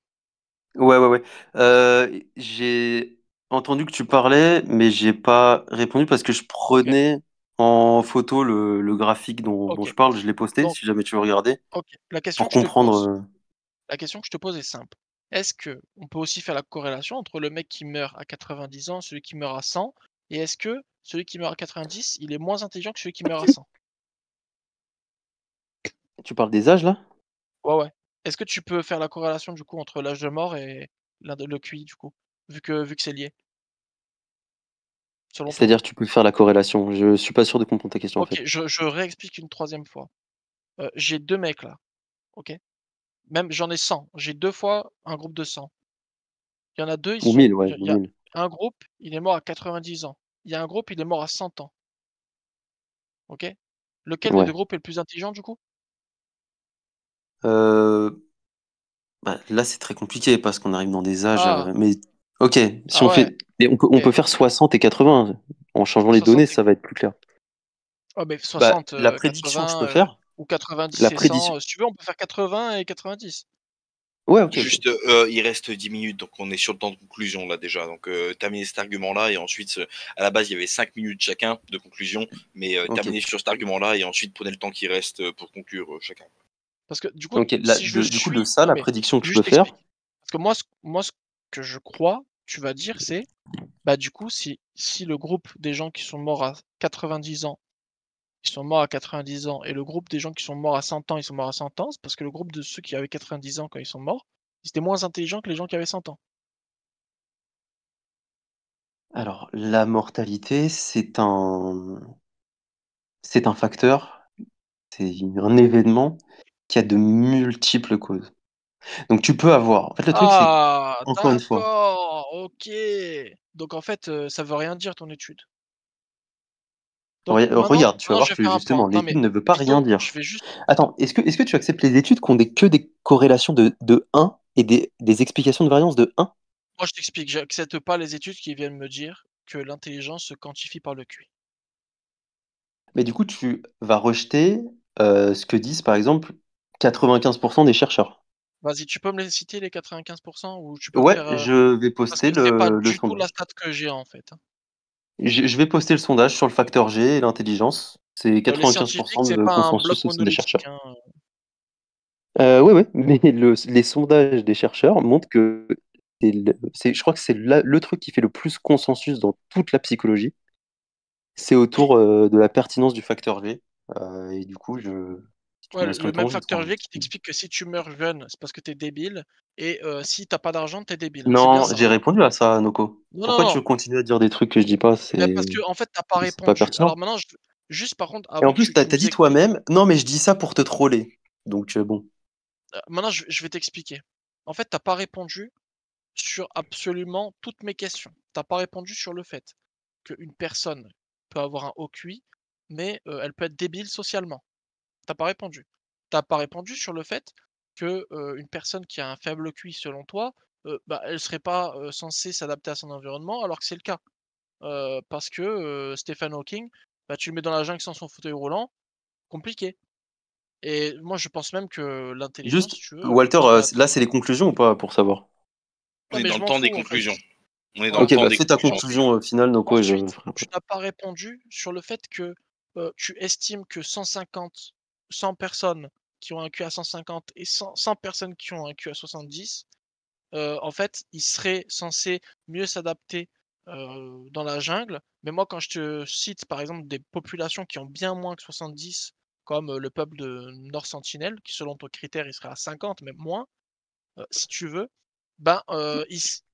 ouais, ouais, ouais. J'ai entendu que tu parlais, mais j'ai pas répondu parce que je OK, prenais en photo le graphique dont OK. je parle, je l'ai posté, Donc si jamais tu veux regarder, OK, la question pour que je te comprendre. pose la question que je te pose est simple. Est-ce qu'on peut aussi faire la corrélation entre le mec qui meurt à 90 ans, celui qui meurt à 100 et est-ce que celui qui meurt à 90, il est moins intelligent que celui qui meurt à 100? Tu parles des âges là? Ouais, ouais. Est-ce que tu peux faire la corrélation du coup entre l'âge de mort et le QI du coup? Vu que c'est lié, selon toi? C'est-à-dire, tu peux faire la corrélation. Je suis pas sûr de comprendre ta question en OK, fait. je réexplique une troisième fois. J'ai 2 mecs là, OK? Même j'en ai 100, j'ai 2 fois un groupe de 100. Il y en a 2, ils Ou sont 1000, ouais, ou il y a 1000. un groupe, il est mort à 90 ans. Il y a un groupe, il est mort à 100 ans, OK? Lequel des 2 Ouais. groupes est le plus intelligent du coup? Euh, Bah, là, c'est très compliqué parce qu'on arrive dans des âges. Ah! Mais ok, si Ah on ouais, fait, mais on peut OK. faire 60 et 80. En changeant les 60 données, ça va être plus clair. ah beh Bah, 60, la prédiction que je peux 80, faire, ou 90 la et prédiction. 100, si tu veux, on peut faire 80 et 90. Ouais, ok, ok. Juste, il reste 10 minutes, donc on est sur le temps de conclusion là déjà. Donc terminer cet argument-là et ensuite, à la base il y avait 5 minutes chacun de conclusion, mais Ok, terminer sur cet argument-là et ensuite prenez le temps qui reste pour conclure chacun. Parce que du coup, ok. Là, si je du coup, de suis ça, non la mais prédiction que je peux juste faire. t'explique. Parce que moi ce que je crois, tu vas dire c'est, bah, du coup si le groupe des gens qui sont morts à 90 ans, ils sont morts à 90 ans et le groupe des gens qui sont morts à 100 ans, ils sont morts à 100 ans, c'est parce que le groupe de ceux qui avaient 90 ans quand ils sont morts, ils étaient moins intelligents que les gens qui avaient 100 ans. Alors, la mortalité, c'est un facteur, c'est un événement qui a de multiples causes. Donc, tu peux avoir. En fait, le truc, c'est Ah! encore une fois. D'accord! OK. Donc en fait, ça veut rien dire ton étude. Donc Regarde, tu vas maintenant je voir vais que faire un point. justement, Non l'étude mais ne veut pas rien Vito, je dire. vais juste Attends, est-ce que tu acceptes les études qui ont que des corrélations de 1 et des explications de variance de 1? moi je t'explique, j'accepte pas les études qui viennent me dire que l'intelligence se quantifie par le QI. Mais du coup, tu vas rejeter ce que disent par exemple 95% des chercheurs. Vas-y, tu peux me les citer les 95 ou tu peux me Ouais, faire, je vais parce poster que c'est pas le du tout la sondage. stat que j'ai en fait, hein. Je vais poster le sondage sur le facteur G et l'intelligence. C'est Les scientifiques, 95% c'est de pas un bloc consensus au sein des chercheurs. monolithique, hein. Ouais, ouais, mais les sondages des chercheurs montrent que je crois que c'est le truc qui fait le plus consensus dans toute la psychologie. C'est autour de la pertinence du facteur V. Et du coup, si tu Ouais, me le laisses le le même temps, je facteur trouve. G qui t'explique que si tu meurs jeune, c'est parce que tu es débile et si tu as pas d'argent, tu es débile. C'est bien Non, ça, j'ai hein? répondu à ça, Noko. Non, non, Pourquoi tu non, continues à dire des trucs que je dis pas? mais parce que en fait, tu as pas C'est pas répondu. Alors pertinent. maintenant je juste par contre Et en avant que plus, tu t'as nous dit expliques, toi-même, non, mais je dis ça pour te troller. Donc, bon. maintenant je vais t'expliquer. En fait, tu as pas répondu sur absolument toutes mes questions. Tu as pas répondu sur le fait qu'une personne peut avoir un haut QI, mais elle peut être débile socialement. Tu as pas répondu. Tu as pas répondu sur le fait que, une personne qui a un faible QI selon toi, bah, elle serait pas, censée s'adapter à son environnement alors que c'est le cas. Parce que, Stephen Hawking, bah, tu le mets dans la jungle sans son fauteuil roulant, compliqué et moi je pense même que l'intelligence, Juste, si tu veux, Walter, vient de la là, c'est les conclusions ou pas pour savoir? On non est mais dans je le m'en temps des fous en fait. conclusions. On est dans le Voilà. Ok, temps bah des fais ta conclusions. conclusion finale, Noko, et je Ensuite, ferai après. tu n'as pas répondu sur le fait que, tu estimes que 150 100 personnes qui ont un QI à 150 et 100 personnes qui ont un QI à 70, en fait, ils seraient censés mieux s'adapter dans la jungle. Mais moi, quand je te cite, par exemple, des populations qui ont bien moins que 70, comme le peuple de Nord Sentinel, qui selon ton critère, il serait à 50, même moins, si tu veux, ben,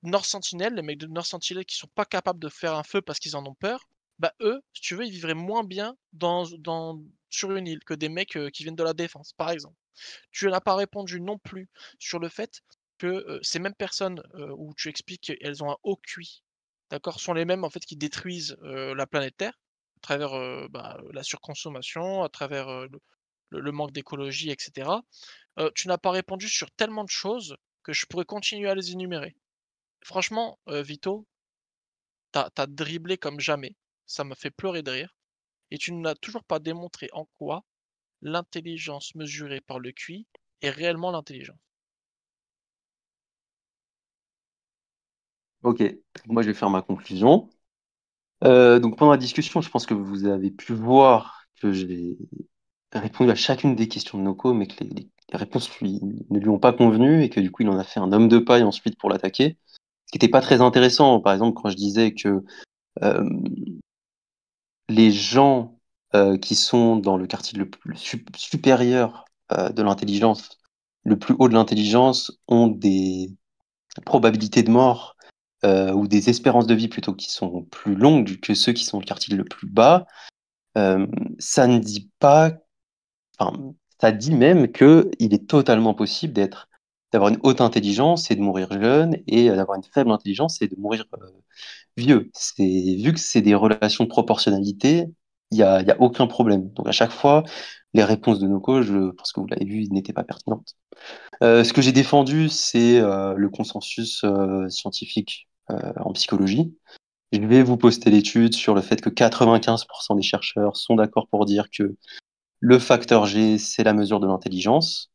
Nord Sentinel, les mecs de Nord Sentinel qui sont pas capables de faire un feu parce qu'ils en ont peur, bah eux, si tu veux, ils vivraient moins bien sur une île que des mecs qui viennent de la défense, par exemple. Tu n'as pas répondu non plus sur le fait que ces mêmes personnes où tu expliques qu'elles ont un haut QI, d'accord, sont les mêmes en fait qui détruisent la planète Terre à travers la surconsommation, à travers le manque d'écologie, etc. Tu n'as pas répondu sur tellement de choses que je pourrais continuer à les énumérer. Franchement, Vito, t'as dribblé comme jamais. Ça m'a fait pleurer de rire. Et tu ne l'as toujours pas démontré en quoi l'intelligence mesurée par le QI est réellement l'intelligence. Ok, moi je vais faire ma conclusion. Donc pendant la discussion, je pense que vous avez pu voir que j'ai répondu à chacune des questions de Noko, mais que les réponses ne lui ont pas convenu et que du coup il en a fait un homme de paille ensuite pour l'attaquer. Ce qui n'était pas très intéressant. Par exemple, quand je disais que euh, les gens qui sont dans le quartile le plus supérieur de l'intelligence, le plus haut de l'intelligence, ont des probabilités de mort ou des espérances de vie plutôt qui sont plus longues que ceux qui sont au quartile le plus bas, euh, ça ne dit pas, enfin, ça dit même que il est totalement possible d'avoir une haute intelligence et de mourir jeune, et d'avoir une faible intelligence et de mourir vieux. Vu que c'est des relations de proportionnalité, il y a aucun problème. Donc à chaque fois, les réponses de Noko, je pense que vous l'avez vu, n'étaient pas pertinentes. Ce que j'ai défendu, c'est le consensus scientifique en psychologie. Je vais vous poster l'étude sur le fait que 95% des chercheurs sont d'accord pour dire que le facteur G, c'est la mesure de l'intelligence,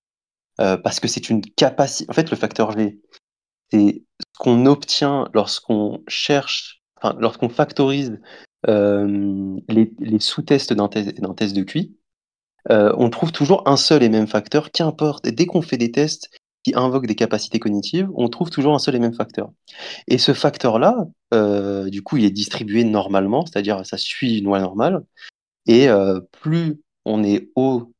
parce que c'est une capacité. En fait, le facteur G, c'est ce qu'on obtient lorsqu'on cherche, enfin, lorsqu'on factorise les sous-tests d'un test de QI. On trouve toujours un seul et même facteur, qu'importe. Dès qu'on fait des tests qui invoquent des capacités cognitives, on trouve toujours un seul et même facteur. Et ce facteur-là, du coup, il est distribué normalement, c'est-à-dire ça suit une loi normale. Et plus on est haut,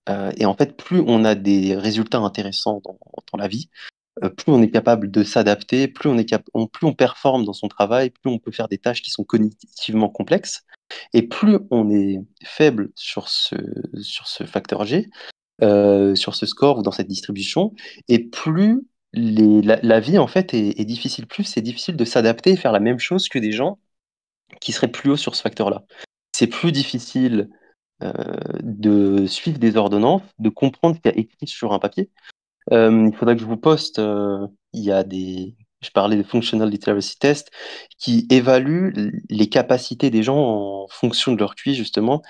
et en fait, plus on a des résultats intéressants dans la vie, plus on est capable de s'adapter, plus on performe dans son travail, plus on peut faire des tâches qui sont cognitivement complexes. Et plus on est faible sur ce facteur G, sur ce score ou dans cette distribution, et plus la vie en fait est difficile. Plus c'est difficile de s'adapter et faire la même chose que des gens qui seraient plus hauts sur ce facteur-là. C'est plus difficile de suivre des ordonnances, de comprendre ce qu'il y a écrit sur un papier. Il faudrait que je vous poste, il y a je parlais de Functional Literacy Test, qui évaluent les capacités des gens en fonction de leur QI, justement.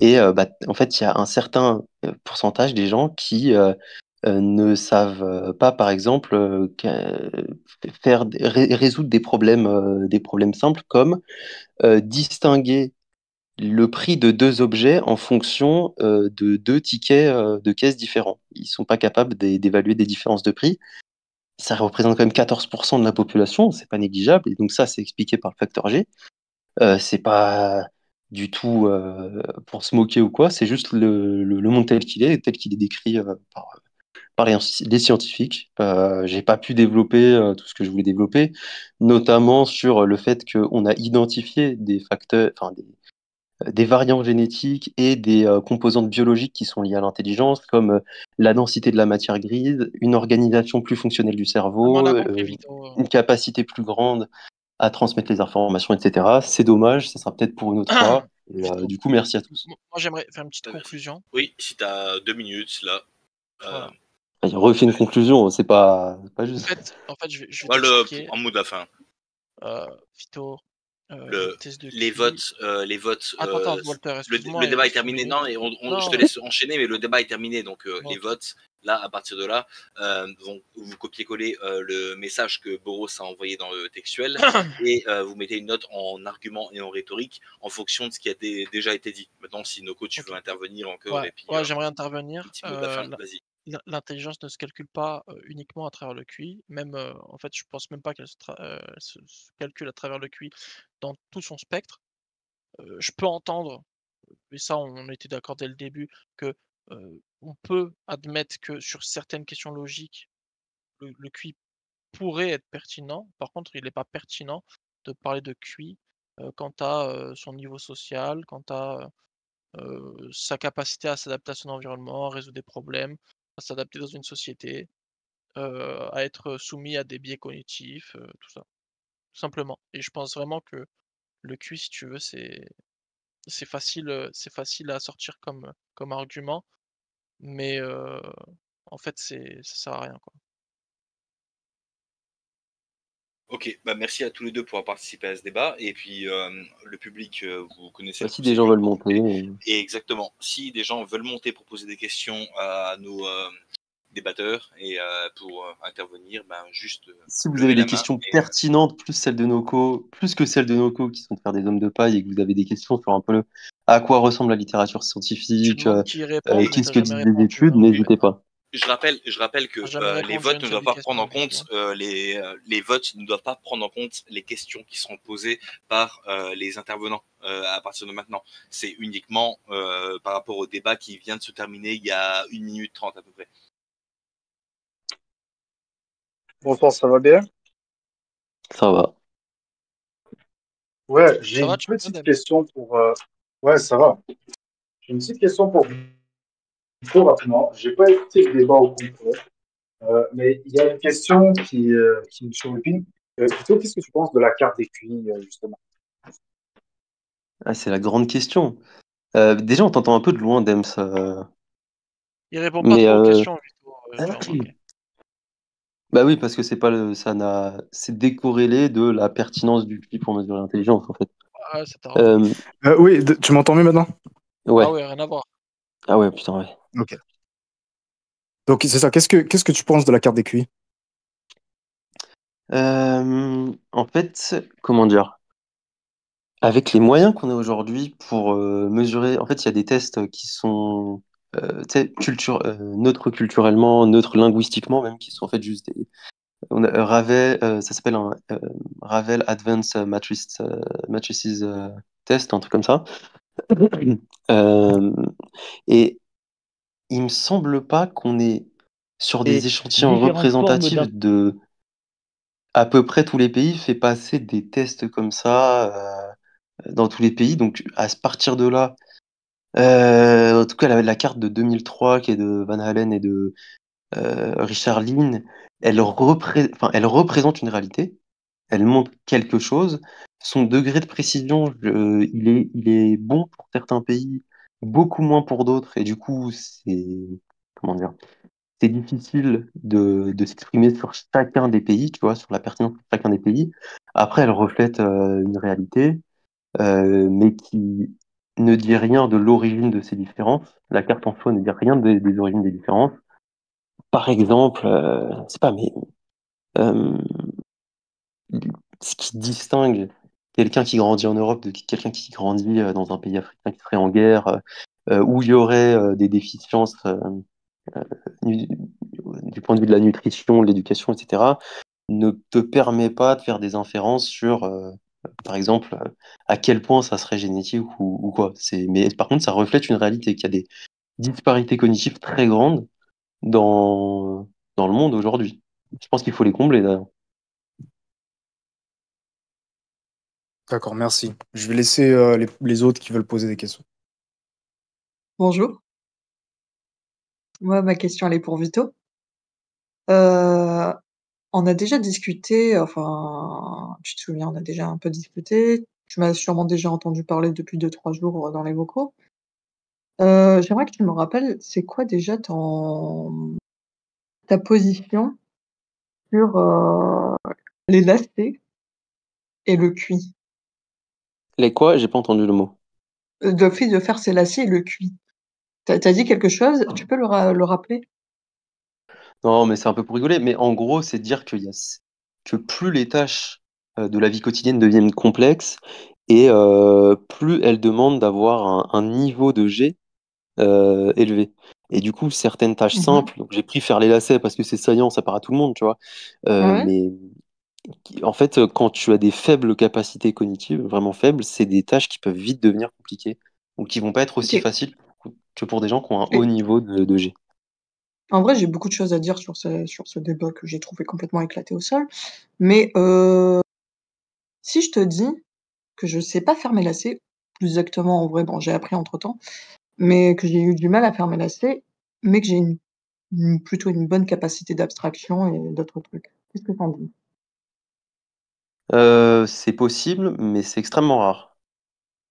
Et en fait, il y a un certain pourcentage des gens qui ne savent pas, par exemple, résoudre des problèmes simples comme distinguer le prix de deux objets en fonction de deux tickets de caisse différents. Ils sont pas capables d'évaluer des différences de prix. Ça représente quand même 14% de la population, c'est pas négligeable. Et donc ça, c'est expliqué par le facteur G. C'est pas du tout pour se moquer ou quoi, c'est juste le monde tel qu'il est décrit par les scientifiques. J'ai pas pu développer tout ce que je voulais développer, notamment sur le fait qu'on a identifié des facteurs, enfin des variants génétiques et des composantes biologiques qui sont liées à l'intelligence, comme la densité de la matière grise, une organisation plus fonctionnelle du On cerveau, a compris, Vito. une capacité plus grande à transmettre les informations, etc. C'est dommage, ça sera peut-être pour une autre fois. Et, Vito, du coup, merci à tous. moi j'aimerais faire une petite Vas-y. conclusion. Oui, si t'as 2 minutes là. Voilà. Il refait une conclusion, c'est pas En juste. fait, je vais Voilà t'expliquer. en mot de la fin. Vito, test de les QI. votes, Attends, Walter, le excuse-moi. débat est Juste une terminé. minute. Non, et je Non, te laisse enchaîner, mais le débat est terminé. Donc, les ok. votes, là, à partir de là, vous copiez-coller le message que Boros a envoyé dans le textuel et vous mettez une note en argument et en rhétorique en fonction de ce qui a déjà été dit. Maintenant, si Noko, tu veux Ok. intervenir encore, Ouais, et puis ouais, j'aimerais un intervenir. petit mot de la fin, vas-y. L'intelligence ne se calcule pas uniquement à travers le QI. Même, en fait, je pense même pas qu'elle se calcule à travers le QI dans tout son spectre. Je peux entendre, et ça, on était d'accord dès le début, que on peut admettre que sur certaines questions logiques, le QI pourrait être pertinent. Par contre, il n'est pas pertinent de parler de QI quant à son niveau social, quant à sa capacité à s'adapter à son environnement, à résoudre des problèmes, à s'adapter dans une société, à être soumis à des biais cognitifs, tout ça, tout simplement. Et je pense vraiment que le QI, si tu veux, c'est facile à sortir comme argument, mais en fait, ça sert à rien, quoi. Ok, bah merci à tous les deux pour avoir participé à ce débat. Et puis, le public, vous connaissez Bah, la si des gens procédure. veulent monter, Et exactement, si des gens veulent monter pour poser des questions à nos débatteurs et pour intervenir, ben juste si vous avez levez des la main. questions Et, pertinentes, plus que celles de Noko, qui sont de faire des hommes de paille, et que vous avez des questions sur un peu à quoi ressemble la littérature Tu scientifique, demandes qui répond, mais qu'est-ce t'as que jamais disent les répondu, études, hein. n'hésitez pas. je rappelle que Tu jamais les répondu à votes une ne seule doivent des pas prendre questions, en du coup, compte hein. les votes ne doivent pas prendre en compte les questions qui seront posées par les intervenants à partir de maintenant. C'est uniquement par rapport au débat qui vient de se terminer il y a 1 minute 30 à peu près. Bonsoir, ça va bien? Ça va. Ouais, j'ai Ça va, une tu vas bien, petite Dems? question pour. Ouais, ça va. J'ai une petite question pour Nico rapidement. J'ai pas écouté le débat au complet, mais il y a une question qui me survient. Nico, qu'est-ce que tu penses de la carte des QI, justement? Ah, c'est la grande question. Déjà, on t'entend un peu de loin, Dems. Il répond pas Mais trop aux questions, Vito, j'ai ah, remarqué. bah oui, parce que c'est pas c'est décorrélé de la pertinence du QI pour mesurer l'intelligence, en fait. Ah, ça t'arrange. Euh, Oui, tu m'entends mieux maintenant? Ah ouais. ouais, rien à voir. Ah ouais, putain, ouais. Ok. Donc, c'est ça. Qu'est-ce que tu penses de la carte des QI? En fait, comment dire? Avec les moyens qu'on a aujourd'hui pour mesurer, en fait, il y a des tests qui sont tu sais, neutres culturellement, neutres linguistiquement, même, qui sont en fait juste des. On a Ravel, ça s'appelle un Ravel Advanced Matrices Test, un truc comme ça. Euh, et il me semble pas qu'on est sur des échantillons différentes formes représentatifs de à peu près tous les pays, fait passer des tests comme ça dans tous les pays. Donc à partir de là, en tout cas la carte de 2003 qui est de Van Halen et de Richard Lynn, elle représente une réalité, elle montre quelque chose. Son degré de précision, il est bon pour certains pays, beaucoup moins pour d'autres, et du coup, comment dire, c'est difficile de s'exprimer sur chacun des pays, tu vois, sur la pertinence de chacun des pays. Après, elle reflète une réalité, mais qui ne dit rien de l'origine de ces différences. La carte en soi ne dit rien des origines des différences. Par exemple, c'est pas, mais euh, ce qui distingue quelqu'un qui grandit en Europe de quelqu'un qui grandit dans un pays africain qui serait en guerre, où il y aurait des déficiences nu- du point de vue de la nutrition, de l'éducation, etc., ne te permet pas de faire des inférences sur, par exemple, à quel point ça serait génétique ou quoi. Mais par contre, ça reflète une réalité, qu'il y a des disparités cognitives très grandes dans le monde aujourd'hui. Je pense qu'il faut les combler, d'ailleurs. D'accord, merci. Je vais laisser les autres qui veulent poser des questions. Bonjour. Moi, ma question, elle est pour Vito. On a déjà discuté, enfin, tu te souviens, on a déjà un peu discuté. Tu m'as sûrement déjà entendu parler depuis 2-3 jours dans les vocaux. J'aimerais que tu me rappelles, c'est quoi déjà ta position sur les lacets et le QI? Les quoi? J'ai pas entendu le mot. Le fait de faire ses lacets et le QI. Tu as dit quelque chose, tu peux le rappeler? Non, mais c'est un peu pour rigoler. Mais en gros, c'est de dire que plus les tâches de la vie quotidienne deviennent complexes et plus elles demandent d'avoir un niveau de G élevé. Et du coup, certaines tâches Mmh. simples, donc j'ai pris faire les lacets parce que c'est saillant, ça part à tout le monde, tu vois. Ouais. Mais en fait, quand tu as des faibles capacités cognitives, vraiment faibles, c'est des tâches qui peuvent vite devenir compliquées ou qui vont pas être aussi OK. faciles que pour des gens qui ont un haut Et niveau de G. en vrai, j'ai beaucoup de choses à dire sur ce débat que j'ai trouvé complètement éclaté au sol. Mais si je te dis que je sais pas faire mes lacets, plus exactement en vrai, bon, j'ai appris entre-temps, mais que j'ai eu du mal à faire mes lacets, mais que j'ai plutôt une bonne capacité d'abstraction et d'autres trucs. Qu'est-ce que tu en dis? C'est possible, mais c'est extrêmement rare.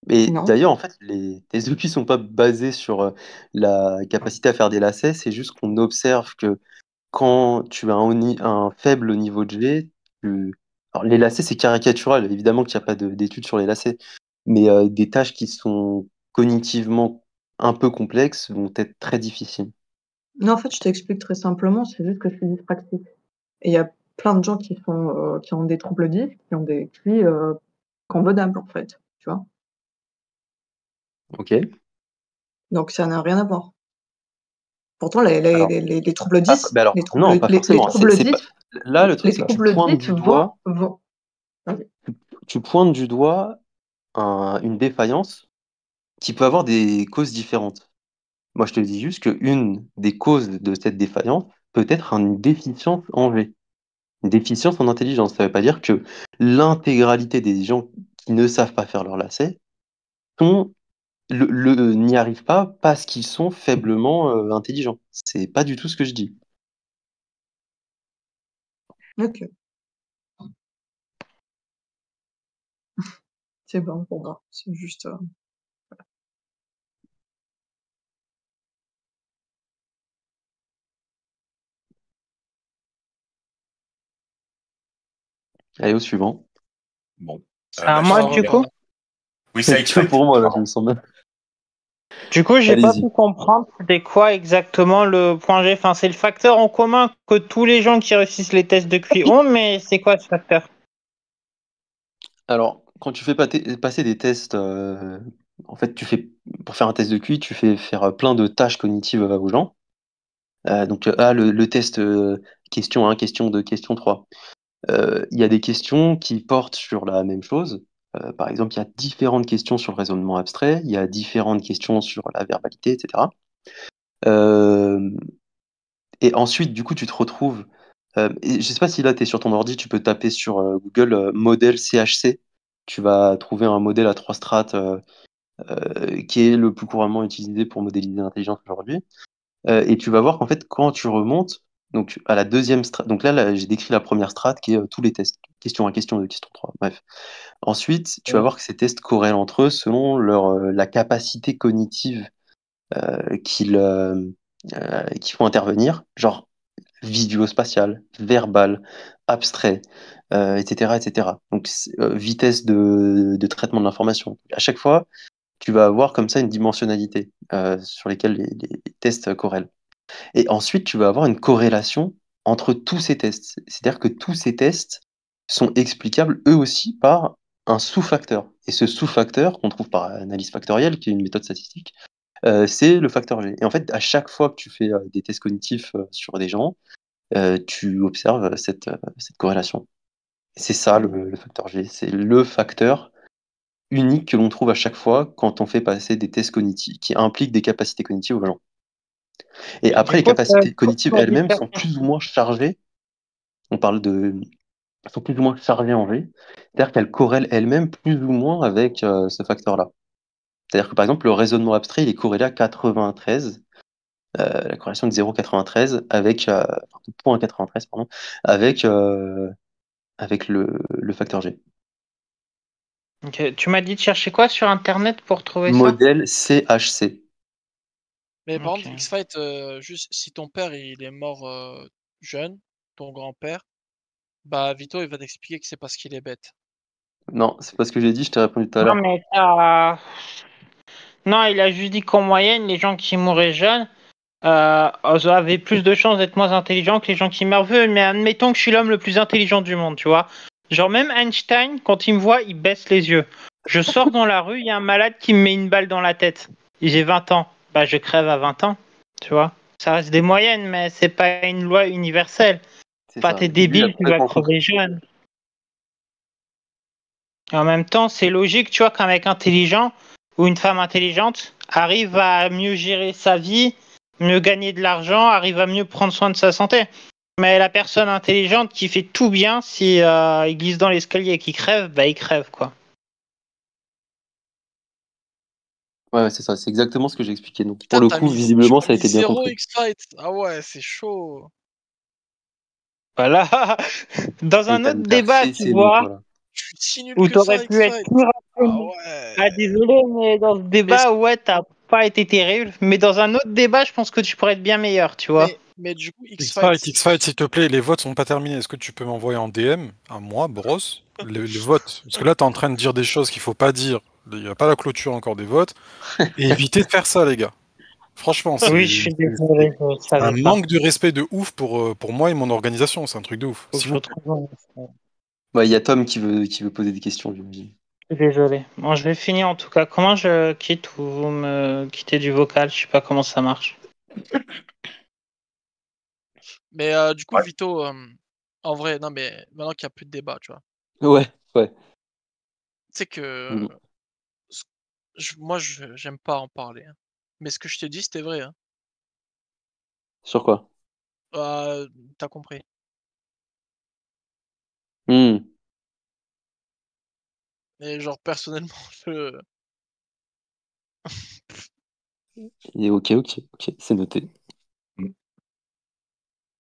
Et Non? d'ailleurs, en fait, les tests de QI sont pas basés sur la capacité à faire des lacets, c'est juste qu'on observe que quand tu as un faible niveau de G, alors, les lacets, c'est caricatural, évidemment qu'il n'y a pas d'études sur les lacets, mais des tâches qui sont cognitivement un peu complexes vont être très difficiles. Non, en fait, je t'explique très simplement, c'est juste que je suis dyspraxique et il y a plein de gens qui ont des troubles dys, qui ont des QI, convenables, en fait, tu vois? Ok? Donc ça n'a rien à voir. Pourtant les les Alors, les les les troubles dys ben alors, les non, troubles pas les forcément. troubles C'est dys pas... Là, le truc, les c'est que tu troubles pointes dys du doigt, vont vas-y. tu pointes du doigt une défaillance qui peut avoir des causes différentes. Moi, je te dis juste qu'une des causes de cette défaillance peut être une déficience en V, une déficience en intelligence. Ça ne veut pas dire que l'intégralité des gens qui ne savent pas faire leur lacet sont, n'y arrivent pas parce qu'ils sont faiblement intelligents. C'est pas du tout ce que je dis. OK, c'est bon pour moi. C'est juste, Allez, au suivant. Bon. C'est à Bah, moi, Ah, du super. coup. regarde. Oui, c'est Que X-Fight. pour moi, là, je me sens bien. Du coup, j'ai pas Allez-y. pu comprendre c'était quoi exactement le point G. Enfin, c'est le facteur en commun que tous les gens qui réussissent les tests de QI ont, mais c'est quoi ce facteur? Alors, quand tu fais passer des tests, en fait, pour faire un test de QI, tu fais faire plein de tâches cognitives aux gens. Donc, le test question 1, question 2, question 3. Il y a des questions qui portent sur la même chose. Par exemple, il y a différentes questions sur le raisonnement abstrait, il y a différentes questions sur la verbalité, etc. Euh, et ensuite, du coup, tu te retrouves. Et je sais pas si là, tu es sur ton ordi, tu peux taper sur Google modèle CHC. Tu vas trouver un modèle à 3 strates qui est le plus couramment utilisé pour modéliser l'intelligence aujourd'hui. Et tu vas voir qu'en fait, quand tu remontes donc à la deuxième strate, donc là, j'ai décrit la première strate qui est tous les tests, question 1, question 2, question 3, bref. Ensuite, tu vas voir que ces tests corrèlent entre eux selon la capacité cognitive qu'ils font intervenir, genre visuospatial, verbal, abstrait, etc., etc. Donc, vitesse de traitement de l'information. À chaque fois, tu vas avoir comme ça une dimensionnalité sur lesquelles les tests corrèlent. Et ensuite, tu vas avoir une corrélation entre tous ces tests. C'est-à-dire que tous ces tests sont explicables eux aussi par un sous-facteur. Et ce sous-facteur, qu'on trouve par analyse factorielle, qui est une méthode statistique, c'est le facteur G. Et en fait, à chaque fois que tu fais des tests cognitifs sur des gens, tu observes cette corrélation. C'est ça le facteur G. C'est le facteur unique que l'on trouve à chaque fois quand on fait passer des tests cognitifs qui impliquent des capacités cognitives aux gens. Et Et après, du les coup, capacités tu cognitives m'as dit elles-mêmes faire. sont plus ou moins chargées. On parle de sont plus ou moins chargées en G. C'est-à-dire qu'elles corrèlent elles-mêmes plus ou moins avec ce facteur-là. C'est-à-dire que par exemple, le raisonnement abstrait, il est corrélé à 93, la corrélation de 0,93 avec, enfin, de 0,93, pardon, avec le facteur G. Ok, tu m'as dit de chercher quoi sur Internet pour trouver ça? Modèle CHC. Mais par Ok. contre, X-Fight, juste si ton père il est mort jeune, ton grand-père, bah Vito il va t'expliquer que c'est parce qu'il est bête. Non, c'est pas ce que j'ai dit, je t'ai répondu tout à Non, l'heure. mais non, il a juste dit qu'en moyenne, les gens qui mouraient jeunes avaient plus de chances d'être moins intelligents que les gens qui meurent vieux. Mais admettons que je suis l'homme le plus intelligent du monde, tu vois. Genre, même Einstein, quand il me voit, il baisse les yeux. Je sors dans la rue, il y a un malade qui me met une balle dans la tête. J'ai 20 ans. Bah, je crève à 20 ans, tu vois. Ça reste des moyennes, mais c'est pas une loi universelle. C'est Pas ça. t'es Lui, il a débile, tu vas complètement compris. crever jeune. Et en même temps, c'est logique, tu vois, qu'un mec intelligent ou une femme intelligente arrive à mieux gérer sa vie, mieux gagner de l'argent, arrive à mieux prendre soin de sa santé. Mais la personne intelligente qui fait tout bien, si il glisse dans l'escalier et qu'il crève, bah il crève, quoi. Ouais, c'est ça, c'est exactement ce que j'ai expliqué. Donc, pour Putain, le coup, tu visiblement, m'as ça a mis été bien 0 compris. X-Fight. Ah ouais, c'est chaud. Voilà. Dans Et un autre débat, tu c'est nous, vois, voilà. Je suis si nul où que ça, t'aurais pu être X-Fight. plus Ah rapide. Ah, ouais. désolé, mais dans ce Mais, débat, ouais, t'as pas été terrible. Mais dans un autre débat, je pense que tu pourrais être bien meilleur, tu vois. mais du coup, X-Fight. X-Fight, s'il te plaît, les votes sont pas terminés. Est-ce que tu peux m'envoyer en DM à moi, Bros, les votes? Parce que là, t'es en train de dire des choses qu'il faut pas dire. Il n'y a pas la clôture encore des votes. Et évitez de faire ça, les gars. Franchement, Oui, je suis désolé, je un savais pas. manque de respect de ouf pour moi et mon organisation. C'est un truc de ouf. Faut que S'il je vous plaît. retrouve. Bah, il y a Tom qui veut poser des questions, j'imagine. Je suis désolé. Bon, je vais finir en tout cas. Comment je quitte ou vous me quittez du vocal? Je sais pas comment ça marche. Mais du coup, Ouais. Vito, en vrai, non, mais maintenant qu'il n'y a plus de débat, tu vois. Ouais, ouais. Tu sais que Mm. moi, j'aime pas en parler, hein. Mais ce que je t'ai dit, c'était vrai, hein. Sur quoi? Ah, t'as compris. Hmm. Et genre, personnellement, je... Et ok, c'est noté.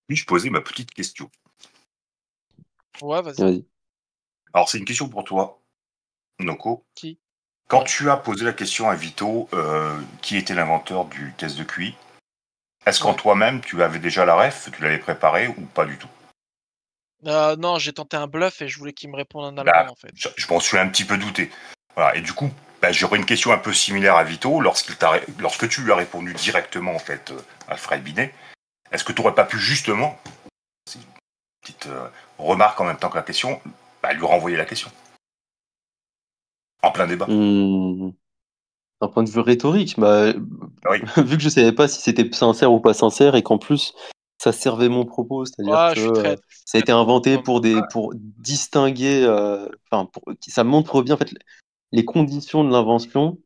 Puis-je poser ma petite question? Ouais, vas-y. Vas-y. Alors, c'est une question pour toi, Noko. Qui? Quand Ouais. tu as posé la question à Vito, qui était l'inventeur du test de QI, est-ce qu'en Ouais. toi-même, tu avais déjà la ref, tu l'avais préparé ou pas du tout? Non, j'ai tenté un bluff et je voulais qu'il me réponde en Bah, allemand, en fait. je m'en suis un petit peu douté. Voilà. Et du coup, bah, j'aurais une question un peu similaire à Vito. Lorsque tu lui as répondu directement, en fait, à Fred Binet, est-ce que tu n'aurais pas pu justement, c'est une petite remarque en même temps que la question, bah, lui renvoyer la question en plein débat? Hmm. D'un point de vue rhétorique, bah, Oui. vu que je savais pas si c'était sincère ou pas sincère et qu'en plus ça servait mon propos, c'est-à-dire Ouais, que je suis traître. ça a été inventé Tom. pour distinguer, ça montre bien en fait les conditions de l'invention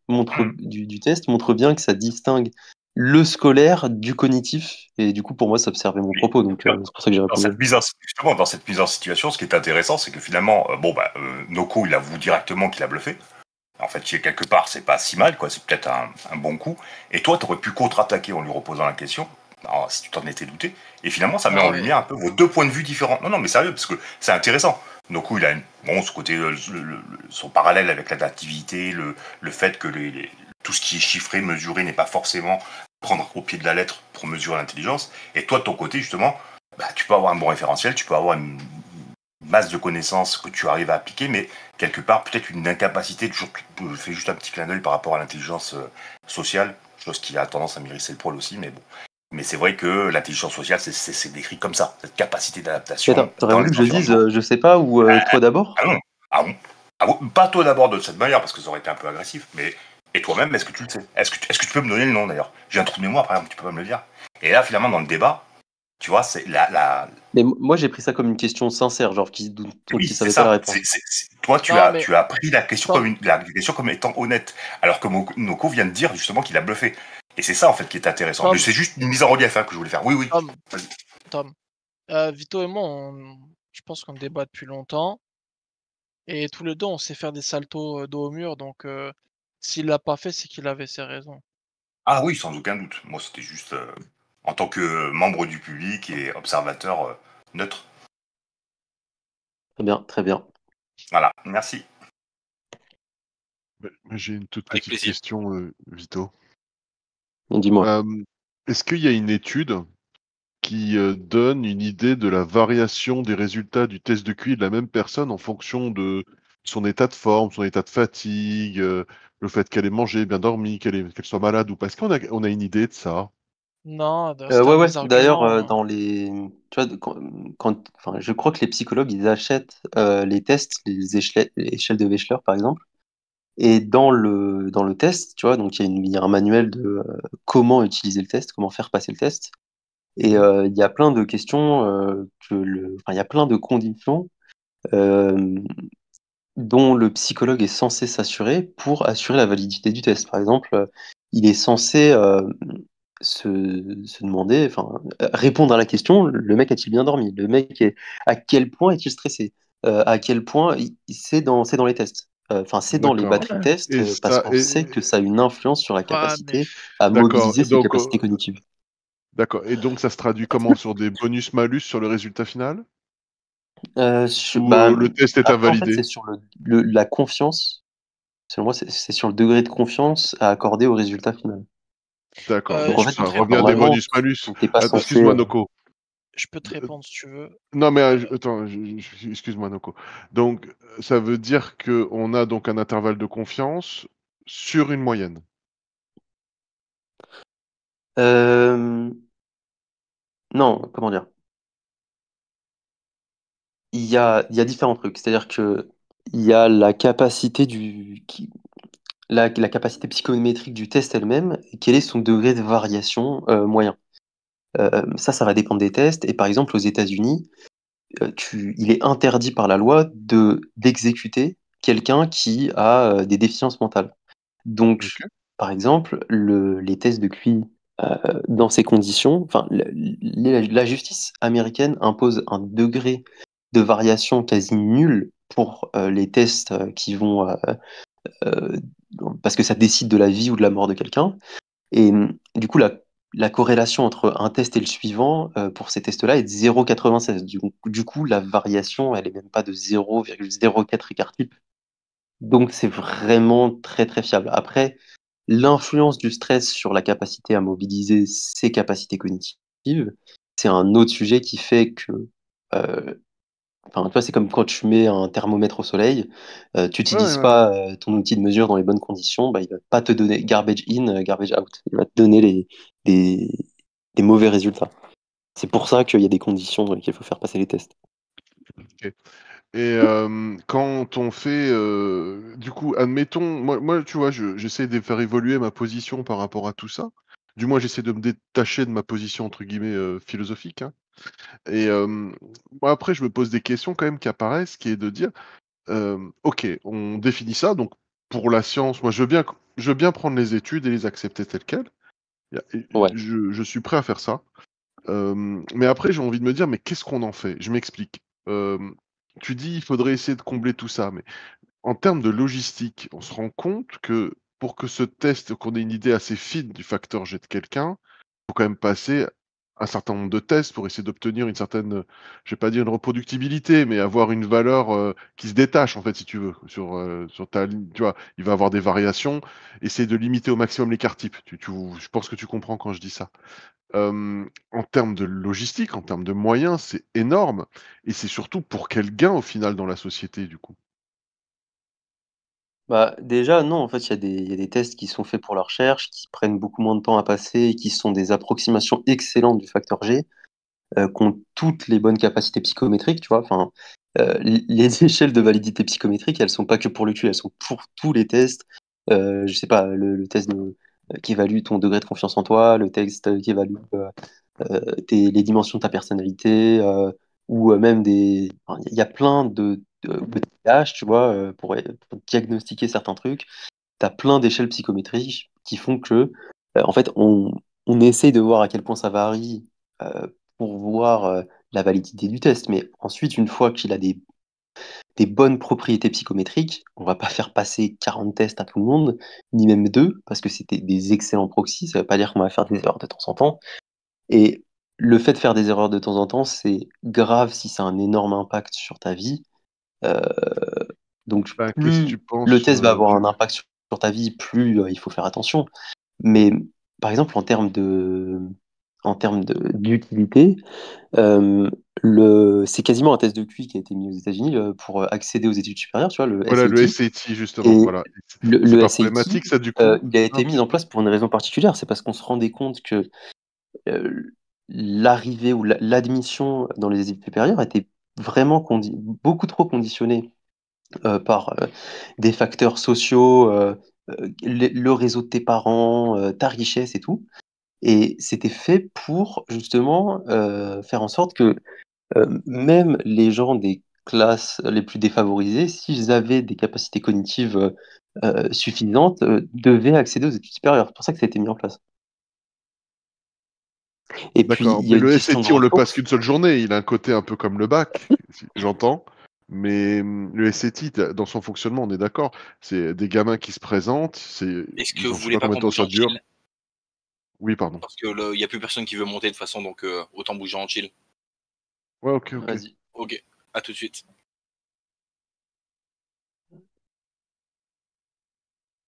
du test montrent bien que ça distingue le scolaire du cognitif et du coup pour moi ça servait mon Oui. propos donc c'est pour ça que j'ai Dans cette répondu. mise en situation, ce qui est intéressant, c'est que finalement, Noko, il avoue directement qu'il a bluffé. En fait, quelque part, c'est pas si mal, quoi. C'est peut-être un bon coup. Et toi, t'aurais pu contre-attaquer en lui reposant la question, alors, si tu t'en étais douté. Et finalement, ça met en Ouais, mais lumière un peu vos deux points de vue différents. Non, mais sérieux, parce que c'est intéressant. Noko, il a ce côté, son parallèle avec la dativité, le fait que tout ce qui est chiffré, mesuré, n'est pas forcément prendre au pied de la lettre pour mesurer l'intelligence. Et toi, de ton côté, justement, bah, tu peux avoir un bon référentiel, tu peux avoir une masse de connaissances que tu arrives à appliquer, mais quelque part, peut-être une incapacité, toujours, je fais juste un petit clin d'œil par rapport à l'intelligence sociale, chose qui a tendance à m'hérisser le poil aussi, mais bon. Mais c'est vrai que l'intelligence sociale, c'est décrit comme ça, cette capacité d'adaptation Attends, t'aurais dans voulu les que je dise environnements. je sais pas ou toi d'abord? Ah non, ah bon, ah bon, pas toi d'abord de cette manière, parce que ça aurait été un peu agressif, mais et toi-même, est-ce que tu le sais? Est-ce que tu peux me donner le nom d'ailleurs? J'ai un trou de mémoire, par exemple, tu peux pas me le dire. Et là, finalement, dans le débat, tu vois, c'est Mais moi j'ai pris ça comme une question sincère genre dont oui, il c'est savait pas la ça. réponse. Toi, non, mais tu as pris la question Tom, la question comme étant honnête, alors que Noko vient de dire justement qu'il a bluffé. Et c'est ça en fait qui est intéressant. Mais Tom, c'est juste une mise en relief que je voulais faire. Oui, oui. Tom, Vas-y. Tom. Vito et moi, je pense qu'on débat depuis longtemps. Et tous les deux, on sait faire des saltos dos au mur. Donc, s'il l'a pas fait, c'est qu'il avait ses raisons. Ah oui, sans aucun doute. Moi, c'était juste en tant que membre du public et observateur neutre. Très bien, très bien. Voilà. Merci. J'ai une toute Avec petite plaisir. question, Vito. Dis-moi. Est-ce qu'il y a une étude qui donne une idée de la variation des résultats du test de QI de la même personne en fonction de son état de forme, son état de fatigue, le fait qu'elle ait mangé, bien dormi, qu'elle soit malade ou pas. Est-ce qu'on a une idée de ça? Non, c'est un Ouais, de ouais. mes D'ailleurs, arguments. dans les, tu vois, enfin, je crois que les psychologues, ils achètent les tests, les échelles de Wechsler, par exemple. Et dans le test, tu vois, donc il y a un manuel de comment utiliser le test, comment faire passer le test. Et il y a plein de questions enfin, il y a plein de conditions euh, dont le psychologue est censé s'assurer pour assurer la validité du test. Par exemple, il est censé se demander, enfin, répondre à la question, le mec a-t-il bien dormi? À quel point est-il stressé? À quel point c'est dans les tests? Enfin, c'est dans les D'accord. batteries tests Et parce ça, qu'on sait que ça a une influence sur la Ouais, mais capacité à d'accord. mobiliser ses capacités cognitives. D'accord. Et donc, ça se traduit comment? Sur des bonus-malus sur le résultat final? Ou Bah, le test est après, en fait, c'est invalidé? sur la confiance. Selon moi, c'est sur le degré de confiance à accorder au résultat final. D'accord. Donc, en Donc, je fait, peux ça te revient à des répondre. normalement, bonus-malus. t'es pas censé. Excuse-moi, Noko. Je peux te répondre si tu veux. Non, mais Euh, attends, excuse-moi, Noko. Donc, ça veut dire qu'on a donc un intervalle de confiance sur une moyenne. euh, non, comment dire? Il y a différents trucs. C'est-à-dire que il y a la capacité la capacité psychométrique du test elle-même, et quel est son degré de variation moyen. Ça va dépendre des tests. Et par exemple, aux États-Unis, il est interdit par la loi d'exécuter quelqu'un qui a des déficiences mentales. Donc, Ok. par exemple, les tests de QI dans ces conditions, enfin, la justice américaine impose un degré de variation quasi nul pour les tests qui vont, euh, parce que ça décide de la vie ou de la mort de quelqu'un. Et du coup, la corrélation entre un test et le suivant pour ces tests-là est de 0,96. Du coup, la variation, elle est même pas de 0,04 écart type. Donc, c'est vraiment très, très fiable. Après, l'influence du stress sur la capacité à mobiliser ses capacités cognitives, c'est un autre sujet qui fait que, euh, enfin, tu vois, c'est comme quand tu mets un thermomètre au soleil, tu Ouais, ouais, n'utilises ouais. pas ton outil de mesure dans les bonnes conditions, bah, il va pas te donner garbage in, garbage out. Il va te donner des, des mauvais résultats. C'est pour ça qu'il y a des conditions dans lesquelles il faut faire passer les tests. Ok. Et quand on fait, du coup, admettons, moi, tu vois, j'essaie de faire évoluer ma position par rapport à tout ça. Du moins, j'essaie de me détacher de ma position entre guillemets philosophique, hein. Et moi, après, je me pose des questions quand même qui apparaissent, qui est de dire, ok, on définit ça. Donc, pour la science, moi, je veux bien prendre les études et les accepter telles quelles. Ouais. Je suis prêt à faire ça. Mais après, j'ai envie de me dire, mais qu'est-ce qu'on en fait? Je m'explique. Tu dis, il faudrait essayer de combler tout ça, mais en termes de logistique, on se rend compte que pour que ce test, qu'on ait une idée assez fine du facteur G de quelqu'un, il faut quand même passer un certain nombre de tests pour essayer d'obtenir une certaine, je vais pas dire une reproductibilité, mais avoir une valeur qui se détache, en fait, si tu veux, sur ta ligne. Tu vois, il va avoir des variations. Essayer de limiter au maximum l'écart type. Je pense que tu comprends quand je dis ça. En termes de logistique, en termes de moyens, c'est énorme et c'est surtout pour quel gain au final dans la société du coup? Bah, déjà, non, en fait, il y a des tests qui sont faits pour la recherche, qui prennent beaucoup moins de temps à passer et qui sont des approximations excellentes du facteur G, qui ont toutes les bonnes capacités psychométriques, tu vois. Enfin, les échelles de validité psychométrique, elles sont pas que pour le QI, elles sont pour tous les tests. Je sais pas, le test qui évalue ton degré de confiance en toi, le test qui évalue les dimensions de ta personnalité, ou même enfin, il y a plein de TH, tu vois, pour diagnostiquer certains trucs. Tu as plein d'échelles psychométriques qui font que, en fait, on essaye de voir à quel point ça varie pour voir la validité du test. Mais ensuite, une fois qu'il a des bonnes propriétés psychométriques, on va pas faire passer 40 tests à tout le monde, ni même deux, parce que c'était des excellents proxys. Ça veut pas dire qu'on va faire des erreurs de temps en temps. Et le fait de faire des erreurs de temps en temps, c'est grave si ça a un énorme impact sur ta vie. Euh, donc, Bah, qu'est-ce que tu plus le penses, test va avoir un du impact sur ta vie, plus il faut faire attention. Mais par exemple, en termes d'utilité, euh, c'est quasiment un test de QI qui a été mis aux États-Unis pour accéder aux études supérieures, tu vois, le Voilà, le SAT. SAT, justement. Et Voilà. le C'est pas SAT, problématique, ça, du coup? il a été mis en place pour une raison particulière. C'est parce qu'on se rendait compte que l'arrivée ou l'admission dans les études supérieures était vraiment beaucoup trop conditionnée par des facteurs sociaux, le réseau de tes parents, ta richesse et tout. Et c'était fait pour justement faire en sorte que même les gens des classes les plus défavorisées, s'ils avaient des capacités cognitives suffisantes, devaient accéder aux études supérieures. C'est pour ça que ça a été mis en place. Et puis, D'accord, il y a mais une le question de SAT, on le passe ressources. qu'une seule journée. Il a un côté un peu comme le bac, j'entends. Mais le SAT, dans son fonctionnement, on est d'accord. C'est des gamins qui se présentent. Est-ce que Ils ont vous je sais voulez pas pas combien qu'on de temps bouge ça en dure. chill? Oui, pardon. Parce que il y a plus personne qui veut monter de toute façon, donc autant bouger en chill. Ouais, ok. Vas-y. Ok, à tout de suite.